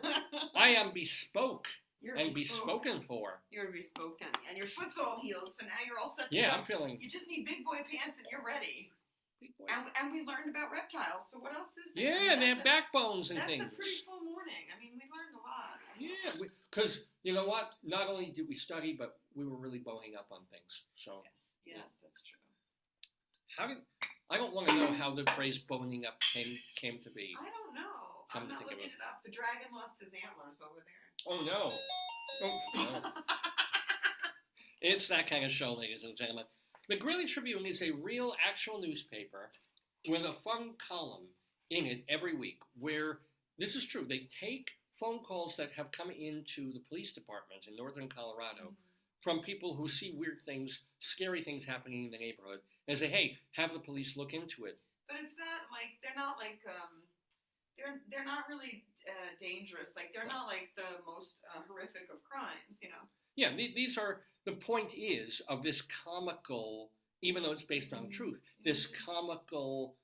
I am bespoke You're and bespoke. bespoken for. You're bespoke, honey. And your foot's all healed, so now you're all set to Yeah, go. I'm feeling. You just need big boy pants and you're ready. Big boy. And we learned about reptiles, so what else is there? Yeah, they have backbones and that's things. a pretty full morning. I mean, we learned a lot. Yeah, because you know what? Not only did we study, but we were really boning up on things. So Yes, that's true. how did I don't want to know how the phrase boning up came to be. I don't know. Come I'm to not think of looking it up. The dragon lost his antlers over there. Oh no. Oh, no. It's that kind of show, ladies and gentlemen. The Greeley Tribune is a real, actual newspaper with a fun column in it every week where, this is true, they take phone calls that have come into the police department in northern Colorado from people who see weird things, scary things happening in the neighborhood, and say, hey, have the police look into it. But it's not like they're not really dangerous. Like they're not like the most horrific of crimes, you know. Yeah, these are, the point is of this comical, even though it's based on truth, this comical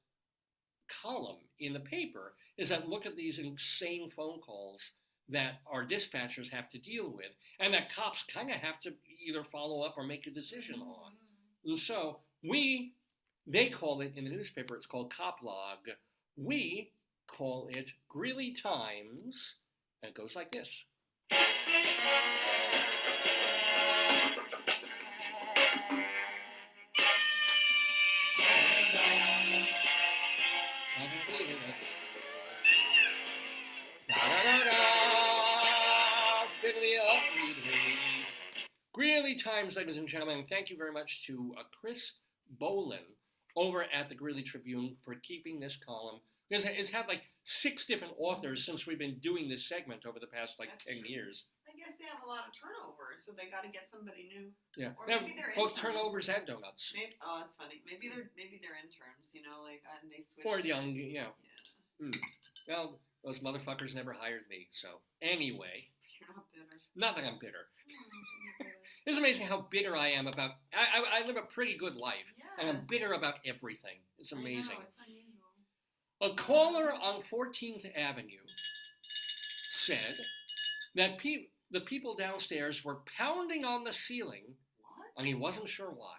column in the paper is that look at these insane phone calls that our dispatchers have to deal with and that cops kind of have to either follow up or make a decision on. And so they call it in the newspaper, it's called Cop Log. We call it Greeley Times, and it goes like this. Greeley Times, ladies and gentlemen, thank you very much to Chris Bolin over at the Greeley Tribune for keeping this column. Because it's had like 6 different authors since we've been doing this segment over the past like That's 10 true. years. I guess they have a lot of turnover, so they got to get somebody new. Yeah, Or yeah, maybe they're both interns. turnovers and donuts. Maybe, oh, that's funny. Maybe they're interns, you know, like and they switch. Or young, yeah. Yeah. Well, those motherfuckers never hired me, so anyway. You're not bitter. Not that I'm bitter. You're bitter. It's amazing how bitter I am about, I live a pretty good life, and I'm bitter about everything. It's amazing. I know, it's unusual. A caller on 14th Avenue said that the people downstairs were pounding on the ceiling, What? and he wasn't sure why.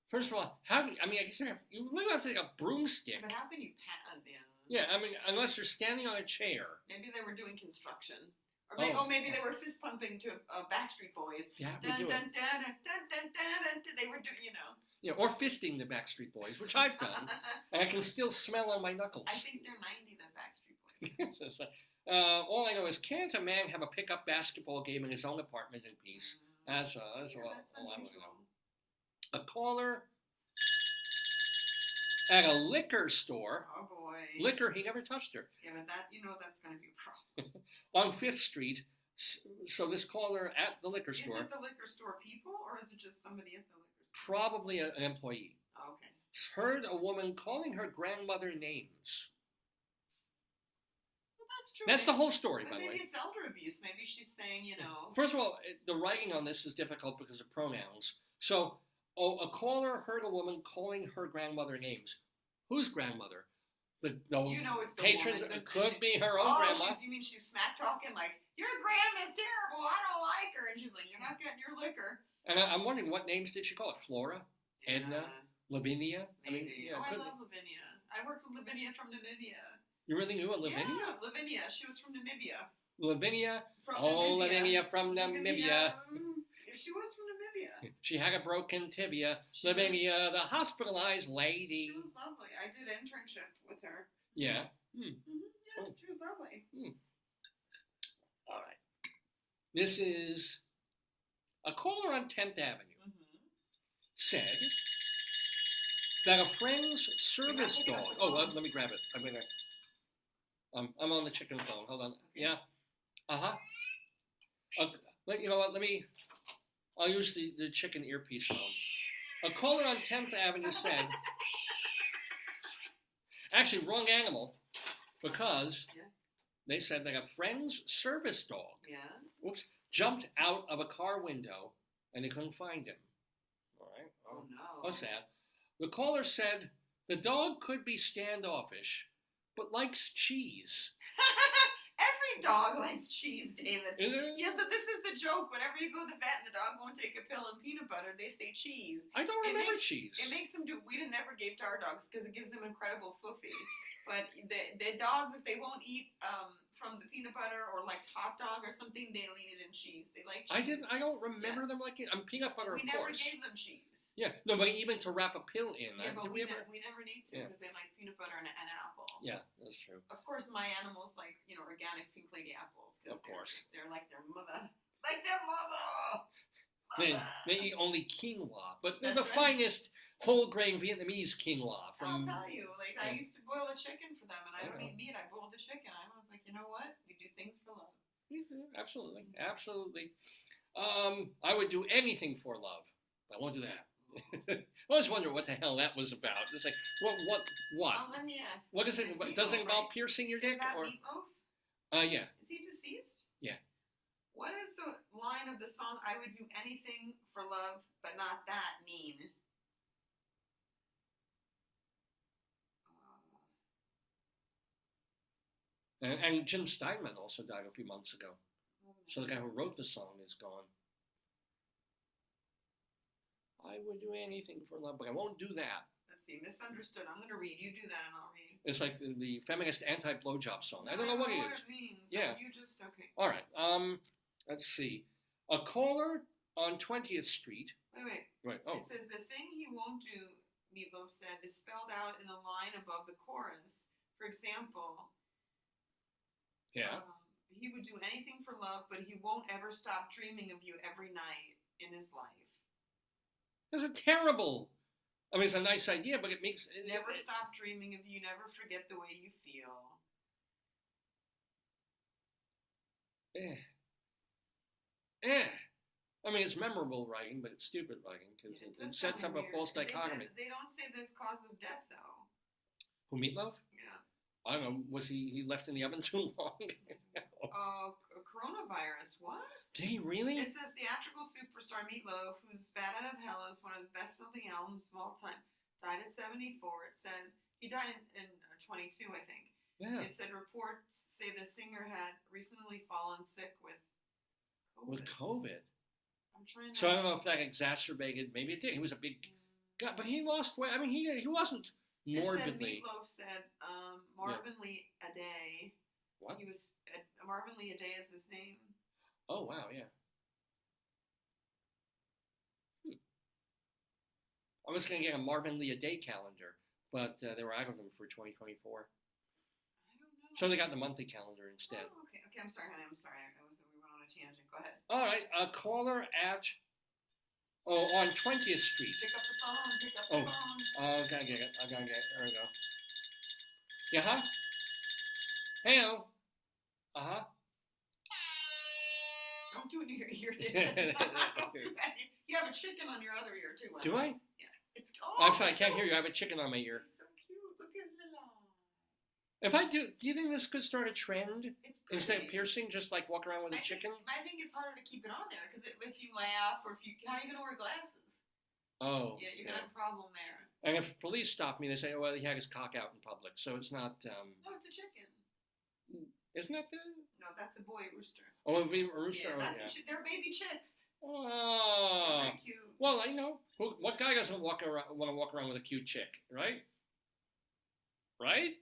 First of all, I guess you literally have to take a broomstick. But how can you pound them? Yeah, unless you're standing on a chair. Maybe they were doing construction. Or maybe they were fist pumping to Backstreet Boys. Yeah, we Dun, do dun, it. dun, dun, dun, dun, dun, dun. They were doing, you know. Yeah, or fisting the Backstreet Boys, which I've done, and I can still smell on my knuckles. I think they're 90, the Backstreet Boys. All I know is, can't a man have a pickup basketball game in his own apartment in peace? That's all I That's want to know. unusual. A caller at a liquor store. Oh boy. Liquor, he never touched her. Yeah, but that's going to be a problem. On 5th Street. So this caller at the liquor Is store, it the liquor store people, or is it just somebody at the liquor store? probably an employee. Oh, okay. heard a woman calling her grandmother names. Well, that's true. That's the whole story, But by the maybe way. it's elder abuse. Maybe she's saying, you know. First of all, the writing on this is difficult because of pronouns. So, a caller heard a woman calling her grandmother names. Whose grandmother? The You know it's the patrons. woman's, It could be her own grandma. You mean she's smack talking like, your grandma's terrible, I don't like her. And she's like, you're not getting your liquor. And I'm wondering, what names did she call it? Flora? Edna? Lavinia? Maybe. I mean, yeah, I could love Lavinia. I worked with Lavinia from Namibia. you really knew a Lavinia? Yeah, Lavinia. She was from Namibia. Lavinia? From Oh, Namibia. Lavinia from Namibia. She was from Namibia. She had a broken tibia. She Lavinia, the hospitalized lady. She was lovely. I did an internship with her. Yeah. Yeah, Oh. she was lovely. All right. This is a caller on 10th Avenue said that a friend's service dog. Oh, let me grab it. I'm on the chicken phone. Hold on. Yeah. You know what? I'll use the chicken earpiece phone. A caller on 10th Avenue said, actually, wrong animal, because they said that a friend's service dog, jumped out of a car window and they couldn't find him. All right. Oh no. What's that? The caller said the dog could be standoffish, but likes cheese. Every dog likes cheese, David. Is it? Yes, so this is the joke. Whenever you go to the vet and the dog won't take a pill and peanut butter, they say cheese. I don't remember cheese. It makes them do. We never gave to our dogs because it gives them incredible foofy. But the dogs, if they won't eat from the peanut butter or like hot dog or something, they'll eat it in cheese. They like cheese. I don't remember them liking. Peanut butter, We of never course. gave them cheese. Yeah, no, but even to wrap a pill in. Yeah, but did we ever? never need to because they like peanut butter and an apple. Yeah, that's true. Of course, my animals like organic pink lady apples. Of course. They're like their mother. Like their mother. They eat only quinoa, but they're That's the right. finest whole grain Vietnamese quinoa I'll from. tell you, I used to boil a chicken for them, and I don't know. eat meat. I boiled the chicken. I was like, you know what? We do things for love. Absolutely, absolutely. I would do anything for love. I won't do that. I always wonder what the hell that was about. It's like, what? Oh, let me ask. What is it? Is Does it Meatloaf, involve right? piercing your Is dick that or? Meatloaf? Yeah. Is he deceased? Yeah. What is the line of the song? I would do anything for love, but not that mean. And Jim Steinman also died a few months ago. So the guy who wrote the song is gone. I would do anything for love, but I won't do that. Let's see. Misunderstood. I'm gonna read. You do that, and I'll read. It's like the feminist anti-blowjob song. I don't know what it is. What it means. Yeah. You just okay. All right. Let's see. A caller on 20th Street. Wait. Right. Oh. It says the thing he won't do, Meatloaf said, is spelled out in a line above the chorus. For example, Yeah. he would do anything for love, but he won't ever stop dreaming of you every night in his life. That's a terrible. I mean, it's a nice idea, but it makes Never stop dreaming of you. Never forget the way you feel. I mean, it's memorable writing, but it's stupid writing because Yeah, it does sets up sound a weird. false dichotomy. They don't say the cause of death though. Who, Meatloaf? Yeah. I don't know. Was he left in the oven too long? Coronavirus. What? Did he really? It says theatrical superstar Meatloaf, who's Bad Out of Hell is one of the best-selling albums of all time, died at 74. It said he died in 22, I think. Yeah. It said reports say the singer had recently fallen sick with COVID. With COVID. I'm trying to. So I don't know if that exacerbated. Maybe it did. He was a big guy, but he lost weight. I mean, he wasn't morbidly. Meatloaf said Marvin Lee a day. What? He was Marvin Lee a day is his name. Oh wow, yeah. I was gonna get a Marvin Lee a day calendar, but they were out of them for 2024. I don't know. So they got the monthly calendar instead. Oh, okay. Okay, I'm sorry, honey. I'm sorry. We went on a tangent. Go ahead. All right, a caller at on 20th Street. Pick up the phone. Pick up the Oh. phone. I gotta get it. There we go. Yeah, huh? Hey-o. Uh-huh. Don't do it in your ear, David. Don't do that. You have a chicken on your other ear too. Do I? Yeah. It's I'm sorry, I can't hear you. I have a chicken on my ear. He's so cute. Look at Lila. If I do you think this could start a trend? It's pretty. Instead of piercing, just like walk around with a chicken? I think it's harder to keep it on there because if you laugh or how are you gonna wear glasses? Oh. Yeah, you're gonna have a problem there. And if police stop me, they say, "Oh, well, he had his cock out in public," so it's not. No, it's a chicken. Isn't that the? No, that's a boy rooster. Oh, it'd be a rooster. Yeah, they're baby chicks. Oh. They're very cute. Well, I know. What guy doesn't want to walk around with a cute chick, right? Right?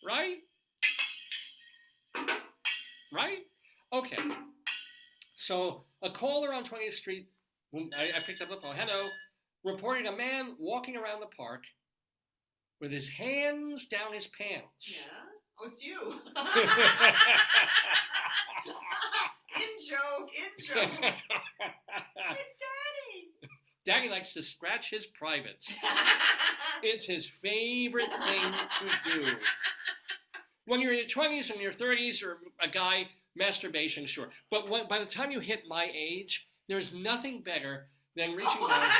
Right? Right? Okay. So a caller on 20th Street, I picked up the phone. Hello. Reporting a man walking around the park with his hands down his pants. Yeah. Oh, it's you. In joke. It's Daddy. Daddy likes to scratch his privates. It's his favorite thing to do. When you're in your 20s and your 30s or a guy, masturbation, sure. But by the time you hit my age, there's nothing better than reaching down.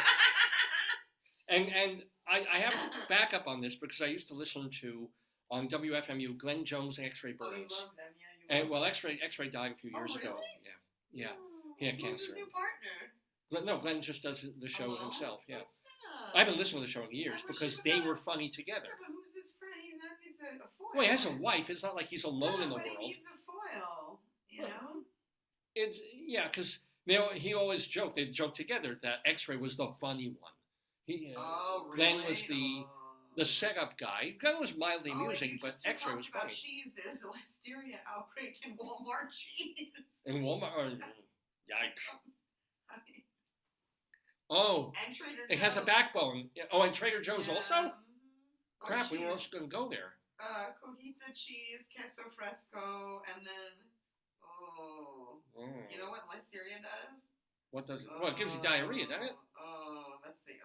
And I have backup on this because I used to listen to, on WFMU, Glenn Jones and X-Ray Burns. Oh, you love them, yeah. And well, X-Ray died a few years ago. Really? Yeah. Oh, He had who's cancer. his new partner? No, Glenn just does the show Alone? himself. Yeah. What's that? I haven't listened to the show in years I wish because you they would were have- funny together. Yeah, but who's his friend? He needs a foil. Well, he has a wife. It's not like he's alone in the but world. he needs a foil. You know? It's because he always joked. They joked together that X-Ray was the funny one. Oh, really? Glenn was the setup guy. Glenn was mildly and amusing, you but just X-Ray was talked about funny. cheese. There's a listeria outbreak in Walmart cheese. In Walmart, yikes! Oh, And Trader Joe's. it has a backbone. Yeah. Oh, and Trader Joe's Yeah. also. Mhm. What Crap, we were cheese? also going to go there. Cojita cheese, queso fresco, and then you know what listeria does? What does it? Well, it gives you diarrhea, doesn't it? Let's see.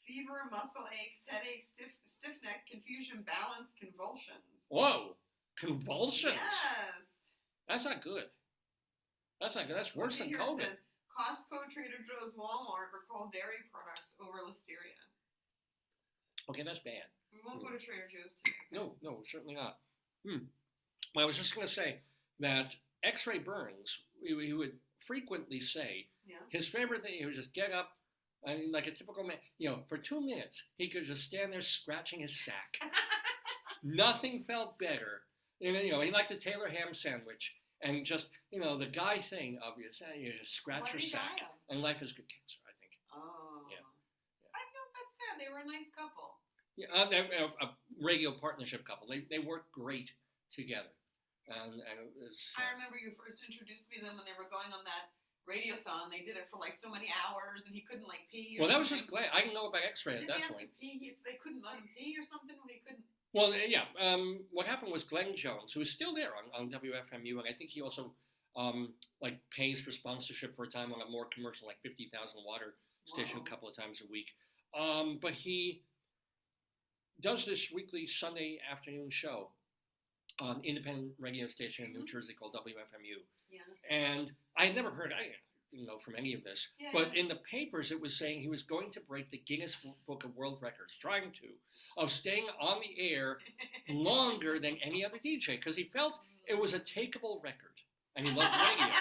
Fever, muscle aches, headaches, stiff neck, confusion, balance, convulsions. Whoa, convulsions. Yes. That's not good. That's not good. That's worse than Here COVID. It says Costco, Trader Joe's, Walmart recall dairy products over listeria. Okay, that's bad. We won't go to Trader Joe's today. No, certainly not. Well, I was just going to say that X-Ray Burns, he would frequently say Yeah. his favorite thing, he would just get up, I mean, like a typical man, for 2 minutes, he could just stand there scratching his sack. Nothing felt better. He liked the Taylor ham sandwich. And just, the guy thing of you just scratch Why your did he sack. die of? And life is good cancer, I think. Oh. Yeah. I felt that's sad. They were a nice couple. Yeah, they're a radio partnership couple. They work great together. And it was. I remember you first introduced me to them when they were going on that radiothon. They did it for like so many hours, and he couldn't like pee. Well, that was just glad. I didn't know about X-ray at Didn't that he have point. to pee? They couldn't let him pee or something. Or he couldn't. Well, yeah. What happened was Glenn Jones, who is still there on WFMU, and I think he also pays for sponsorship for a time on a more commercial, like 50,000 water station, Wow. a couple of times a week. But he does this weekly Sunday afternoon show on independent radio station in New Jersey called WFMU. Yeah. And I had never heard, I didn't know from any of this, Yeah, but yeah. in the papers it was saying he was going to break the Guinness Book of World Records, of staying on the air longer than any other DJ, because he felt it was a takeable record, and he loved radio.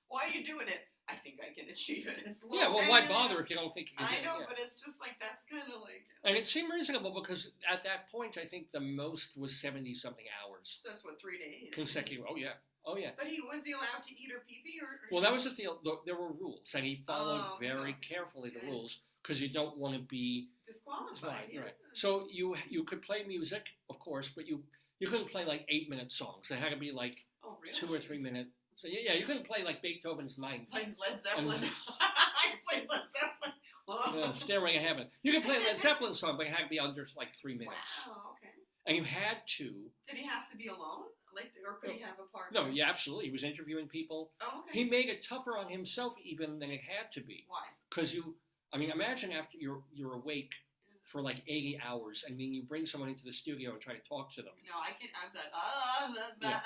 Why are you doing it? I think I can achieve it. It's Yeah, well, why bother if you don't think you can do I it? know, Yeah. but it's just like that's kind of like. And it seemed reasonable because at that point, I think the most was 70-something hours So that's what 3 days. consecutive. Oh yeah. But But was he allowed to eat or pee or? well, that was the thing. There were rules, and he followed Oh, very okay. carefully the Yeah. rules because you don't want to be Disqualified. Yeah. right. So you could play music, of course, but you couldn't play like 8-minute songs. They had to be like Oh really? 2 or 3 minute. So yeah, you couldn't play like Beethoven's Ninth. Played Led Zeppelin. I played Led Zeppelin. Oh. Stairway to Heaven. You could play a Led Zeppelin song, but it had to be under like 3 minutes. Wow. Okay. And you had to. Did he have to be alone? Or could he have a partner? No, yeah, absolutely. He was interviewing people. Oh, okay. He made it tougher on himself even than it had to be. Why? Because imagine after you're awake for like 80 hours, and then you bring someone into the studio and try to talk to them. No, I'm like, Yeah.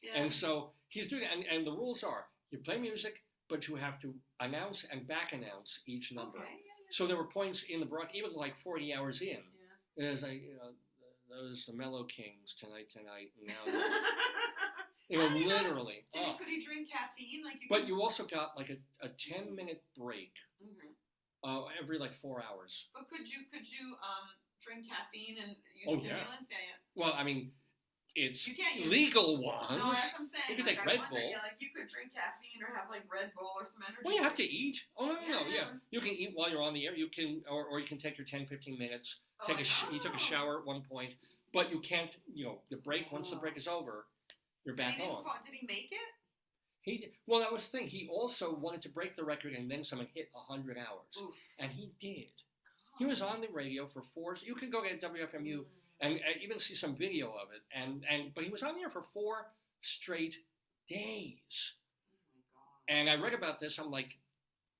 Yeah. And so he's doing that, and the rules are: you play music, but you have to announce and back announce each number. Okay. So there were points in the broadcast, even like 40 hours in. Yeah. It was like, those the Mellow Kings tonight, and now, How do you know- literally. Could he drink caffeine? Like you But can- you also got like a 10-minute break Mhm. every like 4 hours. But could you drink caffeine and use Oh, yeah. stimulants? Yeah. Well, I mean, it's You can't use- legal ones. No, that's what I'm saying. You could like, take I Red wonder, Bull. Yeah, like you could drink caffeine or have like Red Bull or some energy. Well, you have to drink. eat. Oh, no. Yeah. Yeah. You can eat while you're on the air. You can, or you can take your 10, 15 minutes. Oh, He took a shower at one point, but you can't, the break, once the break is over, you're And back he didn't on. Did he make it? Well, that was the thing. He also wanted to break the record and then someone hit 100 hours. Oof. And he did. He was on the radio for 4, you can go get WFMU and even see some video of it. But he was on there for 4 straight days. Oh my God. And I read about this. I'm like,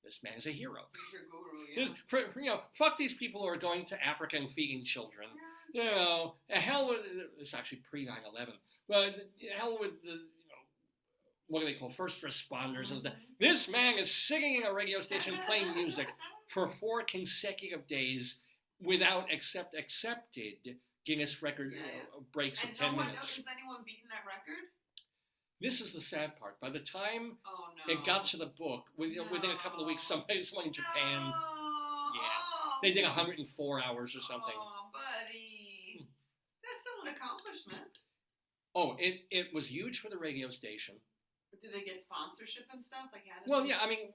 this man is a hero. He's your guru, yeah. Fuck these people who are going to Africa and feeding children. Hell with, it's actually pre-9/11. But hell with the, what do they call first responders? And stuff. This man is singing in a radio station playing music for 4 consecutive days without accepted Guinness record breaks of 10 minutes. Has anyone beaten that record? This is the sad part. By the time Oh no. it got to the book, within a couple of weeks, someone in Japan, No. Oh, they did 104 hours or something. Oh, buddy. That's still an accomplishment. Oh, it was huge for the radio station. But did they get sponsorship and stuff? Like, how did Well, they... yeah, I mean,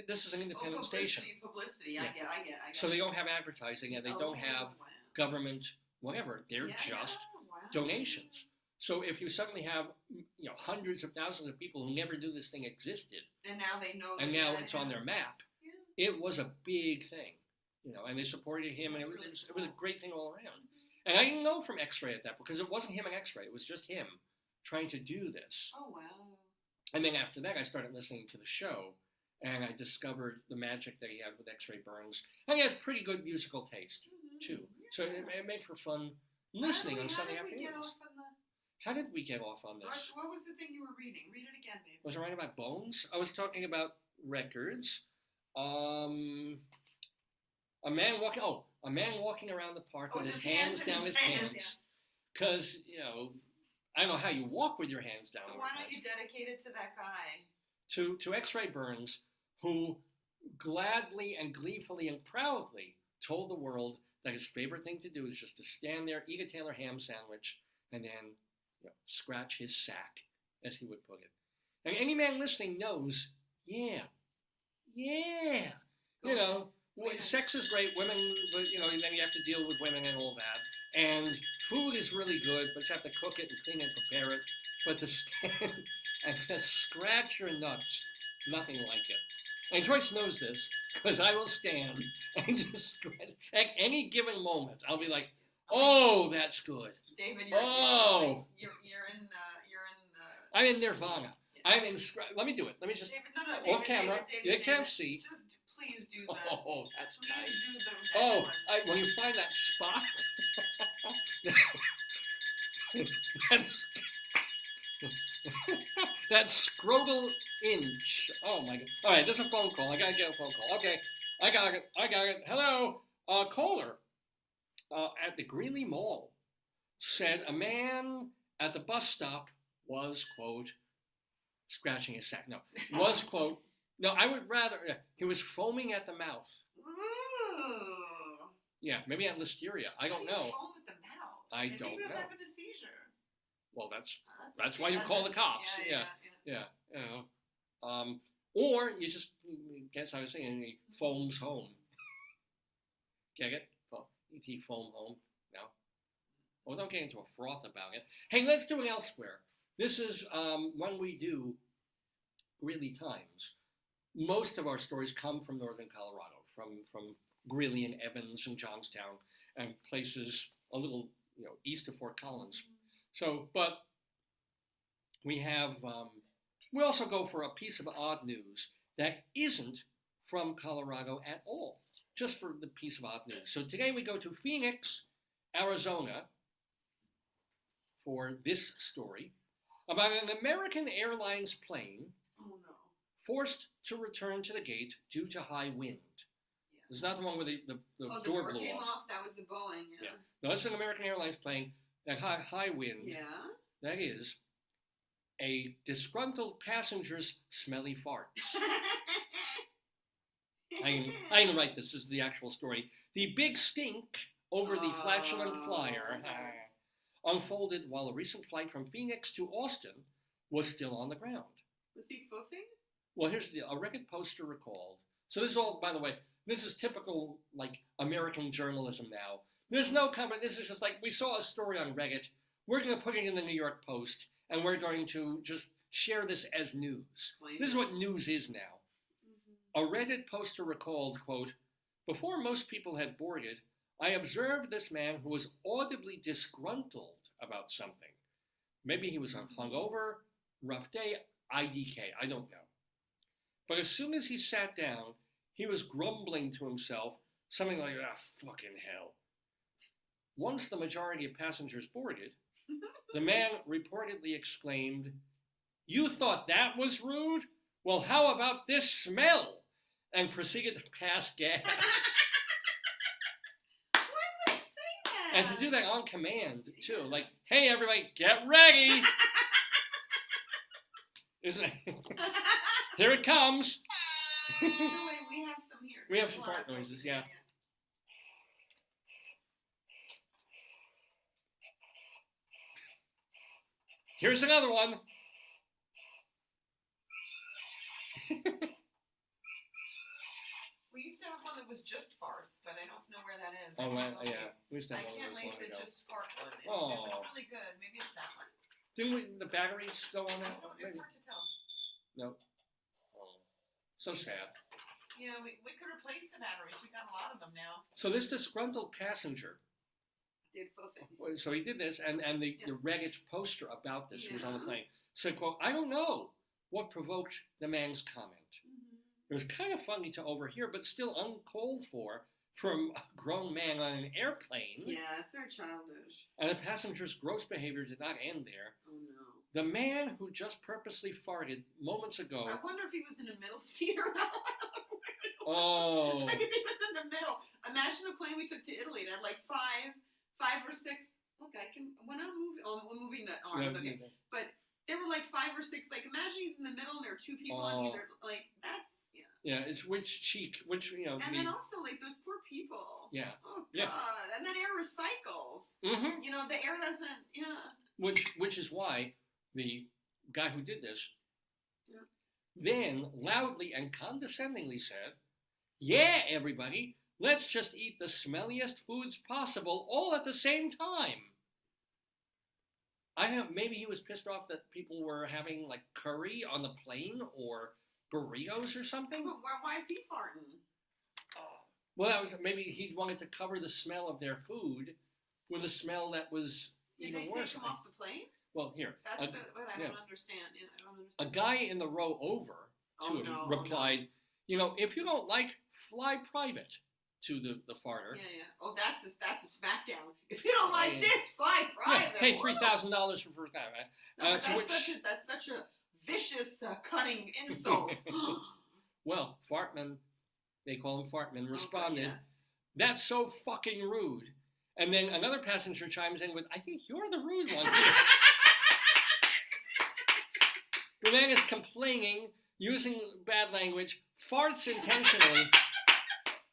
this is an independent station. Publicity. Yeah. I get. So they don't have advertising and they don't have wow. government, whatever. They're just donations. So if you suddenly have, hundreds of thousands of people who never knew this thing existed, And now they know. and now it's on their map, Yeah. it was a big thing, and they supported him, and That's it really was cool. a great thing all around. And I didn't know from X-Ray at that because it wasn't him and X-Ray; it was just him trying to do this. Oh wow. And then after that, I started listening to the show, and I discovered the magic that he had with X-Ray Burns, and he has pretty good musical taste too. So it made for fun listening on Sunday afternoons. How did we get off on this? What was the thing you were reading? Read it again, babe. Was I writing about bones? I was talking about records. A man walking around the park with his hands down his pants. Because, I don't know how you walk with your hands down. So over why your don't you pants. dedicate it to that guy? To X-Ray Burns, who gladly and gleefully and proudly told the world that his favorite thing to do is just to stand there, eat a Taylor ham sandwich, and then scratch his sack, as he would put it. And any man listening knows, sex is great, women, but and then you have to deal with women and all that. And food is really good, but you have to cook it and clean it and prepare it. But to stand and just scratch your nuts, nothing like it. And Joyce knows this, because I will stand and just scratch. At any given moment, I'll be like, oh, that's good. David, you're in. I'm in nirvana. I'm in. Let me do it. Let me just. David, no, off camera. You can't see. Just please do that. Oh, that's Please nice. do the Oh, next one. when you find that spot, that scrotal inch. Oh my god! All right, there's a phone call. I gotta get a phone call. Okay, I got it. Hello, caller. At the Greeley Mall, said a man at the bus stop was quote scratching his sack. No, was quote. No, I would rather. He was foaming at the mouth. Ooh. Yeah, maybe at listeria. I don't How do you know. foam at the mouth? I Maybe don't he was know. having a seizure. Well, that's why you call the cops. Yeah. Or you just guess I was saying he foams home. Get it? He foam home. No. Well, don't get into a froth about it. Hey, let's do it elsewhere. This is when we do Greeley Times. Most of our stories come from northern Colorado, from Greeley and Evans and Johnstown and places a little east of Fort Collins. So, but we have we also go for a piece of odd news that isn't from Colorado at all, just for the piece of odd news. So today we go to Phoenix, Arizona for this story about an American Airlines plane Oh no. forced to return to the gate due to high wind. Yeah. This is not the one where the Oh, the door door blew came off. off. That was the Boeing. Yeah. No, that's an American Airlines plane that had high wind. Yeah. That is a disgruntled passenger's smelly farts. I didn't write this. This is the actual story. The big stink over the flatulent flyer that's- unfolded while a recent flight from Phoenix to Austin was still on the ground. Was he foofing? Well, here's a Reddit poster recalled. So this is all, by the way, this is typical like American journalism now. There's no comment. This is just like we saw a story on Reddit. We're going to put it in the New York Post, and we're going to just share this as news. This is what news is now. A Reddit poster recalled, quote, "Before most people had boarded, I observed this man who was audibly disgruntled about something. Maybe he was hungover, rough day, IDK, I don't know. But as soon as he sat down, he was grumbling to himself, something like, ah, fucking hell. Once the majority of passengers boarded, the man reportedly exclaimed, 'You thought that was rude? Well, how about this smell?' and proceeded to pass gas." Why would he say that? And to do that on command, too. Like, hey, everybody, get ready. Isn't it? Here it comes. No, wait, we have some here. We have some Hold on. fart noises, yeah. Here's another one. We used to have one that was just farts, but I don't know where that is. Oh, I don't well, know. yeah. We used to I have one can't of those make long the ago. just fart one. It Oh. was really good. Maybe it's that one. Didn't the batteries go on that? It's hard to tell. No. Oh. So sad. Yeah, we could replace the batteries. We got a lot of them now. So this disgruntled passenger, Did foofing. so he did this, and the Reddit poster about this was on the Yeah. plane. Said, quote, "I don't know what provoked the man's comment. It was kind of funny to overhear, but still uncalled for from a grown man on an airplane. Yeah, it's very childish. And the passenger's gross behavior did not end there. Oh no. The man who just purposely farted moments ago." I wonder if he was in the middle seat or not. Oh. Like if he was in the middle. Imagine a plane we took to Italy that had like five or six. Look, I can when I'm moving. Oh, I'm moving the arms. Yeah, Okay, but there were like 5 or 6. Like imagine he's in the middle and there are 2 people on either. Like that's Yeah, it's which cheek, which, you know. And then also like those poor people. Yeah. Oh God. Yeah. And then air recycles. Mm-hmm. You know the air doesn't. Yeah. Which is why the guy who did this Yeah. then loudly and condescendingly said, "Yeah, everybody, let's just eat the smelliest foods possible all at the same time." Maybe he was pissed off that people were having like curry on the plane or burritos or something. But why is he farting? Well, that was maybe he wanted to cover the smell of their food with a smell that was Did even they worse. take him off the plane? Well, here, That's what I don't understand. Yeah, I don't a understand. guy in the row over to Oh, him no, oh, replied, "You know, if you don't like, fly private," to the farter. Yeah. Oh, that's a smackdown. If you don't like Yeah. this, fly Yeah, private. pay Woo! $3,000 for first time. No, but to which, that's such a vicious, cutting insult. well, Fartman, they call him Fartman, responded, Okay, yes. "That's so fucking rude." And then another passenger chimes in with, "I think you're the rude one." The man is complaining, using bad language, farts intentionally,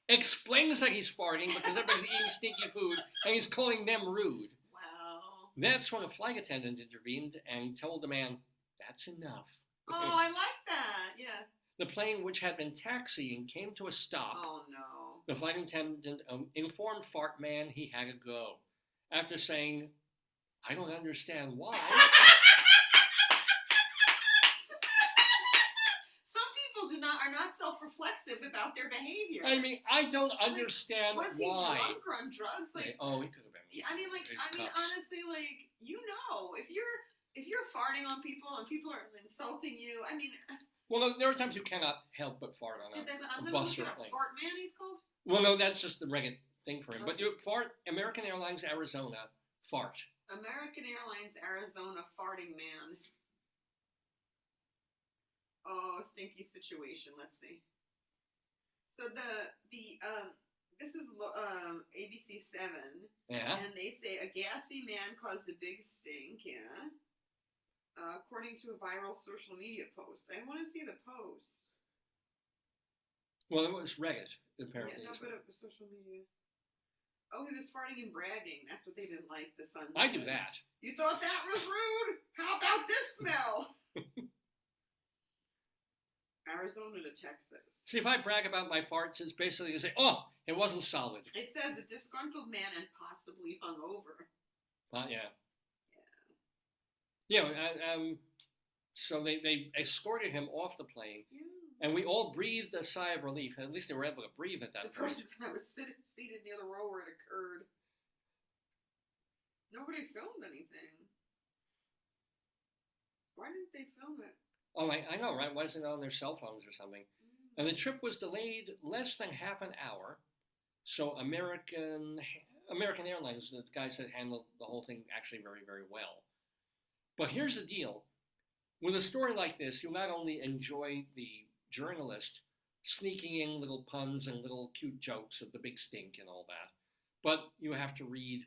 explains that he's farting because everybody's eating stinky food, and he's calling them rude. Wow. That's when a flight attendant intervened and told the man, "That's enough." Oh, I like that. Yeah. The plane, which had been taxiing, came to a stop. Oh no. The flight attendant informed Fart Man he had to go. After saying, "I don't understand why." Some people are not self-reflexive about their behavior. I mean, I don't understand Was he why. drunk or on drugs? Like, Oh, he could have been. I mean, It's cups. honestly, like, if you're farting on people and people are insulting you, I mean, Well, no, there are times you cannot help but fart on I'm a gonna bus look or it a up. plane. Fart man, he's called. Well, no, that's just the regular thing for him. But Okay. you fart, American Airlines Arizona, fart. American Airlines Arizona farting man. Oh, stinky situation. Let's see. So this is ABC 7, Yeah. and they say a gassy man caused a big stink. Yeah. According to a viral social media post. I want to see the post. Well, it was Reddit, apparently. Yeah, no, but it was social media. Oh, he was farting and bragging. That's what they didn't like, the Sun I said. do that. You thought that was rude? How about this smell? Arizona to Texas. See, if I brag about my farts, it's basically to say, oh, it wasn't solid. It says a disgruntled man and possibly hungover. Yeah. Yeah, so they escorted him off the plane, Yeah. and we all breathed a sigh of relief. At least they were able to breathe at The that point. person I was seated near the row where it occurred. Nobody filmed anything. Why didn't they film it? Oh, I know, right? Why isn't it on their cell phones or something? And the trip was delayed less than half an hour. So American Airlines, the guys that handled the whole thing actually very, very well. But here's the deal. With a story like this, you'll not only enjoy the journalist sneaking in little puns and little cute jokes of the big stink and all that, but you have to read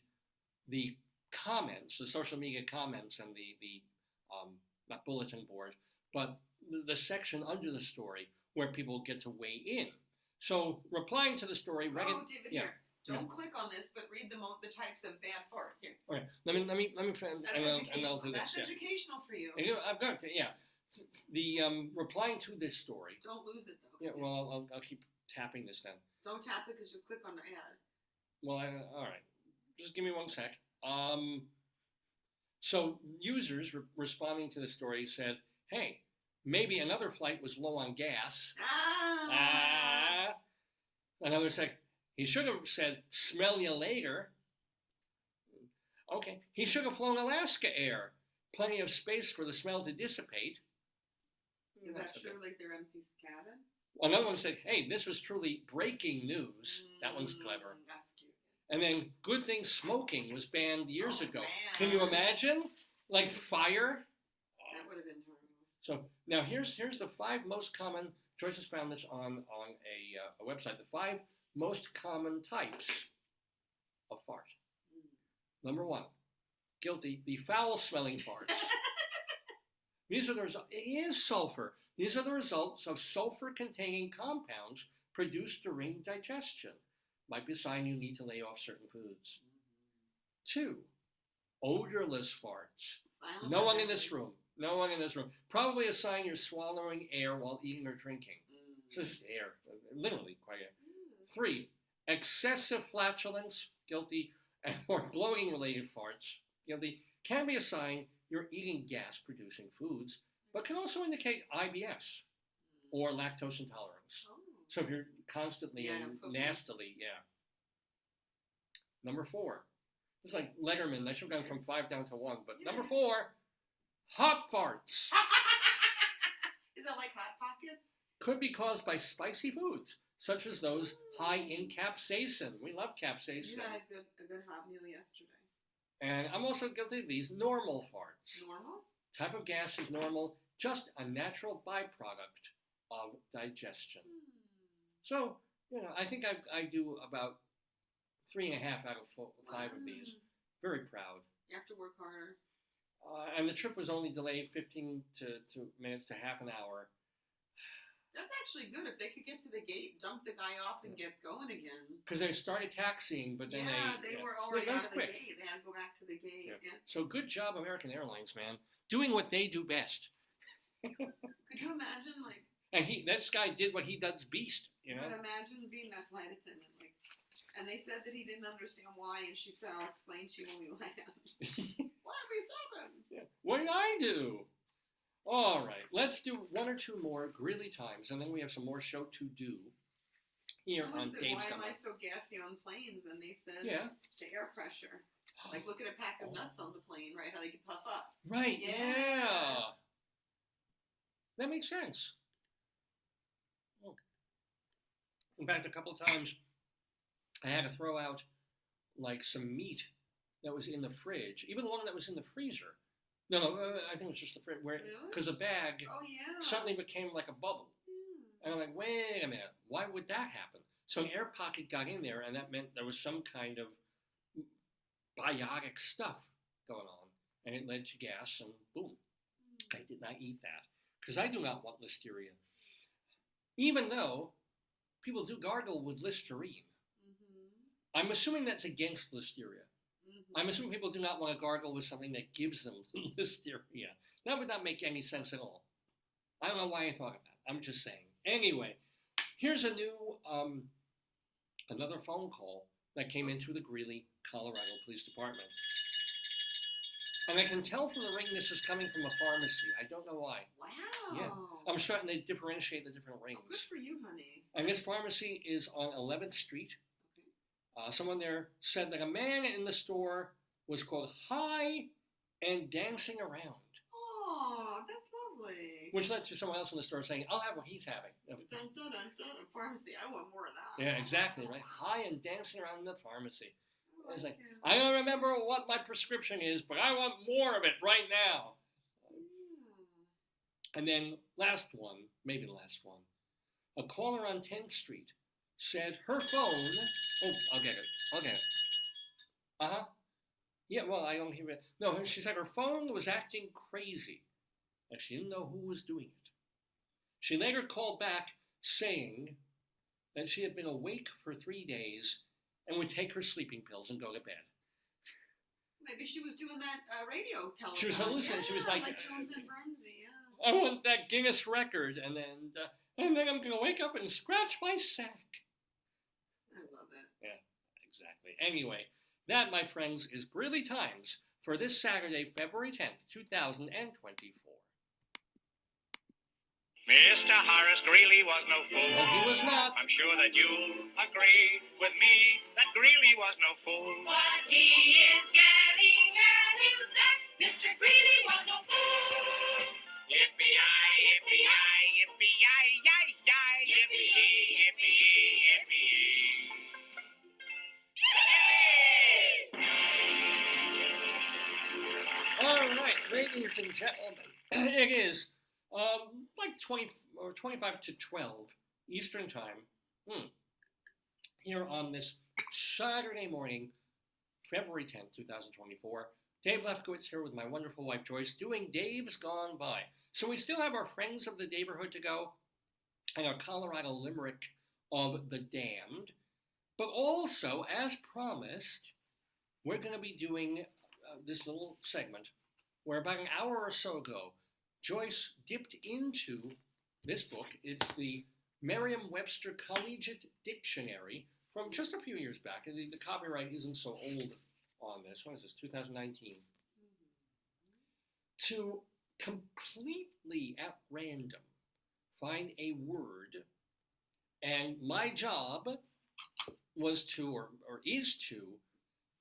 the comments, the social media comments, and the not bulletin board, but the section under the story where people get to weigh in. So replying to the story, Oh, David, yeah. here. Don't click on this, but read the types of bad farts here. All right, let me finish, That's and educational. I'll do this. That's educational for you. Yeah. I've got to, yeah. The replying to this story. Don't lose it though. Yeah, well, I'll keep tapping this then. Don't tap it because you'll click on the ad. Well, all right. Just give me one sec. So users responding to the story said, "Hey, maybe another flight was low on gas." Another said, "He should have said, 'Smell you later.'" Okay. "He should have flown Alaska Air. Plenty of space for the smell to dissipate." Is that true? Like their empty cabin? Another one said, "Hey, this was truly breaking news." That one's clever. That's cute. And then, "Good thing smoking was banned years ago." Man. Can you imagine? Like fire? That would have been terrible. So now here's the 5 most common. Joyce has found this on a website. The 5 most common types of fart. Number 1, guilty, the foul-smelling farts. These are the results. It is sulfur. These are the results of sulfur-containing compounds produced during digestion. Might be a sign you need to lay off certain foods. 2, odorless farts. No one in this room. No one in this room. Probably a sign you're swallowing air while eating or drinking. So it's just air, literally quite air. 3, excessive flatulence, guilty, or bloating-related farts, guilty, can be a sign you're eating gas-producing foods, but can also indicate IBS or lactose intolerance. So if you're constantly and nastily, Number 4. It's like Letterman. I should have gone from 5 down to 1. But number 4, hot farts. Is that like Hot Pockets? Could be caused by spicy foods, such as those high in capsaicin. We love capsaicin. You had a good hot meal yesterday. And I'm also guilty of these normal farts. Normal? Type of gas is normal, just a natural byproduct of digestion. So, I think I do about 3.5 out of 5 of these. Very proud. You have to work harder. And the trip was only delayed 15 minutes to half an hour. That's actually good. If they could get to the gate, dump the guy off, and get going again. Because they started taxing, but then they were already that out was of quick. the gate. They had to go back to the gate. Yeah. So good job, American Airlines, man. Doing what they do best. Could you imagine, like... And this guy did what he does best, But imagine being that flight attendant, like... And they said that he didn't understand why, and she said, "I'll explain to you when we land." Why are we stopping? Yeah. What did I do? All right, let's do 1 or 2 more Greeley times, and then we have some more show to do here Someone on said, Dave's "Why am Coming. I so gassy on planes?" And they said, Yeah. "The air pressure. Like, look at a pack of nuts on the plane, right? How they can puff up." Right, Yeah. yeah. That makes sense. Oh. In fact, a couple of times I had to throw out like some meat that was in the fridge, even one that was in the freezer, No, I think it was just the where Really? because the bag Oh yeah. suddenly became like a bubble. And I'm like, wait a minute, why would that happen? So an air pocket got in there, and that meant there was some kind of biotic stuff going on, and it led to gas, and boom, I did not eat that because I do not want listeria. Even though people do gargle with Listerine, I'm assuming that's against listeria. I'm assuming people do not want to gargle with something that gives them listeria. That would not make any sense at all. I don't know why I thought of that. I'm just saying. Anyway, here's a new, another phone call that came in through the Greeley, Colorado Police Department. And I can tell from the ring this is coming from a pharmacy. I don't know why. Wow. Yeah. I'm starting to differentiate the different rings. Oh, good for you, honey. And this pharmacy is on 11th Street. Someone there said that a man in the store was called high and dancing around. Oh, that's lovely. Which led to someone else in the store saying, I'll have what he's having. Dun, dun, dun, dun. Pharmacy, I want more of that. Yeah, exactly, right? High and dancing around in the pharmacy. I It's like, it. I don't remember what my prescription is, but I want more of it right now. And then last one, maybe the last one, a caller on 10th Street said her phone, oh, I'll get it. Uh-huh. Yeah, well, I don't hear it. No, she said her phone was acting crazy, and she didn't know who was doing it. She later called back saying that she had been awake for 3 days and would take her sleeping pills and go to bed. Maybe she was doing that radio telephone. She was hallucinating. She was like Jones and Brunsey, yeah. I want that Guinness record, and then I'm gonna wake up and scratch my sack. I love it. Yeah, exactly. Anyway, that, my friends, is Greeley Times for this Saturday, February 10th, 2024. Mr. Horace Greeley was no fool. No, he was not. I'm sure that you'll agree with me that Greeley was no fool. What he is getting at is that Mr. Greeley was no fool. Yippee-yi, yippee-yi, yippee-yi-yi-yi, yippee-yi, yippee-yi, yippee-yi. All right, ladies and gentlemen, it is like 20 or 25 to 12 Eastern Time here on this Saturday morning, February 10th, 2024. Dave Lefkowitz here with my wonderful wife Joyce doing Dave's Gone By. So we still have our Friends of the Daverhood to go and our Colorado Limerick of the Damned. But also, as promised, we're going to be doing this little segment where about an hour or so ago, Joyce dipped into this book. It's the Merriam-Webster Collegiate Dictionary from just a few years back. The copyright isn't so old on this. What is this, 2019? To completely at random find a word, and my job was to, or is to,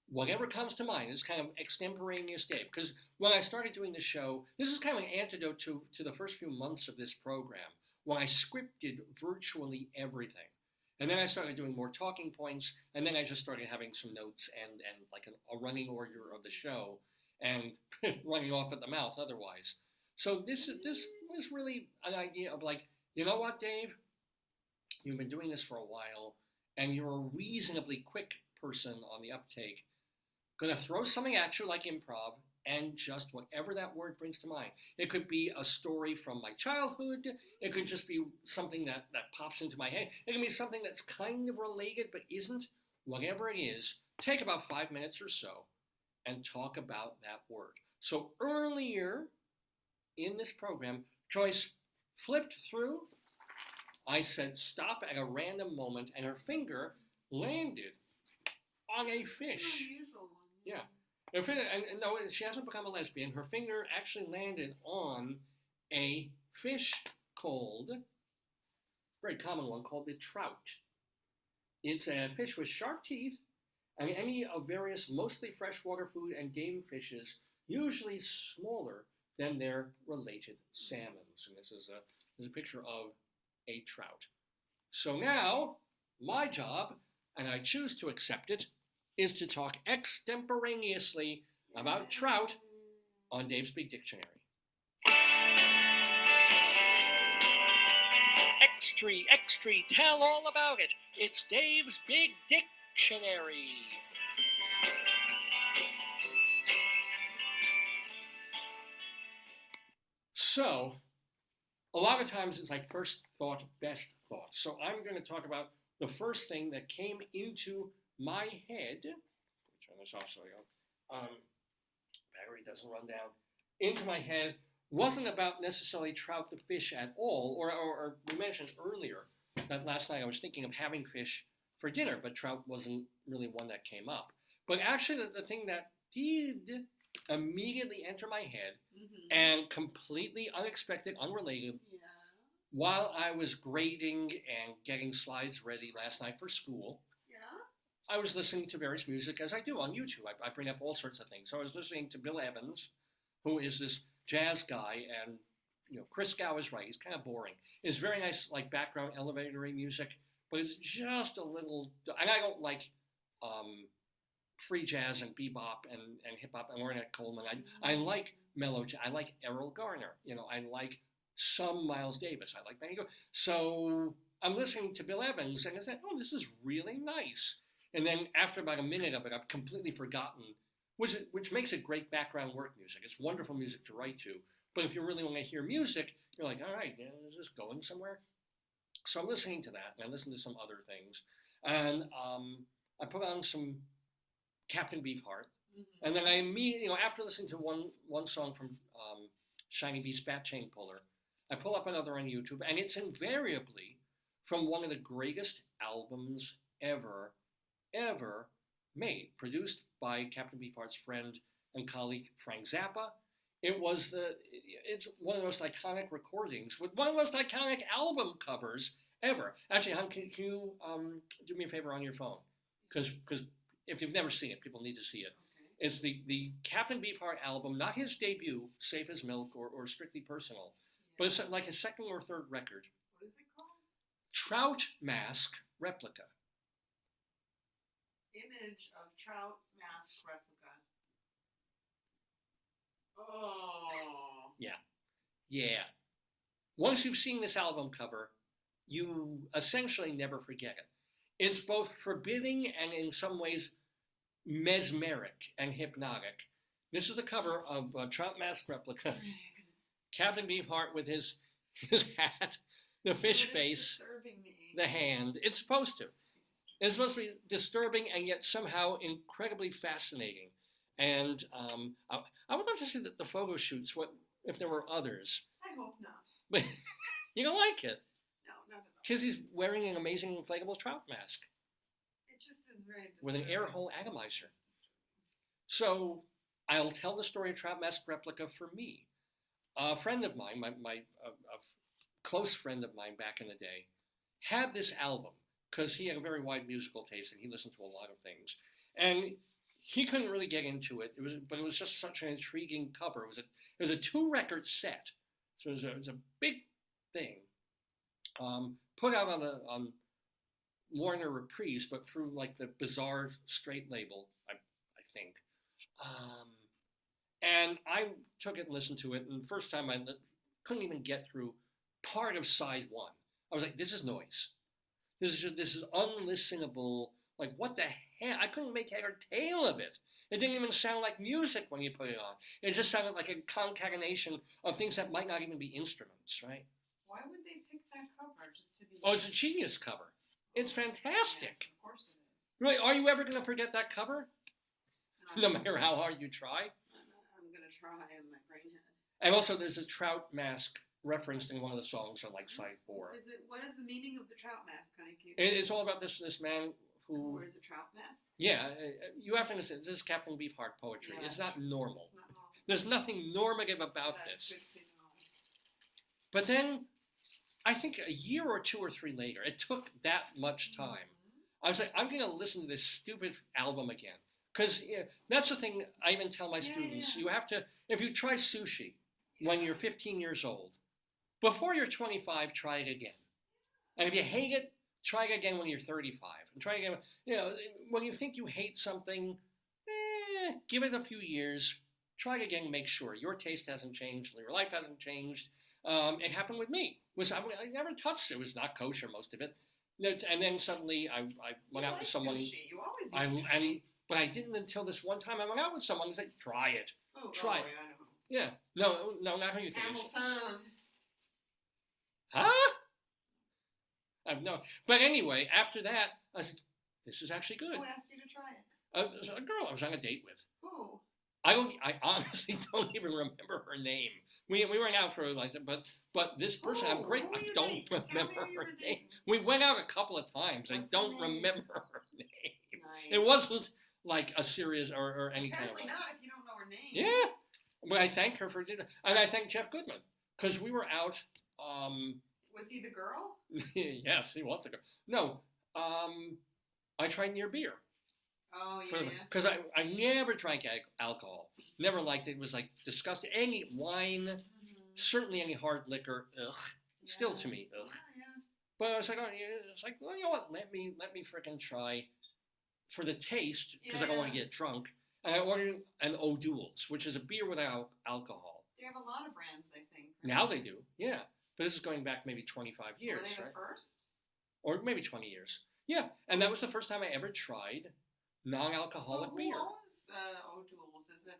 whatever comes to mind. It's kind of extemporaneous Dave. Because when I started doing the show, this is kind of an antidote to the first few months of this program, when I scripted virtually everything. And then I started doing more talking points, and then I just started having some notes and like a running order of the show, and running off at the mouth otherwise. So this was really an idea of like, you know what, Dave? You've been doing this for a while, and you're a reasonably quick person on the uptake. Gonna throw something at you like improv, and just whatever that word brings to mind. It could be a story from my childhood. It could just be something that pops into my head. It can be something that's kind of related but isn't. Whatever it is, take about 5 minutes or so and talk about that word. So earlier in this program, Joyce flipped through. I said stop at a random moment, and her finger landed on a fish. It's an unusual one. Yeah. And no, she hasn't become a lesbian. Her finger actually landed on a fish called, very common one, called the trout. It's a fish with sharp teeth, and any of various mostly freshwater food and game fishes, usually smaller than their related salmons. And this is a picture of a trout. So now, my job, and I choose to accept it, is to talk extemporaneously about trout on Dave's Big Dictionary. Extra, tell all about it. It's Dave's Big Dictionary. So, a lot of times it's like first thought, best thought. So I'm going to talk about the first thing that came into my head. Turn this off so battery doesn't run down. Into my head wasn't about necessarily trout the fish at all, or we mentioned earlier that last night I was thinking of having fish for dinner, but trout wasn't really one that came up. But actually the thing that did immediately enter my head and completely unexpected, unrelated, while I was grading and getting slides ready last night for school, I was listening to various music, as I do on YouTube. I bring up all sorts of things. So I was listening to Bill Evans, who is this jazz guy, and Chris Gow is right. He's kind of boring. It's very nice, like background elevator-y music, but it's just a little. And I don't like free jazz and bebop and hip hop and Ornette Coleman. I like mellow jazz. I like Errol Garner. I like some Miles Davis. I like Benny Goodman. So I'm listening to Bill Evans, and I said, "Oh, this is really nice." And then after about a minute of it, I've completely forgotten, which makes it great background work music. It's wonderful music to write to. But if you really want to hear music, you're like, all right, is this going somewhere? So I'm listening to that, and I listen to some other things. And I put on some Captain Beefheart. And then I immediately, after listening to one song from Shiny Beast Bat Chain Puller, I pull up another on YouTube, and it's invariably from one of the greatest albums ever made, produced by Captain Beefheart's friend and colleague Frank Zappa. It's one of the most iconic recordings with one of the most iconic album covers ever. Actually, hon, can you do me a favor on your phone? Because if you've never seen it, people need to see it. Okay. It's the Captain Beefheart album, not his debut, Safe as Milk or Strictly Personal, but it's like his second or third record. What is it called? Trout Mask Replica. Image of trout mask replica. Oh. Yeah. Once you've seen this album cover, you essentially never forget it. It's both forbidding and in some ways mesmeric and hypnotic. This is the cover of Trout Mask Replica. Captain Beefheart with his hat, the fish face, the hand. It's supposed to. It's supposed to be disturbing and yet somehow incredibly fascinating. And I would love to see the photo shoots. What if there were others? I hope not. But you don't like it? No, not at all. Because he's wearing an amazing inflatable trout mask. It just is very disturbing. With an air hole atomizer. So I'll tell the story of Trout Mask Replica for me. A friend of mine, a close friend of mine back in the day, had this album because he had a very wide musical taste and he listened to a lot of things. And he couldn't really get into it. But it was just such an intriguing cover. It was a 2-record set, so it was a big thing. Put out on Warner Reprise, but through like the bizarre straight label, I think. And I took it and listened to it, and the first time I couldn't even get through part of side 1. I was like, this is noise. This is unlistenable. Like, what the hell? I couldn't make head or tail of it. It didn't even sound like music when you put it on. It just sounded like a concatenation of things that might not even be instruments, right? Why would they pick that cover just to be... Oh, it's a genius cover. It's fantastic. Yes, of course it is. Really, are you ever going to forget that cover? No matter how hard you try? I'm going to try in my brain head. And also, there's a trout mask referenced in one of the songs on like side 4. What is the meaning of the trout mask? Kind of cute. It's all about this man who wears a trout mask. Yeah, you have to understand. This is Captain Beefheart poetry. Yeah, it's not true. normal. It's not normal. There's nothing normative about That's this. good to know. But then, I think a year or 2 or 3 later, it took that much time. I was like, I'm going to listen to this stupid album again. Because that's the thing I even tell my students. You have to, if you try sushi when you're 15 years old, before you're 25, try it again. And if you hate it, try it again when you're 35. And try it again, when you think you hate something, give it a few years, try it again, make sure your taste hasn't changed, your life hasn't changed. It happened with me. I never touched it. It was not kosher, most of it. And then suddenly I went You out with like someone. sushi. You always eat And sushi. but I didn't until this one time. I went out with someone and said, "Try it." Oh, try it. Yeah, I know. Yeah. No, not how you think. Hamilton. Huh? I've no. But anyway, after that, I said, "This is actually good." Who asked you to try it? There's a girl I was on a date with. Who? I honestly don't even remember her name. We went out for like that, but this person, I'm great. Who were I you don't dating? Tell me remember who you her were name. dating. We went out a couple of times. What's I her don't name? remember her name. Nice. It wasn't like a serious or any kind of. Apparently not if you don't know her name. Yeah, but I thank her for dinner, and I thank Jeff Goodman because we were out. Was he the girl? Yes, he was the girl. No, I tried near beer. Oh, yeah. Because I never drank alcohol. Never liked it. It was like disgusting. Any wine, certainly any hard liquor, ugh. Still to me, ugh. Yeah. But I was like, oh, yeah. It's like, well, you know what? Let me frickin' try for the taste because I don't want to get drunk. And I ordered an O'Doul's, which is a beer without alcohol. They have a lot of brands, I think. Right? Now they do, yeah. But this is going back maybe 25 years, Were they right? the first? Or maybe 20 years. Yeah, and that was the first time I ever tried non-alcoholic beer. So who owns O'Doul's? Is it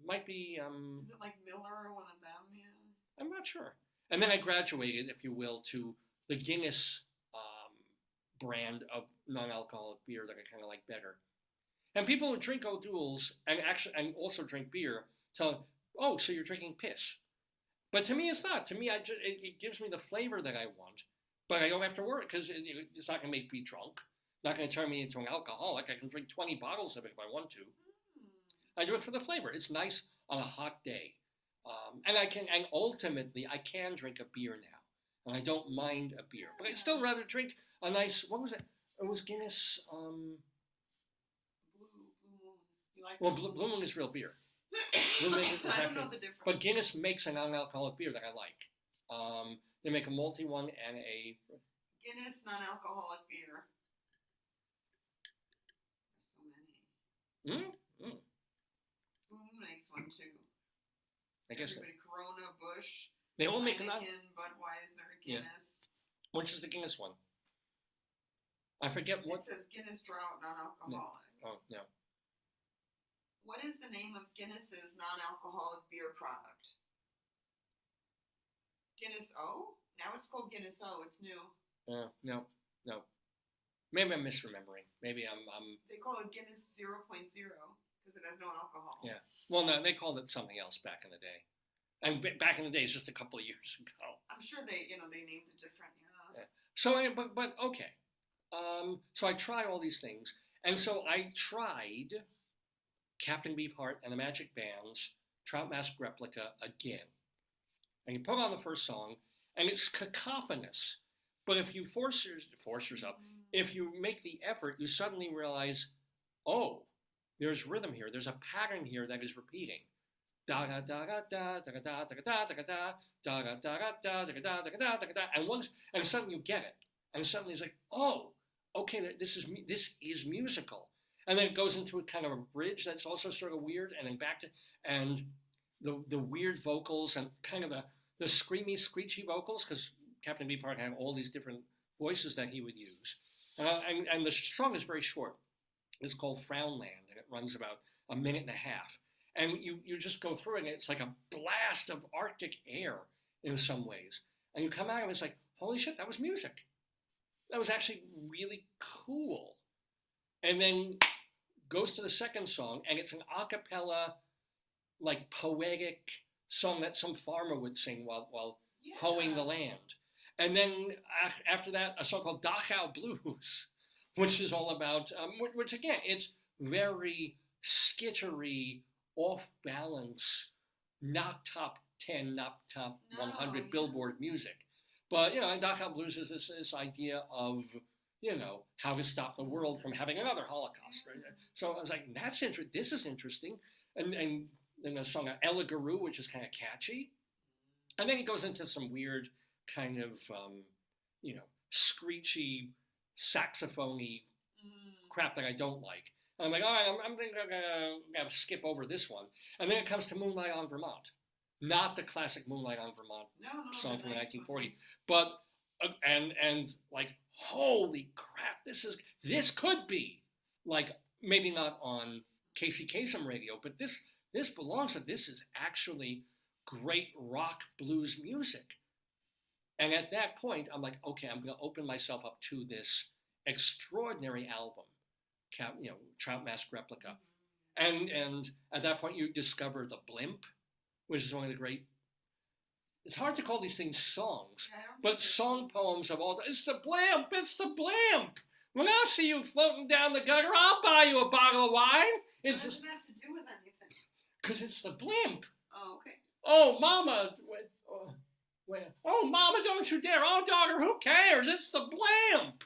Might be, is it like Miller or one of them? Yeah. I'm not sure. And then I graduated, if you will, to the Guinness brand of non-alcoholic beer that I kind of like better. And people who drink O'Doul's and also drink beer tell, oh, so you're drinking piss. But to me, it's not. To me, it gives me the flavor that I want. But I don't have to worry because it's not going to make me drunk. Not going to turn me into an alcoholic. I can drink 20 bottles of it if I want to. I do it for the flavor. It's nice on a hot day. And ultimately, I can drink a beer now. And I don't mind a beer. But I'd still rather drink a nice, what was it? It was Guinness, Blue Moon. You like well, Blue Moon is real beer. Blue Moon is I don't know actually- the difference. But Guinness makes a non-alcoholic beer that I like. They make a malty one and a... Guinness non-alcoholic beer. There's so many. Blue Moon makes one too. I guess Everybody, Corona, Busch, they all make a non... Heineken, Budweiser, Yeah. Guinness. Which is the Guinness one? I forget what... It says Guinness Drought non-alcoholic. Oh, no. What is the name of Guinness's non-alcoholic beer product? Guinness O? Now it's called Guinness O. It's new. No. Maybe I'm misremembering. Maybe I'm... They call it Guinness 0.0 because it has no alcohol. Yeah. Well, no, they called it something else back in the day. And back in the day, it's just a couple of years ago. I'm sure they named it different. Yeah. So, but okay. So I try all these things. And so I tried Captain Beefheart and the Magic Band's Trout Mask Replica again. And you put on the first song, and it's cacophonous. But if you force yourself, if you make the effort, you suddenly realize, oh, there's rhythm here. There's a pattern here that is repeating. Da da da da da da da da da da da da da da da da da da and suddenly you get it. And suddenly it's like, oh, okay, this is musical. And then it goes into a kind of a bridge that's also sort of weird, and then back to and the weird vocals and kind of the screamy, screechy vocals, because Captain Beefheart had all these different voices that he would use. And the song is very short. It's called Frownland, and it runs about a minute and a half. And you just go through it, and it's like a blast of Arctic air in some ways. And you come out, and it's like, holy shit, that was music. That was actually really cool. And then goes to the second song, and it's an a cappella, like poetic song that some farmer would sing while hoeing the land. And then after that, a song called Dachau Blues, which is all about, which again, it's very skittery, off balance, not top 10, not top 100 Billboard music. But, and Dachau Blues is this idea of, how to stop the world from having another Holocaust. Right? So I was like, this is interesting. And then a song, Ella Guru, which is kind of catchy. And then it goes into some weird kind of, screechy, saxophone-y crap that I don't like. And I'm like, all right, I'm gonna skip over this one. And then it comes to Moonlight on Vermont, not the classic Moonlight on Vermont No, song the from the nice 1940, but and like, holy crap, this could be like, maybe not on Casey Kasem radio, but this belongs to, this is actually great rock blues music. And at that point, I'm like, okay, I'm going to open myself up to this extraordinary album, Trout Mask Replica. And at that point, you discover the Blimp, which is one of the great. It's hard to call these things songs, Yeah, I don't but think it's- song poems of all. It's the Blimp. It's the Blimp. When I see you floating down the gutter, I'll buy you a bottle of wine. What It's does just it have to do with anything? because it's the Blimp. Oh, okay. Oh, Mama. Oh, Mama, don't you dare. Oh, daughter, who cares? It's the Blimp.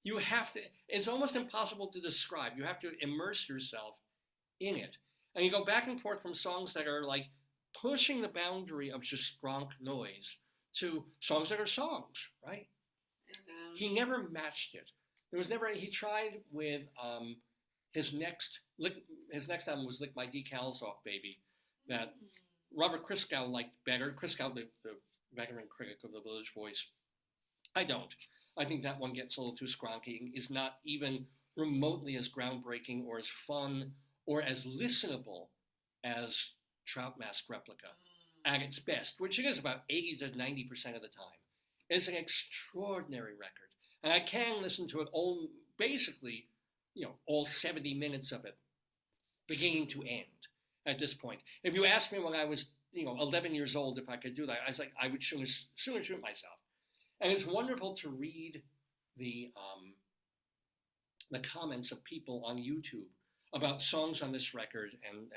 You have to, it's almost impossible to describe. You have to immerse yourself in it. And you go back and forth from songs that are like pushing the boundary of just skronk noise to songs that are songs, right? And, He never matched it. He tried with his next album was Lick My Decals Off, Baby, that Robert Christgau liked better. Christgau, the veteran critic of the Village Voice. I don't. I think that one gets a little too skronky and is not even remotely as groundbreaking or as fun or as listenable as Trout Mask Replica at its best, which it is about 80 to 90% of the time. It's an extraordinary record. And I can listen to it basically, all 70 minutes of it, beginning to end at this point. If you asked me when I was, 11 years old if I could do that, I was like, I would sooner shoot myself. And it's wonderful to read the comments of people on YouTube about songs on this record and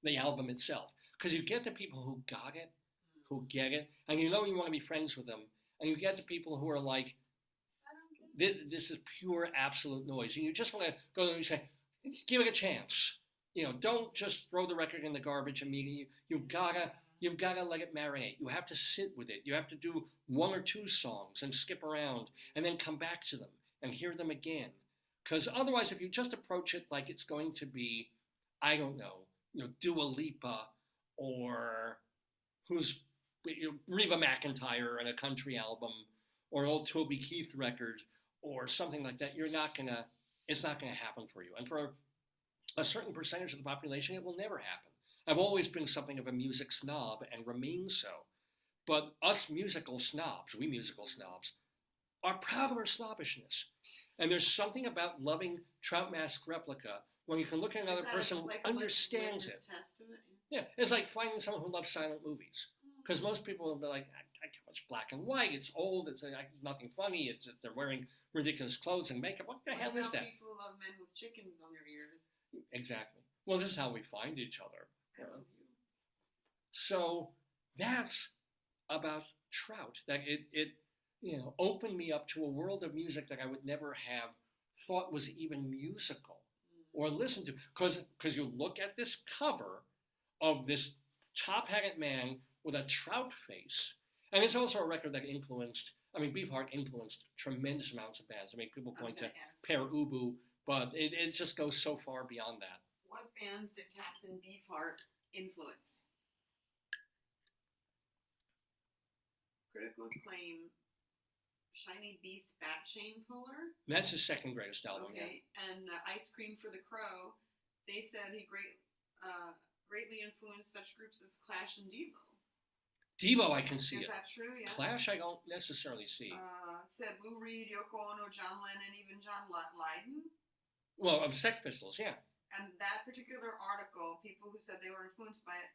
the album itself, because you get the people who got it, who get it, and you want to be friends with them, and you get the people who are like, this is pure absolute noise, and you just want to go and say, give it a chance. Don't just throw the record in the garbage immediately. You've gotta let it marinate. You have to sit with it. You have to do one or two songs and skip around and then come back to them and hear them again. Because otherwise, if you just approach it like it's going to be, I don't know, Dua Lipa or Reba McEntire and a country album or an old Toby Keith record or something like that, it's not gonna happen for you. And for a certain percentage of the population, it will never happen. I've always been something of a music snob and remain so. But us musical snobs, are proud of our snobbishness. And there's something about loving Trout Mask Replica when you can look at another person who understands it. Yeah, it's like finding someone who loves silent movies. Because most people will be like, I can't watch black and white, it's old, it's nothing funny, it's that they're wearing ridiculous clothes and makeup. What the hell is that? People love men with chickens on their ears. Exactly. Well, this is how we find each other. So that's about Trout. That it opened me up to a world of music that I would never have thought was even musical or listened to. Because you look at this cover of this top-hatted man with a trout face, and it's also a record that influenced. Beefheart influenced tremendous amounts of bands. People point to Per Ubu, but it just goes so far beyond that. What bands did Captain Beefheart influence? Critical acclaim, Shiny Beast Bat Chain Puller. That's his second greatest album. Okay, and Ice Cream for the Crow. They said he greatly influenced such groups as Clash and Devo. Devo, I can see Is it. that true? Yeah. Clash, I don't necessarily see. It said Lou Reed, Yoko Ono, John Lennon, even John Lydon. Well, of Sex Pistols, yeah. And that particular article, people who said they were influenced by it,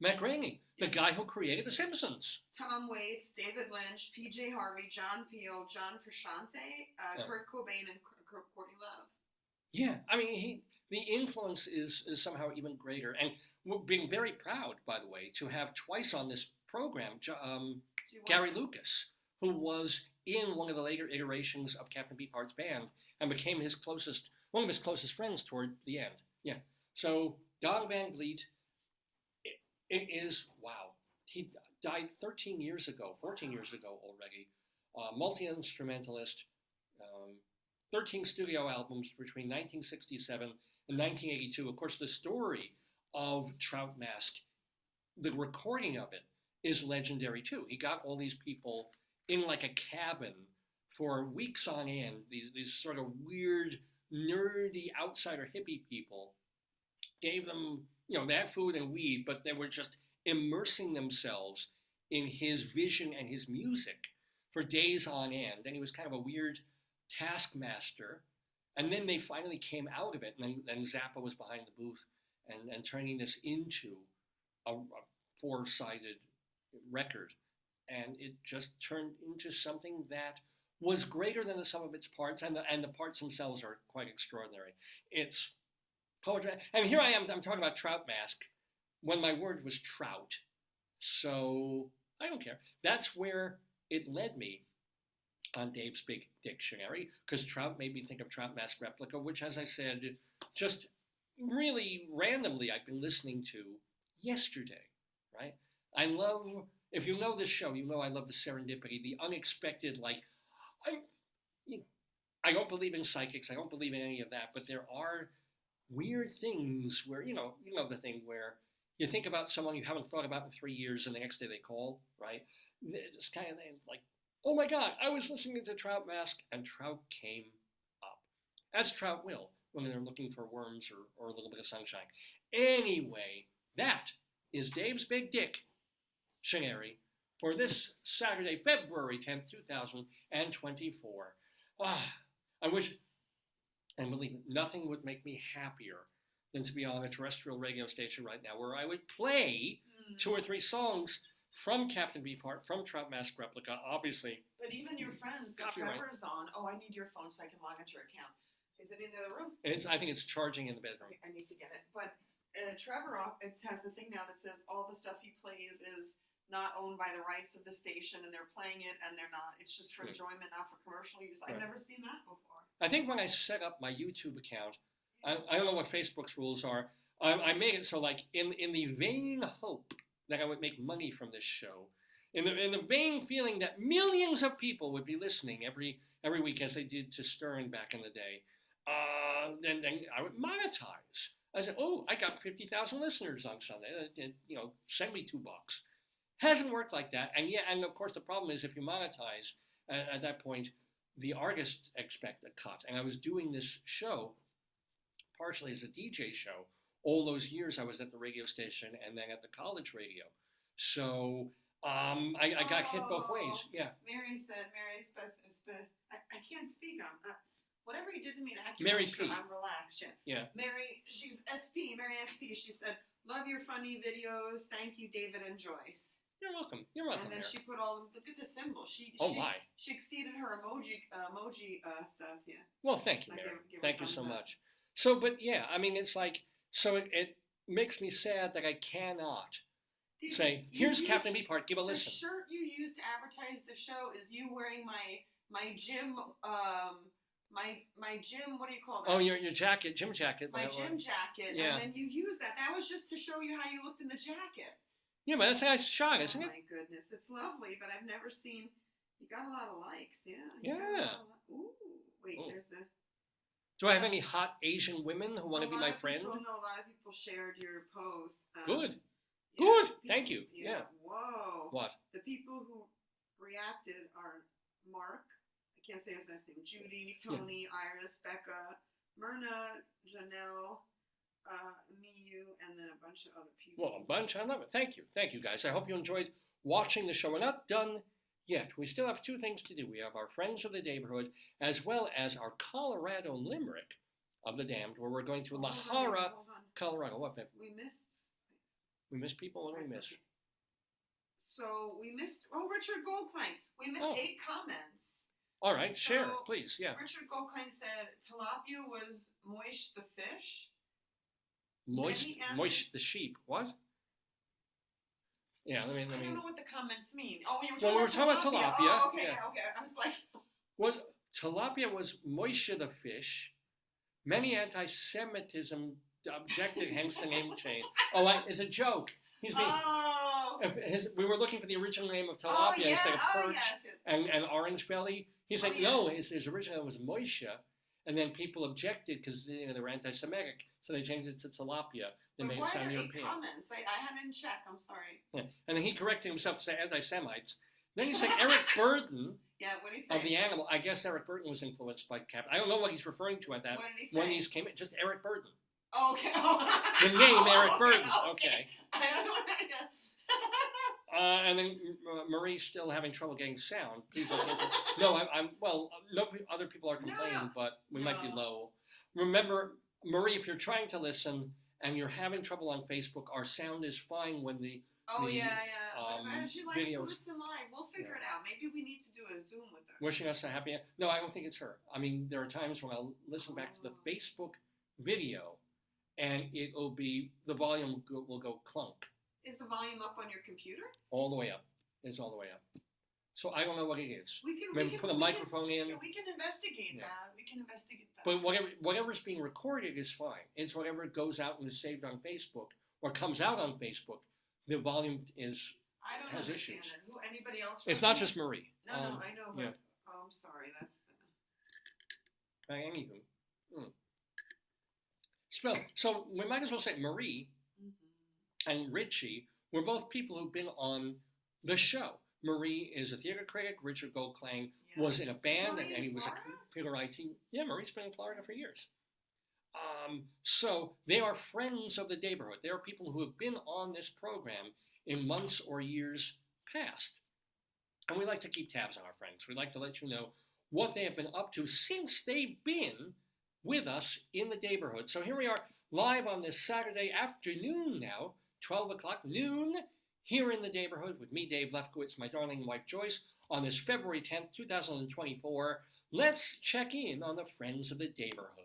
Matt Groening, the guy who created The Simpsons. Tom Waits, David Lynch, P.J. Harvey, John Peel, John Frusciante, Kurt Cobain, and Courtney Love. Yeah, the influence is somehow even greater. And we're being very proud, by the way, to have twice on this program Gary Lucas, who was in one of the later iterations of Captain Beefheart's band and became one of his closest friends toward the end. Yeah. So Don Van Vliet, it is, wow. He died 14 years ago already. Multi-instrumentalist, 13 studio albums between 1967 and 1982. Of course, the story of Trout Mask, the recording of it, is legendary too. He got all these people in like a cabin for weeks on end, these sort of weird, nerdy, outsider hippie people, gave them, they had food and weed, but they were just immersing themselves in his vision and his music for days on end. And he was kind of a weird taskmaster. And then they finally came out of it, and then Zappa was behind the booth and turning this into a four-sided record. And it just turned into something that was greater than the sum of its parts, and the parts themselves are quite extraordinary. It's poetry. And here I am, I'm talking about Trout Mask when my word was trout. So I don't care. That's where it led me on Dave's Big Dictionary, because trout made me think of Trout Mask Replica, which, as I said, just really randomly I've been listening to yesterday, right? I love, if you know this show, you know I love the serendipity, the unexpected, like, I don't believe in psychics, I don't believe in any of that, but there are weird things where, you know the thing where you think about someone you haven't thought about in 3 years and the next day they call, right? It's kind of like, oh my God, I was listening to Trout Mask and trout came up. As trout will when they're looking for worms or a little bit of sunshine. Anyway, that is Dave's Big Dictionary for this Saturday, February 10th, 2024. I wish, and believe me, nothing would make me happier than to be on a terrestrial radio station right now where I would play 2 or 3 songs from Captain Beefheart, from Trout Mask Replica, obviously. But even your friends, the Trevor's on. Oh, I need your phone so I can log into your account. Is it in the other room? I think it's charging in the bedroom. Okay, I need to get it. But Trevor, it has the thing now that says all the stuff he plays is not owned by the rights of the station, and they're playing it, and they're not. It's just for enjoyment, not for commercial use. I've never seen that before. I think when I set up my YouTube account, I don't know what Facebook's rules are. I made it so, like, in the vain hope that I would make money from this show, in the vain feeling that millions of people would be listening every week as they did to Stern back in the day, then I would monetize. I said, oh, I got 50,000 listeners on Sunday. Send me $2. Hasn't worked like that. And of course the problem is if you monetize, at that point, the artists expect a cut. And I was doing this show partially as a DJ show. All those years I was at the radio station and then at the college radio. So I got hit both ways. Yeah. Mary said, I can't speak on whatever you did to me in Mary acupuncture. P. I'm relaxed. Yeah. Mary, she's SP. Mary SP. She said, love your funny videos. Thank you, David and Joyce. You're welcome. You're welcome. And then she put all. Look at the symbol. She exceeded her emoji stuff. Yeah. Well, thank you, Mary. Thank you so much. So, but yeah, I mean, it's like, so it makes me sad that I cannot say, here's Captain Beefheart, give a listen. The shirt you used to advertise the show is you wearing my gym my gym, what do you call that? Oh, your jacket, gym jacket. My gym jacket. Yeah. And then you use that. That was just to show you how you looked in the jacket. Yeah, but that's a nice shot, isn't it? Oh my goodness, it's lovely, but I've never seen. You got a lot of likes, yeah. Yeah. Ooh, wait, there's the. Do I have any hot Asian women who want to be my friend? No, a lot of people shared your post. Good. Yeah, Good. people, Thank you. Yeah. Whoa. What? The people who reacted are Mark. I can't say his last name. Judy, Tony, Iris, Becca, Myrna, Janelle. Miyu, and then a bunch of other people. Well, a bunch. I love it. Thank you. Thank you, guys. I hope you enjoyed watching the show. We're not done yet. We still have 2 things to do. We have our Friends of the Daverhood, as well as our Colorado Limerick of the Damned, where we're going to La Jara, Colorado. What, babe? We missed. We missed people? What do we miss? So we missed, Richard Goldklein. We missed 8 comments. All right, share, please. Yeah. Richard Goldklein said tilapia was moist the fish. Moist the sheep. What? Yeah, let me. I don't know what the comments mean. Oh, you were talking about tilapia. Oh, okay. I was like. Well, tilapia was moisture the fish. Many anti-Semitism objected, hence the name change. Oh, it's a joke. He's being. Oh. We were looking for the original name of tilapia instead of perch and orange belly. He's like, no, his original name was moisture. And then people objected because they were anti-Semitic, so they changed it to tilapia. They But made why it sound are they European. comments? I hadn't checked. I'm sorry. Yeah. And then he corrected himself to say anti-Semites. Then he said Eric Burden Yeah, what did he say? of the animal. I guess Eric Burden was influenced by Cap. I don't know what he's referring to at that. What did he say? When these came in, just Eric Burden. Okay. The name Eric Burden. Okay. I don't know. And then Marie's still having trouble getting sound. Please look into. No, no other people are complaining, No. but we might be No. low. Remember, Marie, if you're trying to listen and you're having trouble on Facebook, our sound is fine when the Oh, the, yeah. um, She likes videos. to listen live. We'll figure it out. Maybe we need to do a Zoom with her. wishing us a happy. No, I don't think it's her. I mean, there are times when I'll listen back to the Facebook video, and it'll be the volume will go clunk Is the volume up on your computer? all the way up. It's all the way up. So I don't know what it is. We can Maybe put a microphone in. We can investigate Yeah. that. We can investigate that. But whatever's being recorded is fine. It's whatever goes out and is saved on Facebook or comes out on Facebook. The volume is. I don't has understand issues. it. Who? Anybody else? It's not just Marie. No, I know, but yeah. oh, I'm sorry. That's the. Anywho. So we might as well say Marie and Richie were both people who've been on the show. Marie is a theater critic. Richard Goldklang Yeah. was in a band, Marie and he in was a Florida? computer IT. Yeah, Marie's been in Florida for years. So they are friends of the Daverhood. They are people who have been on this program in months or years past. And we like to keep tabs on our friends. We like to let you know what they have been up to since they've been with us in the Daverhood. So here we are live on this Saturday afternoon now, 12 o'clock noon, here in the Daverhood with me, Dave Lefkowitz, my darling wife Joyce, on this February 10th, 2024. Let's check in on the friends of the Daverhood.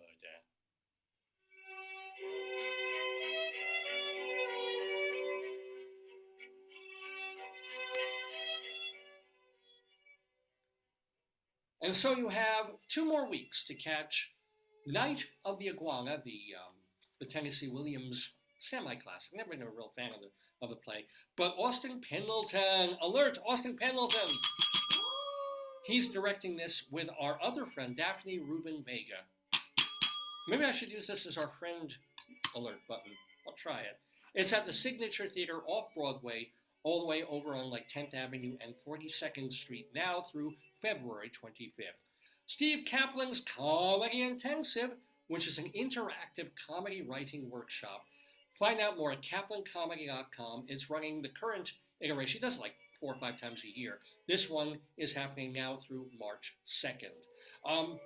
And so you have 2 more weeks to catch Night of the Iguana, the Tennessee Williams semi-classic. Never been a real fan of the play, but Austin Pendleton, alert, Austin Pendleton. He's directing this with our other friend, Daphne Rubin Vega. Maybe I should use this as our friend alert button. I'll try it. It's at the Signature Theater off Broadway, all the way over on like 10th Avenue and 42nd Street, now through February 25th. Steve Kaplan's Comedy Intensive, which is an interactive comedy writing workshop. Find out more at kaplancomedy.com. It's running the current iteration. He does like 4 or 5 times a year. This one is happening now through March 2nd.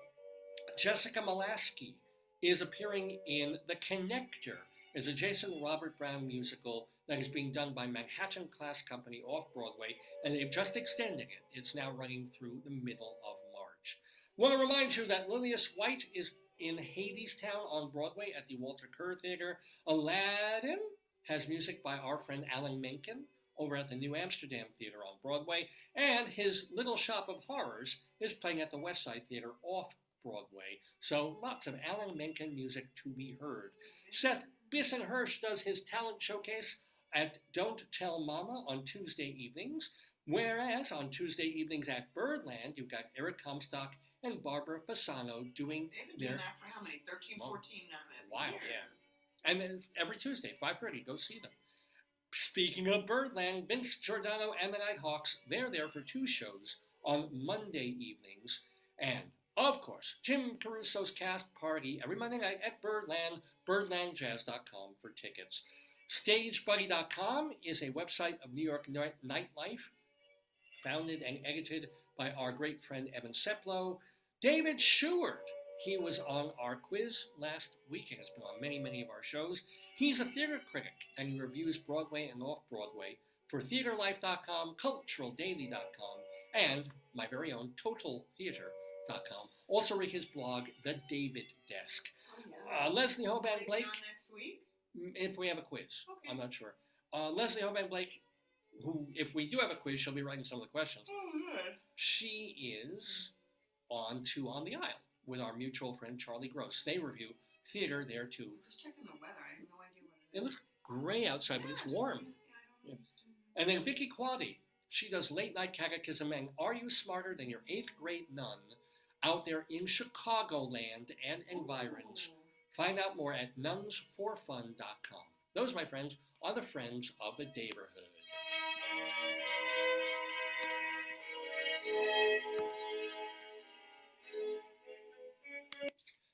Jessica Molaski is appearing in The Connector. It's a Jason Robert Brown musical that is being done by Manhattan Class Company off-Broadway, and they've just extended it. It's now running through the middle of March. Want to remind you that Lilius White is in Hadestown on Broadway at the Walter Kerr Theater. Aladdin has music by our friend Alan Menken over at the New Amsterdam Theater on Broadway, and his Little Shop of Horrors is playing at the West Side Theater off-Broadway. So lots of Alan Menken music to be heard. Seth Bisson-Hirsch does his talent showcase at Don't Tell Mama on Tuesday evenings, whereas on Tuesday evenings at Birdland, you've got Eric Comstock and Barbara Fasano doing They've been doing that for how many? 13, 14 wow, years. yeah. And then every Tuesday, 5:30, go see them. Speaking of Birdland, Vince Giordano and the Nighthawks, they're there for 2 shows on Monday evenings. And, of course, Jim Caruso's Cast Party every Monday night at Birdland, birdlandjazz.com for tickets. StageBuddy.com is a website of New York nightlife, founded and edited by our great friend Evan Seplow. David Sheward, he was on our quiz last week and has been on many, many of our shows. He's a theater critic and he reviews Broadway and off-Broadway for TheaterLife.com, CulturalDaily.com, and my very own TotalTheater.com. Also read his blog, The David Desk. Oh, yeah. Leslie Will Hoban they be Blake, on next week? if we have a quiz, Okay. I'm not sure. Leslie Hoban Blake, who, if we do have a quiz, she'll be writing some of the questions. Oh, good. She is on to On the Aisle with our mutual friend Charlie Gross. They review theater there too. I'm just checking the weather. I have no idea what It looks gray outside, but it's warm. Yeah. And then Vicky Quaddy, she does Late Night Catechism and Are You Smarter Than Your 8th Grade Nun? out there in Chicagoland and environs. Find out more at nunsforfun.com. Those, my friends, are the friends of the Daverhood.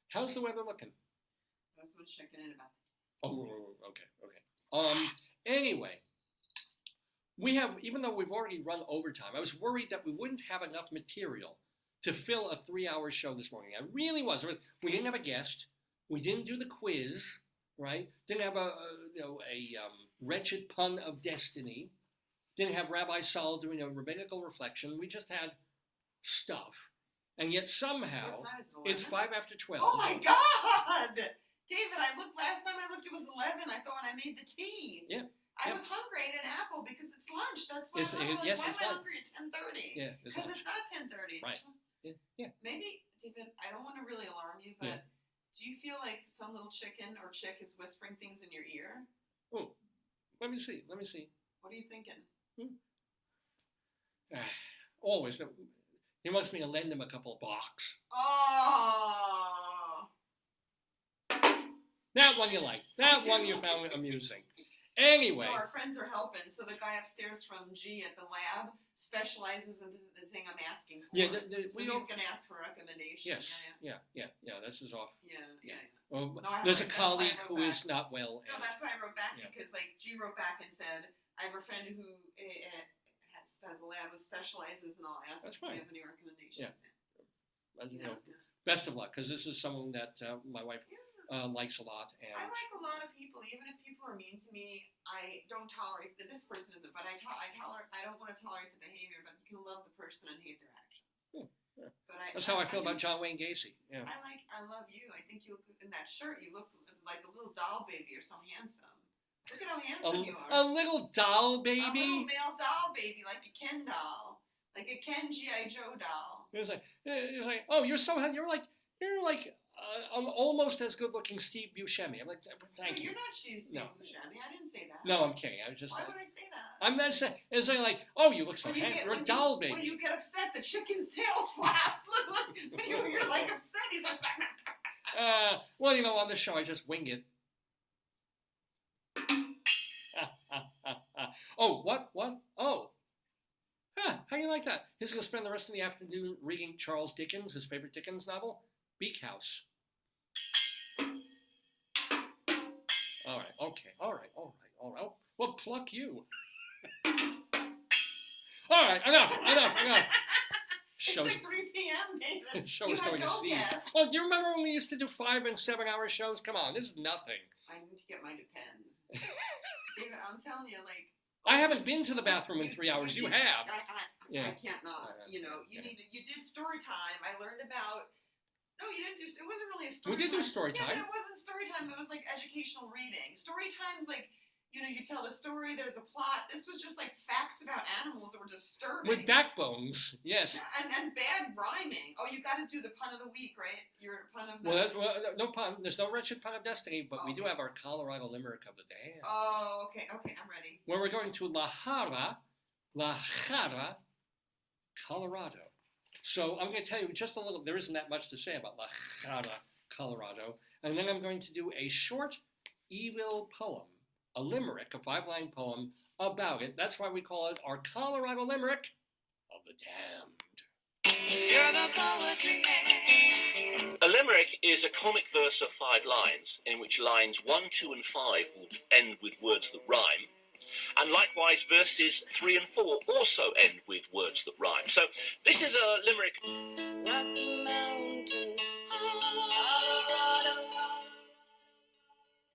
How's the weather looking? I was supposed to check in about Oh, okay. Anyway, we have, even though we've already run overtime, I was worried that we wouldn't have enough material to fill a 3-hour show this morning. I really was. We didn't have a guest. We didn't do the quiz, right? Didn't have a wretched pun of destiny. Didn't have Rabbi Saul doing a rabbinical reflection. We just had stuff. And yet somehow, What time is it, it's 11? 12. Oh my God! David, last time I looked, it was 11. I thought when I made the tea. Yeah. I was hungry. I ate an apple because it's lunch. That's why Yes, why it's am I lunch. hungry at 10:30? Yeah, it's Because lunch. it's not 10:30. Right. Yeah. Maybe, David, I don't want to really alarm you, but do you feel like some little chicken or chick is whispering things in your ear? Oh, let me see. What are you thinking? Always. He wants me to lend him a couple of bucks. Oh! That one you like. That one you found amusing. Anyway. No, our friends are helping. So the guy upstairs from G at the lab specializes in the thing I'm asking for. Yeah, so he's going to ask for recommendations. Yes. Yeah. This is off. Yeah. Well, No, there's a that's why I colleague wrote who back. is not well. No, that's why I wrote back Yeah. because G wrote back and said, I have a friend who has a lab who specializes and I'll ask That's if they fine. have any recommendations. Best of luck, because this is someone that my wife likes a lot. And I like a lot of people, even if people are mean to me. I don't tolerate that. This person isn't, but I don't want to tolerate the behavior. But you can love the person and hate their actions. Yeah. But that's how I feel about do- John Wayne Gacy. Yeah. I love you. I think you look in that shirt. You look like a little doll baby. You're so handsome. Look at how handsome you are. A little doll A baby. little male doll baby, like a Ken doll, like a Ken G.I. Joe doll. It's like, oh, you're like almost as good looking Steve Buscemi. I'm like, thank you. You're not Steve No. Buscemi. I didn't say that. No, I'm kidding. I was just. Why would I say that? I'm not saying. It's like, oh, you look so handsome. You're a doll baby. When you get upset, the chicken's tail flaps. Look, when you're like upset, he's like. Well, on the show, I just wing it. Oh, what? Oh. Huh, how do you like that? He's going to spend the rest of the afternoon reading Charles Dickens, his favorite Dickens novel, Beak House. All right, okay, all right. Oh, well, pluck you. All right, enough. It's like 3 p.m., David. Show You is have going to no see. gas. Oh, do you remember when we used to do 5 and 7 hour shows? Come on, this is nothing. I need to get my Depends. David, I'm telling you, I haven't been to the bathroom in 3 hours. You have. I can't not. You did story time. I learned about. No, you didn't do. It wasn't really a story. We did do story Yeah, time. but it wasn't story time. It was like educational reading. Story time's like, you tell the story. There's a plot. This was just like facts about animals that were disturbing. With backbones, yes. And bad rhyming. Oh, you got to do the pun of the week, right? Your pun of the. Well, no pun. There's no wretched pun of destiny, but we do have our Colorado Limerick of the day. Oh, okay, I'm ready. Where we're going to La Jara, Colorado. So I'm going to tell you just a little. There isn't that much to say about La Jara, Colorado, and then I'm going to do a short, evil poem, a limerick, a 5-line poem about it. That's why we call it our Colorado Limerick of the Damned. You're the poetry. A limerick is a comic verse of 5 lines, in which lines 1, 2, and 5 will end with words that rhyme. And likewise, verses 3 and 4 also end with words that rhyme. So this is a limerick. Rocky Mountain, Colorado.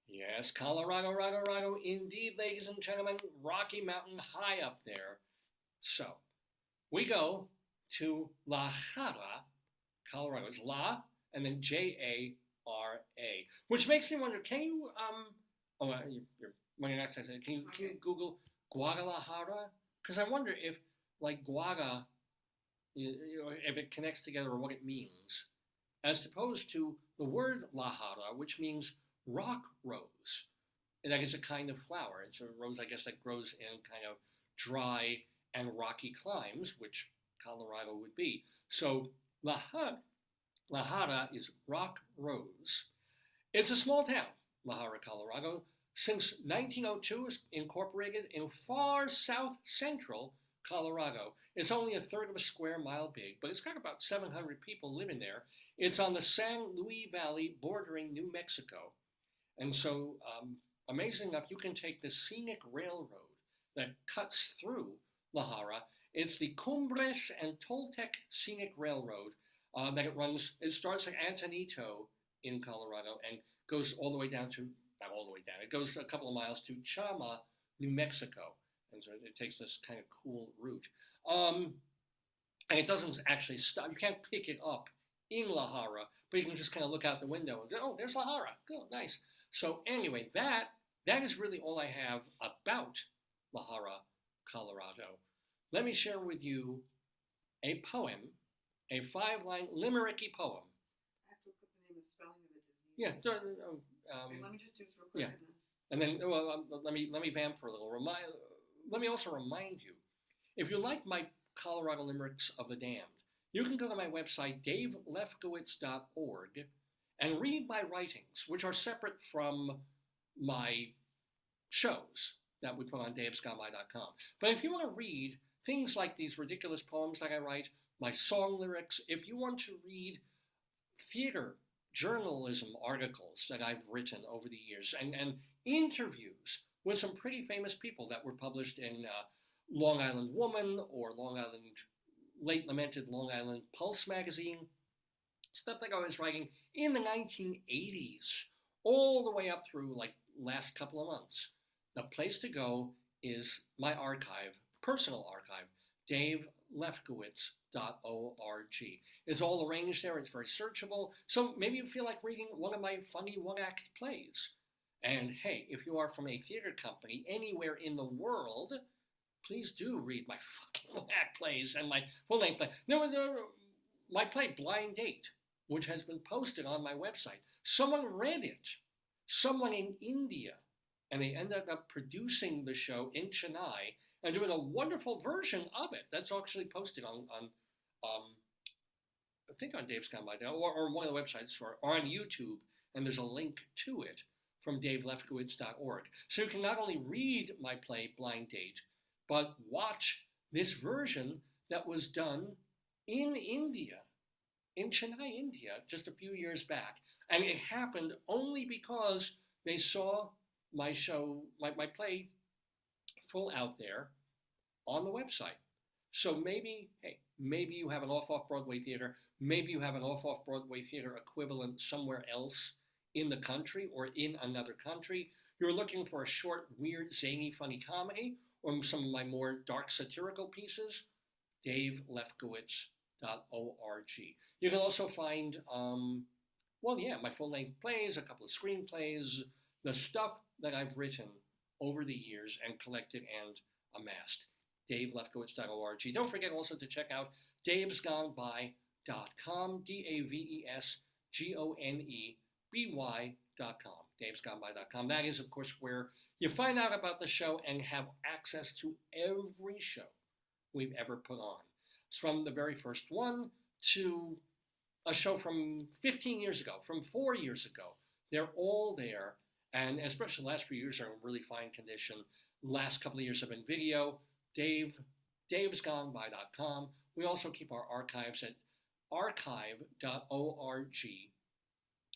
Yes, Colorado, indeed, ladies and gentlemen, Rocky Mountain high up there. So, we go to La Jara, Colorado. It's La, and then Jara, which makes me wonder, can you, you're when you're next, I said, can you Google Guadalajara? Because I wonder if, like, Guaga, if it connects together or what it means, as opposed to the word La Jara, which means rock rose. And that is a kind of flower. It's a rose, I guess, that grows in kind of dry and rocky climes, which Colorado would be. So La La Jara is Rock Rose. It's a small town, La Jara, Colorado. Since 1902, it's incorporated in far south central Colorado. It's only a third of a square mile big, but it's got about 700 people living there. It's on the San Luis Valley bordering New Mexico. And so, amazing enough, you can take the scenic railroad that cuts through La Jara. It's the Cumbres and Toltec Scenic Railroad that it runs. It starts at Antonito in Colorado and goes all the way down to, not all the way down, it goes a couple of miles to Chama, New Mexico. And so it takes this kind of cool route. And it doesn't actually stop. You can't pick it up in La Jara, but you can just kind of look out the window and say, oh, there's La Jara. Cool, nice. So anyway, that is really all I have about La Jara, Colorado. Let me share with you a poem, a 5-line limericky poem. I have to look up the name and spelling of the disease. Yeah. Wait, let me just do this real quick. Yeah. And then, well, let me vamp for a little. Let me also remind you, if you like my Colorado limericks of the damned, you can go to my website, davelefkowitz.org, and read my writings, which are separate from my shows that we put on davesgotby.com. But if you want to read things like these ridiculous poems that I write, my song lyrics, if you want to read theater journalism articles that I've written over the years, and interviews with some pretty famous people that were published in Long Island Woman or late lamented Long Island Pulse magazine, stuff that I was writing in the 1980s, all the way up through like last couple of months. The place to go is my archive, personal archive, davelefkowitz.org. It's all arranged there. It's very searchable. So maybe you feel like reading one of my funny one-act plays. And hey, if you are from a theater company anywhere in the world, please do read my fucking one-act plays and my full-length play. There was my play, Blind Date, which has been posted on my website. Someone read it. Someone in India. And they ended up producing the show in Chennai and doing a wonderful version of it. That's actually posted on I think on Dave's Gone By Now, or one of the websites, or on YouTube, and there's a link to it from davelefkowitz.org. So you can not only read my play, Blind Date, but watch this version that was done in India, in Chennai, India, just a few years back. And it happened only because they saw my show, my play, full out there on the website. So maybe, hey, maybe you have an off-Broadway theater, maybe you have an off-Broadway theater equivalent somewhere else in the country or in another country. You're looking for a short, weird, zany, funny comedy, or some of my more dark satirical pieces, davelefkowitz.org. You can also find, my full-length plays, a couple of screenplays, the stuff that I've written over the years and collected and amassed. davelefkowitz.org. Don't forget also to check out davesgoneby.com, davesgoneby.com, davesgoneby.com. That is, of course, where you find out about the show and have access to every show we've ever put on. It's from the very first one to a show from 15 years ago, from 4 years ago. They're all there, and especially the last few years are in really fine condition. Last couple of years have been video. davesgoneby.com. We also keep our archives at archive.org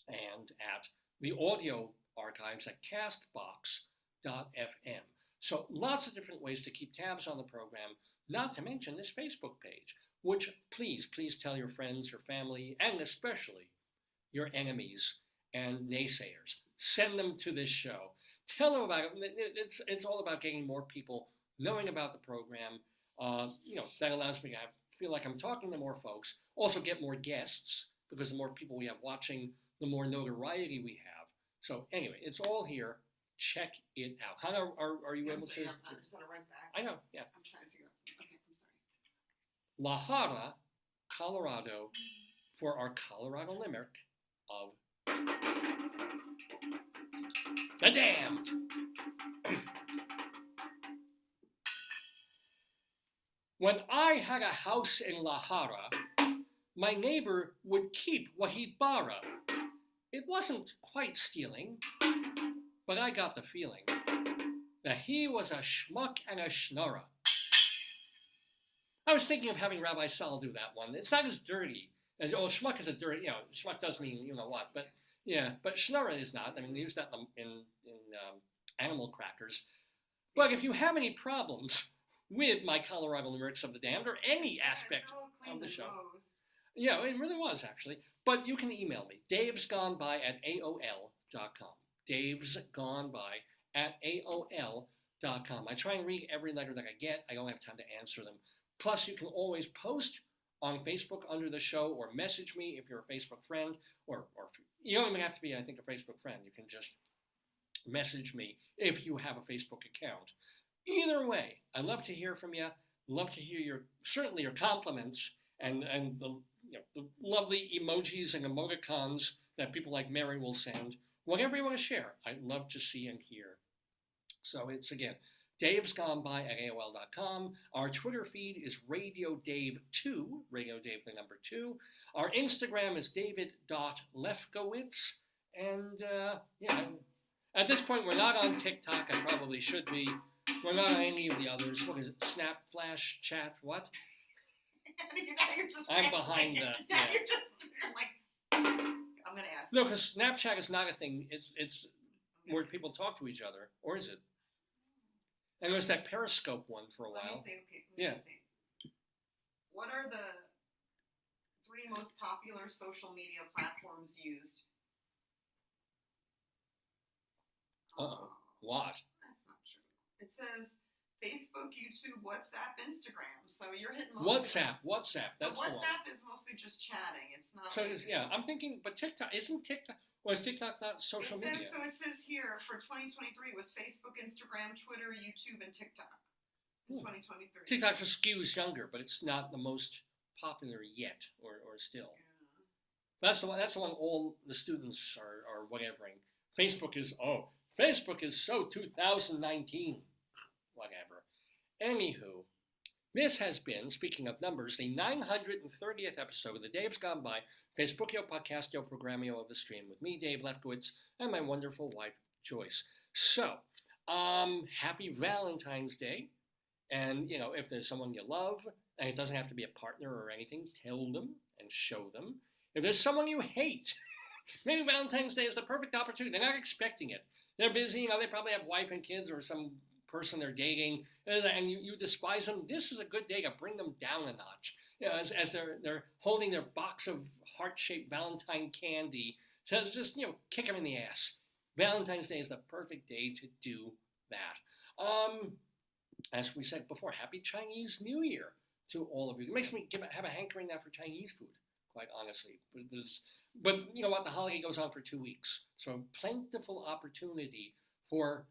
and at the audio archives at castbox.fm. So lots of different ways to keep tabs on the program, not to mention this Facebook page, which please tell your friends, your family, and especially your enemies and naysayers. Send them to this show. Tell them about it. It's all about getting more people knowing about the program. That allows me to feel like I'm talking to more folks. Also get more guests, because the more people we have watching, the more notoriety we have. So anyway, it's all here. Check it out. Hannah, are you able to? Yeah, I just want to write back. I know, yeah. I'm trying to figure out. Okay, I'm sorry. La Jara, Colorado, for our Colorado Limerick of the Damned. When I had a house in La Jara, my neighbor would keep what he'd borrow. It wasn't quite stealing, but I got the feeling that he was a schmuck and a schnorrer. I was thinking of having Rabbi Saul do that one. It's not as dirty as, schmuck is a dirty, schmuck does mean you know what, but yeah, but schnorrer is not. I mean, they use that in animal crackers. But if you have any problems with my Colorado Limericks of the Damned or any aspect of the show, yeah, it really was actually. But you can email me, davesgoneby@aol.com. davesgoneby@aol.com. I try and read every letter that I get. I don't have time to answer them. Plus, you can always post on Facebook under the show or message me if you're a Facebook friend, or you don't even have to be, I think, a Facebook friend. You can just message me if you have a Facebook account. Either way, I'd love to hear from you. Love to hear certainly your compliments and the lovely emojis and emoticons that people like Mary will send. Whatever you want to share, I'd love to see and hear. So it's, again, davesgoneby@aol.com. Our Twitter feed is RadioDave2, RadioDave the number 2. Our Instagram is david.lefkowitz. And at this point, we're not on TikTok. I probably should be. We're not on any of the others. What is it? Snap, Flash, Chat, what? I'm behind that. Yeah. You're like, I'm going to ask. No, because Snapchat is not a thing. It's where people talk to each other. Or is it? And there was that Periscope one for a while. Let me see. What are the 3 most popular social media platforms used? What? That's not true. It says Facebook, YouTube, WhatsApp, Instagram. So you're hitting WhatsApp. That's WhatsApp is mostly just chatting. It's not. So I'm thinking, but TikTok isn't TikTok. Was TikTok not social media? So it says here for 2023 was Facebook, Instagram, Twitter, YouTube, and TikTok. In 2023. TikTok just skews younger, but it's not the most popular yet, or still. Yeah. That's the one all the students are whatevering. Facebook is so 2019. Whatever. Anywho, this has been, speaking of numbers, the 930th episode of the Dave's Gone By Facebookio Podcastio Programmio of the Stream with me, Dave Lefkowitz, and my wonderful wife, Joyce. So, happy Valentine's Day. And, if there's someone you love, and it doesn't have to be a partner or anything, tell them and show them. If there's someone you hate, maybe Valentine's Day is the perfect opportunity. They're not expecting it. They're busy, they probably have wife and kids or some person they're dating, and you despise them. This is a good day to bring them down a notch. As they're holding their box of heart-shaped Valentine candy, to just kick them in the ass. Valentine's Day is the perfect day to do that. As we said before, Happy Chinese New Year to all of you. It makes me have a hankering now for Chinese food, quite honestly. But you know what? The holiday goes on for 2 weeks, so plentiful opportunity for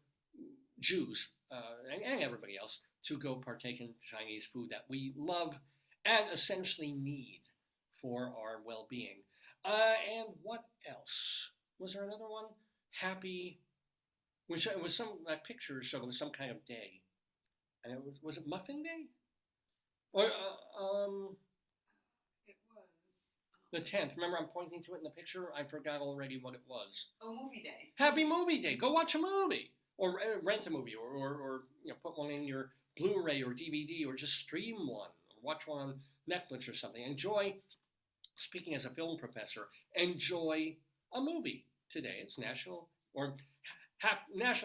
Jews and everybody else to go partake in Chinese food that we love and essentially need for our well-being. And what else? Was there another one? Happy, which it was that picture showed it was some kind of day. And was it Muffin Day? Or, It was. The 10th. Remember, I'm pointing to it in the picture? I forgot already what it was. Oh, Movie Day. Happy Movie Day. Go watch a movie. Or rent a movie. Or put one in your Blu-ray or DVD. Or just stream one. Or watch one on Netflix or something. Enjoy, speaking as a film professor, enjoy a movie today. It's National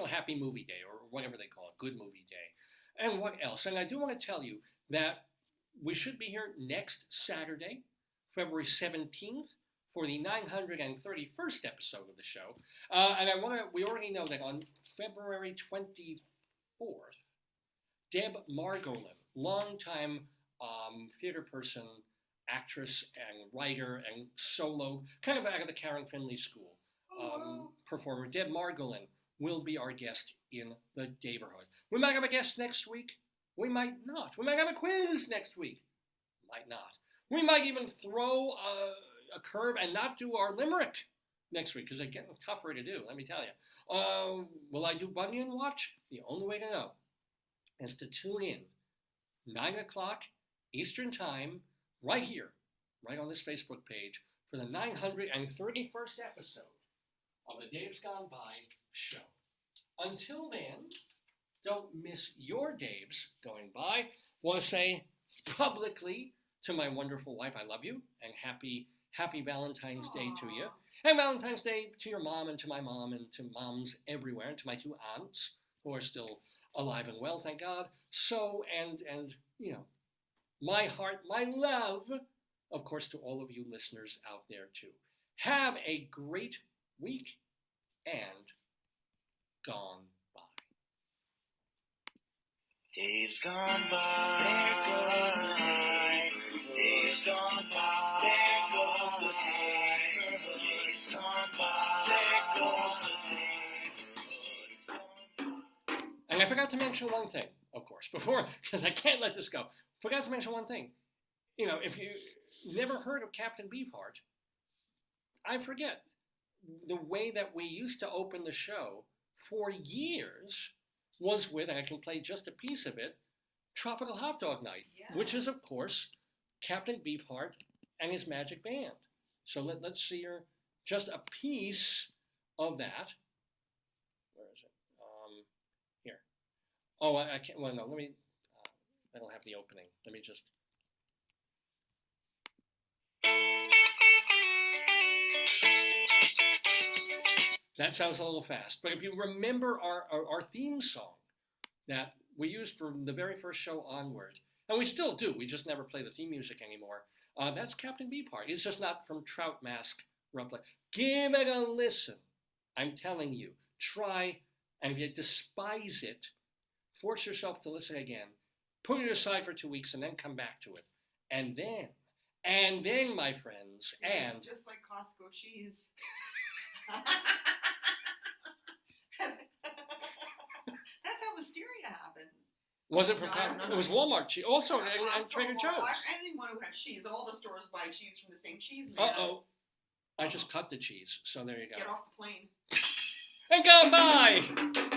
Happy Movie Day, or whatever they call it, Good Movie Day. And what else? And I do want to tell you that we should be here next Saturday, February 17th, for the 931st episode of the show. And we already know that on February 24th, Deb Margolin, longtime theater person, actress, and writer, and solo, kind of out of the Karen Finley School, performer, Deb Margolin, will be our guest in the Daverhood. We might have a guest next week. We might not. We might have a quiz next week. Might not. We might even throw a curve and not do our Limerick next week, because they're getting tougher to do, let me tell you. Will I do Bunion Watch? The only way to know is to tune in 9 o'clock Eastern Time, right here right on this Facebook page for the 931st episode of the Dave's Gone By show. Until then, don't miss your Dave's going by. Want to say publicly to my wonderful wife, I love you, and happy Valentine's Day to you. And Valentine's Day to your mom and to my mom and to moms everywhere and to my two aunts who are still alive and well, thank God. So, and you know, my heart, my love, of course, to all of you listeners out there too. Have a great week and gone by. Days gone by, they're gone. Days gone by, they're gone. Days gone by, they're gone. And I forgot to mention one thing, of course, before, because I can't let this go. Forgot to mention one thing. You know, if you never heard of Captain Beefheart, I forget. The way that we used to open the show for years was with, and I can play just a piece of it, Tropical Hot Dog Night, which is, of course, Captain Beefheart and his magic band. So let's see just a piece of that. Where is it? Here. Oh, I can't, well, no, let me, I don't have the opening. Let me just. That sounds a little fast, but if you remember our theme song that we used from the very first show onward, and we still do, we just never play the theme music anymore, that's Captain Beefheart. It's just not from Trout Mask Replica. Give it a listen. I'm telling you, try, and if you despise it, force yourself to listen again. Put it aside for 2 weeks and then come back to it. And then, my friends, and... Just like Costco cheese. That's how listeria happens. Was it from No. It was Walmart cheese. Also, Yeah, and Costco, Trader Joe's. Anyone who had cheese, all the stores buy cheese from the same cheese man. Uh-oh. I just cut the cheese, so there you go. Get off the plane. And go bye!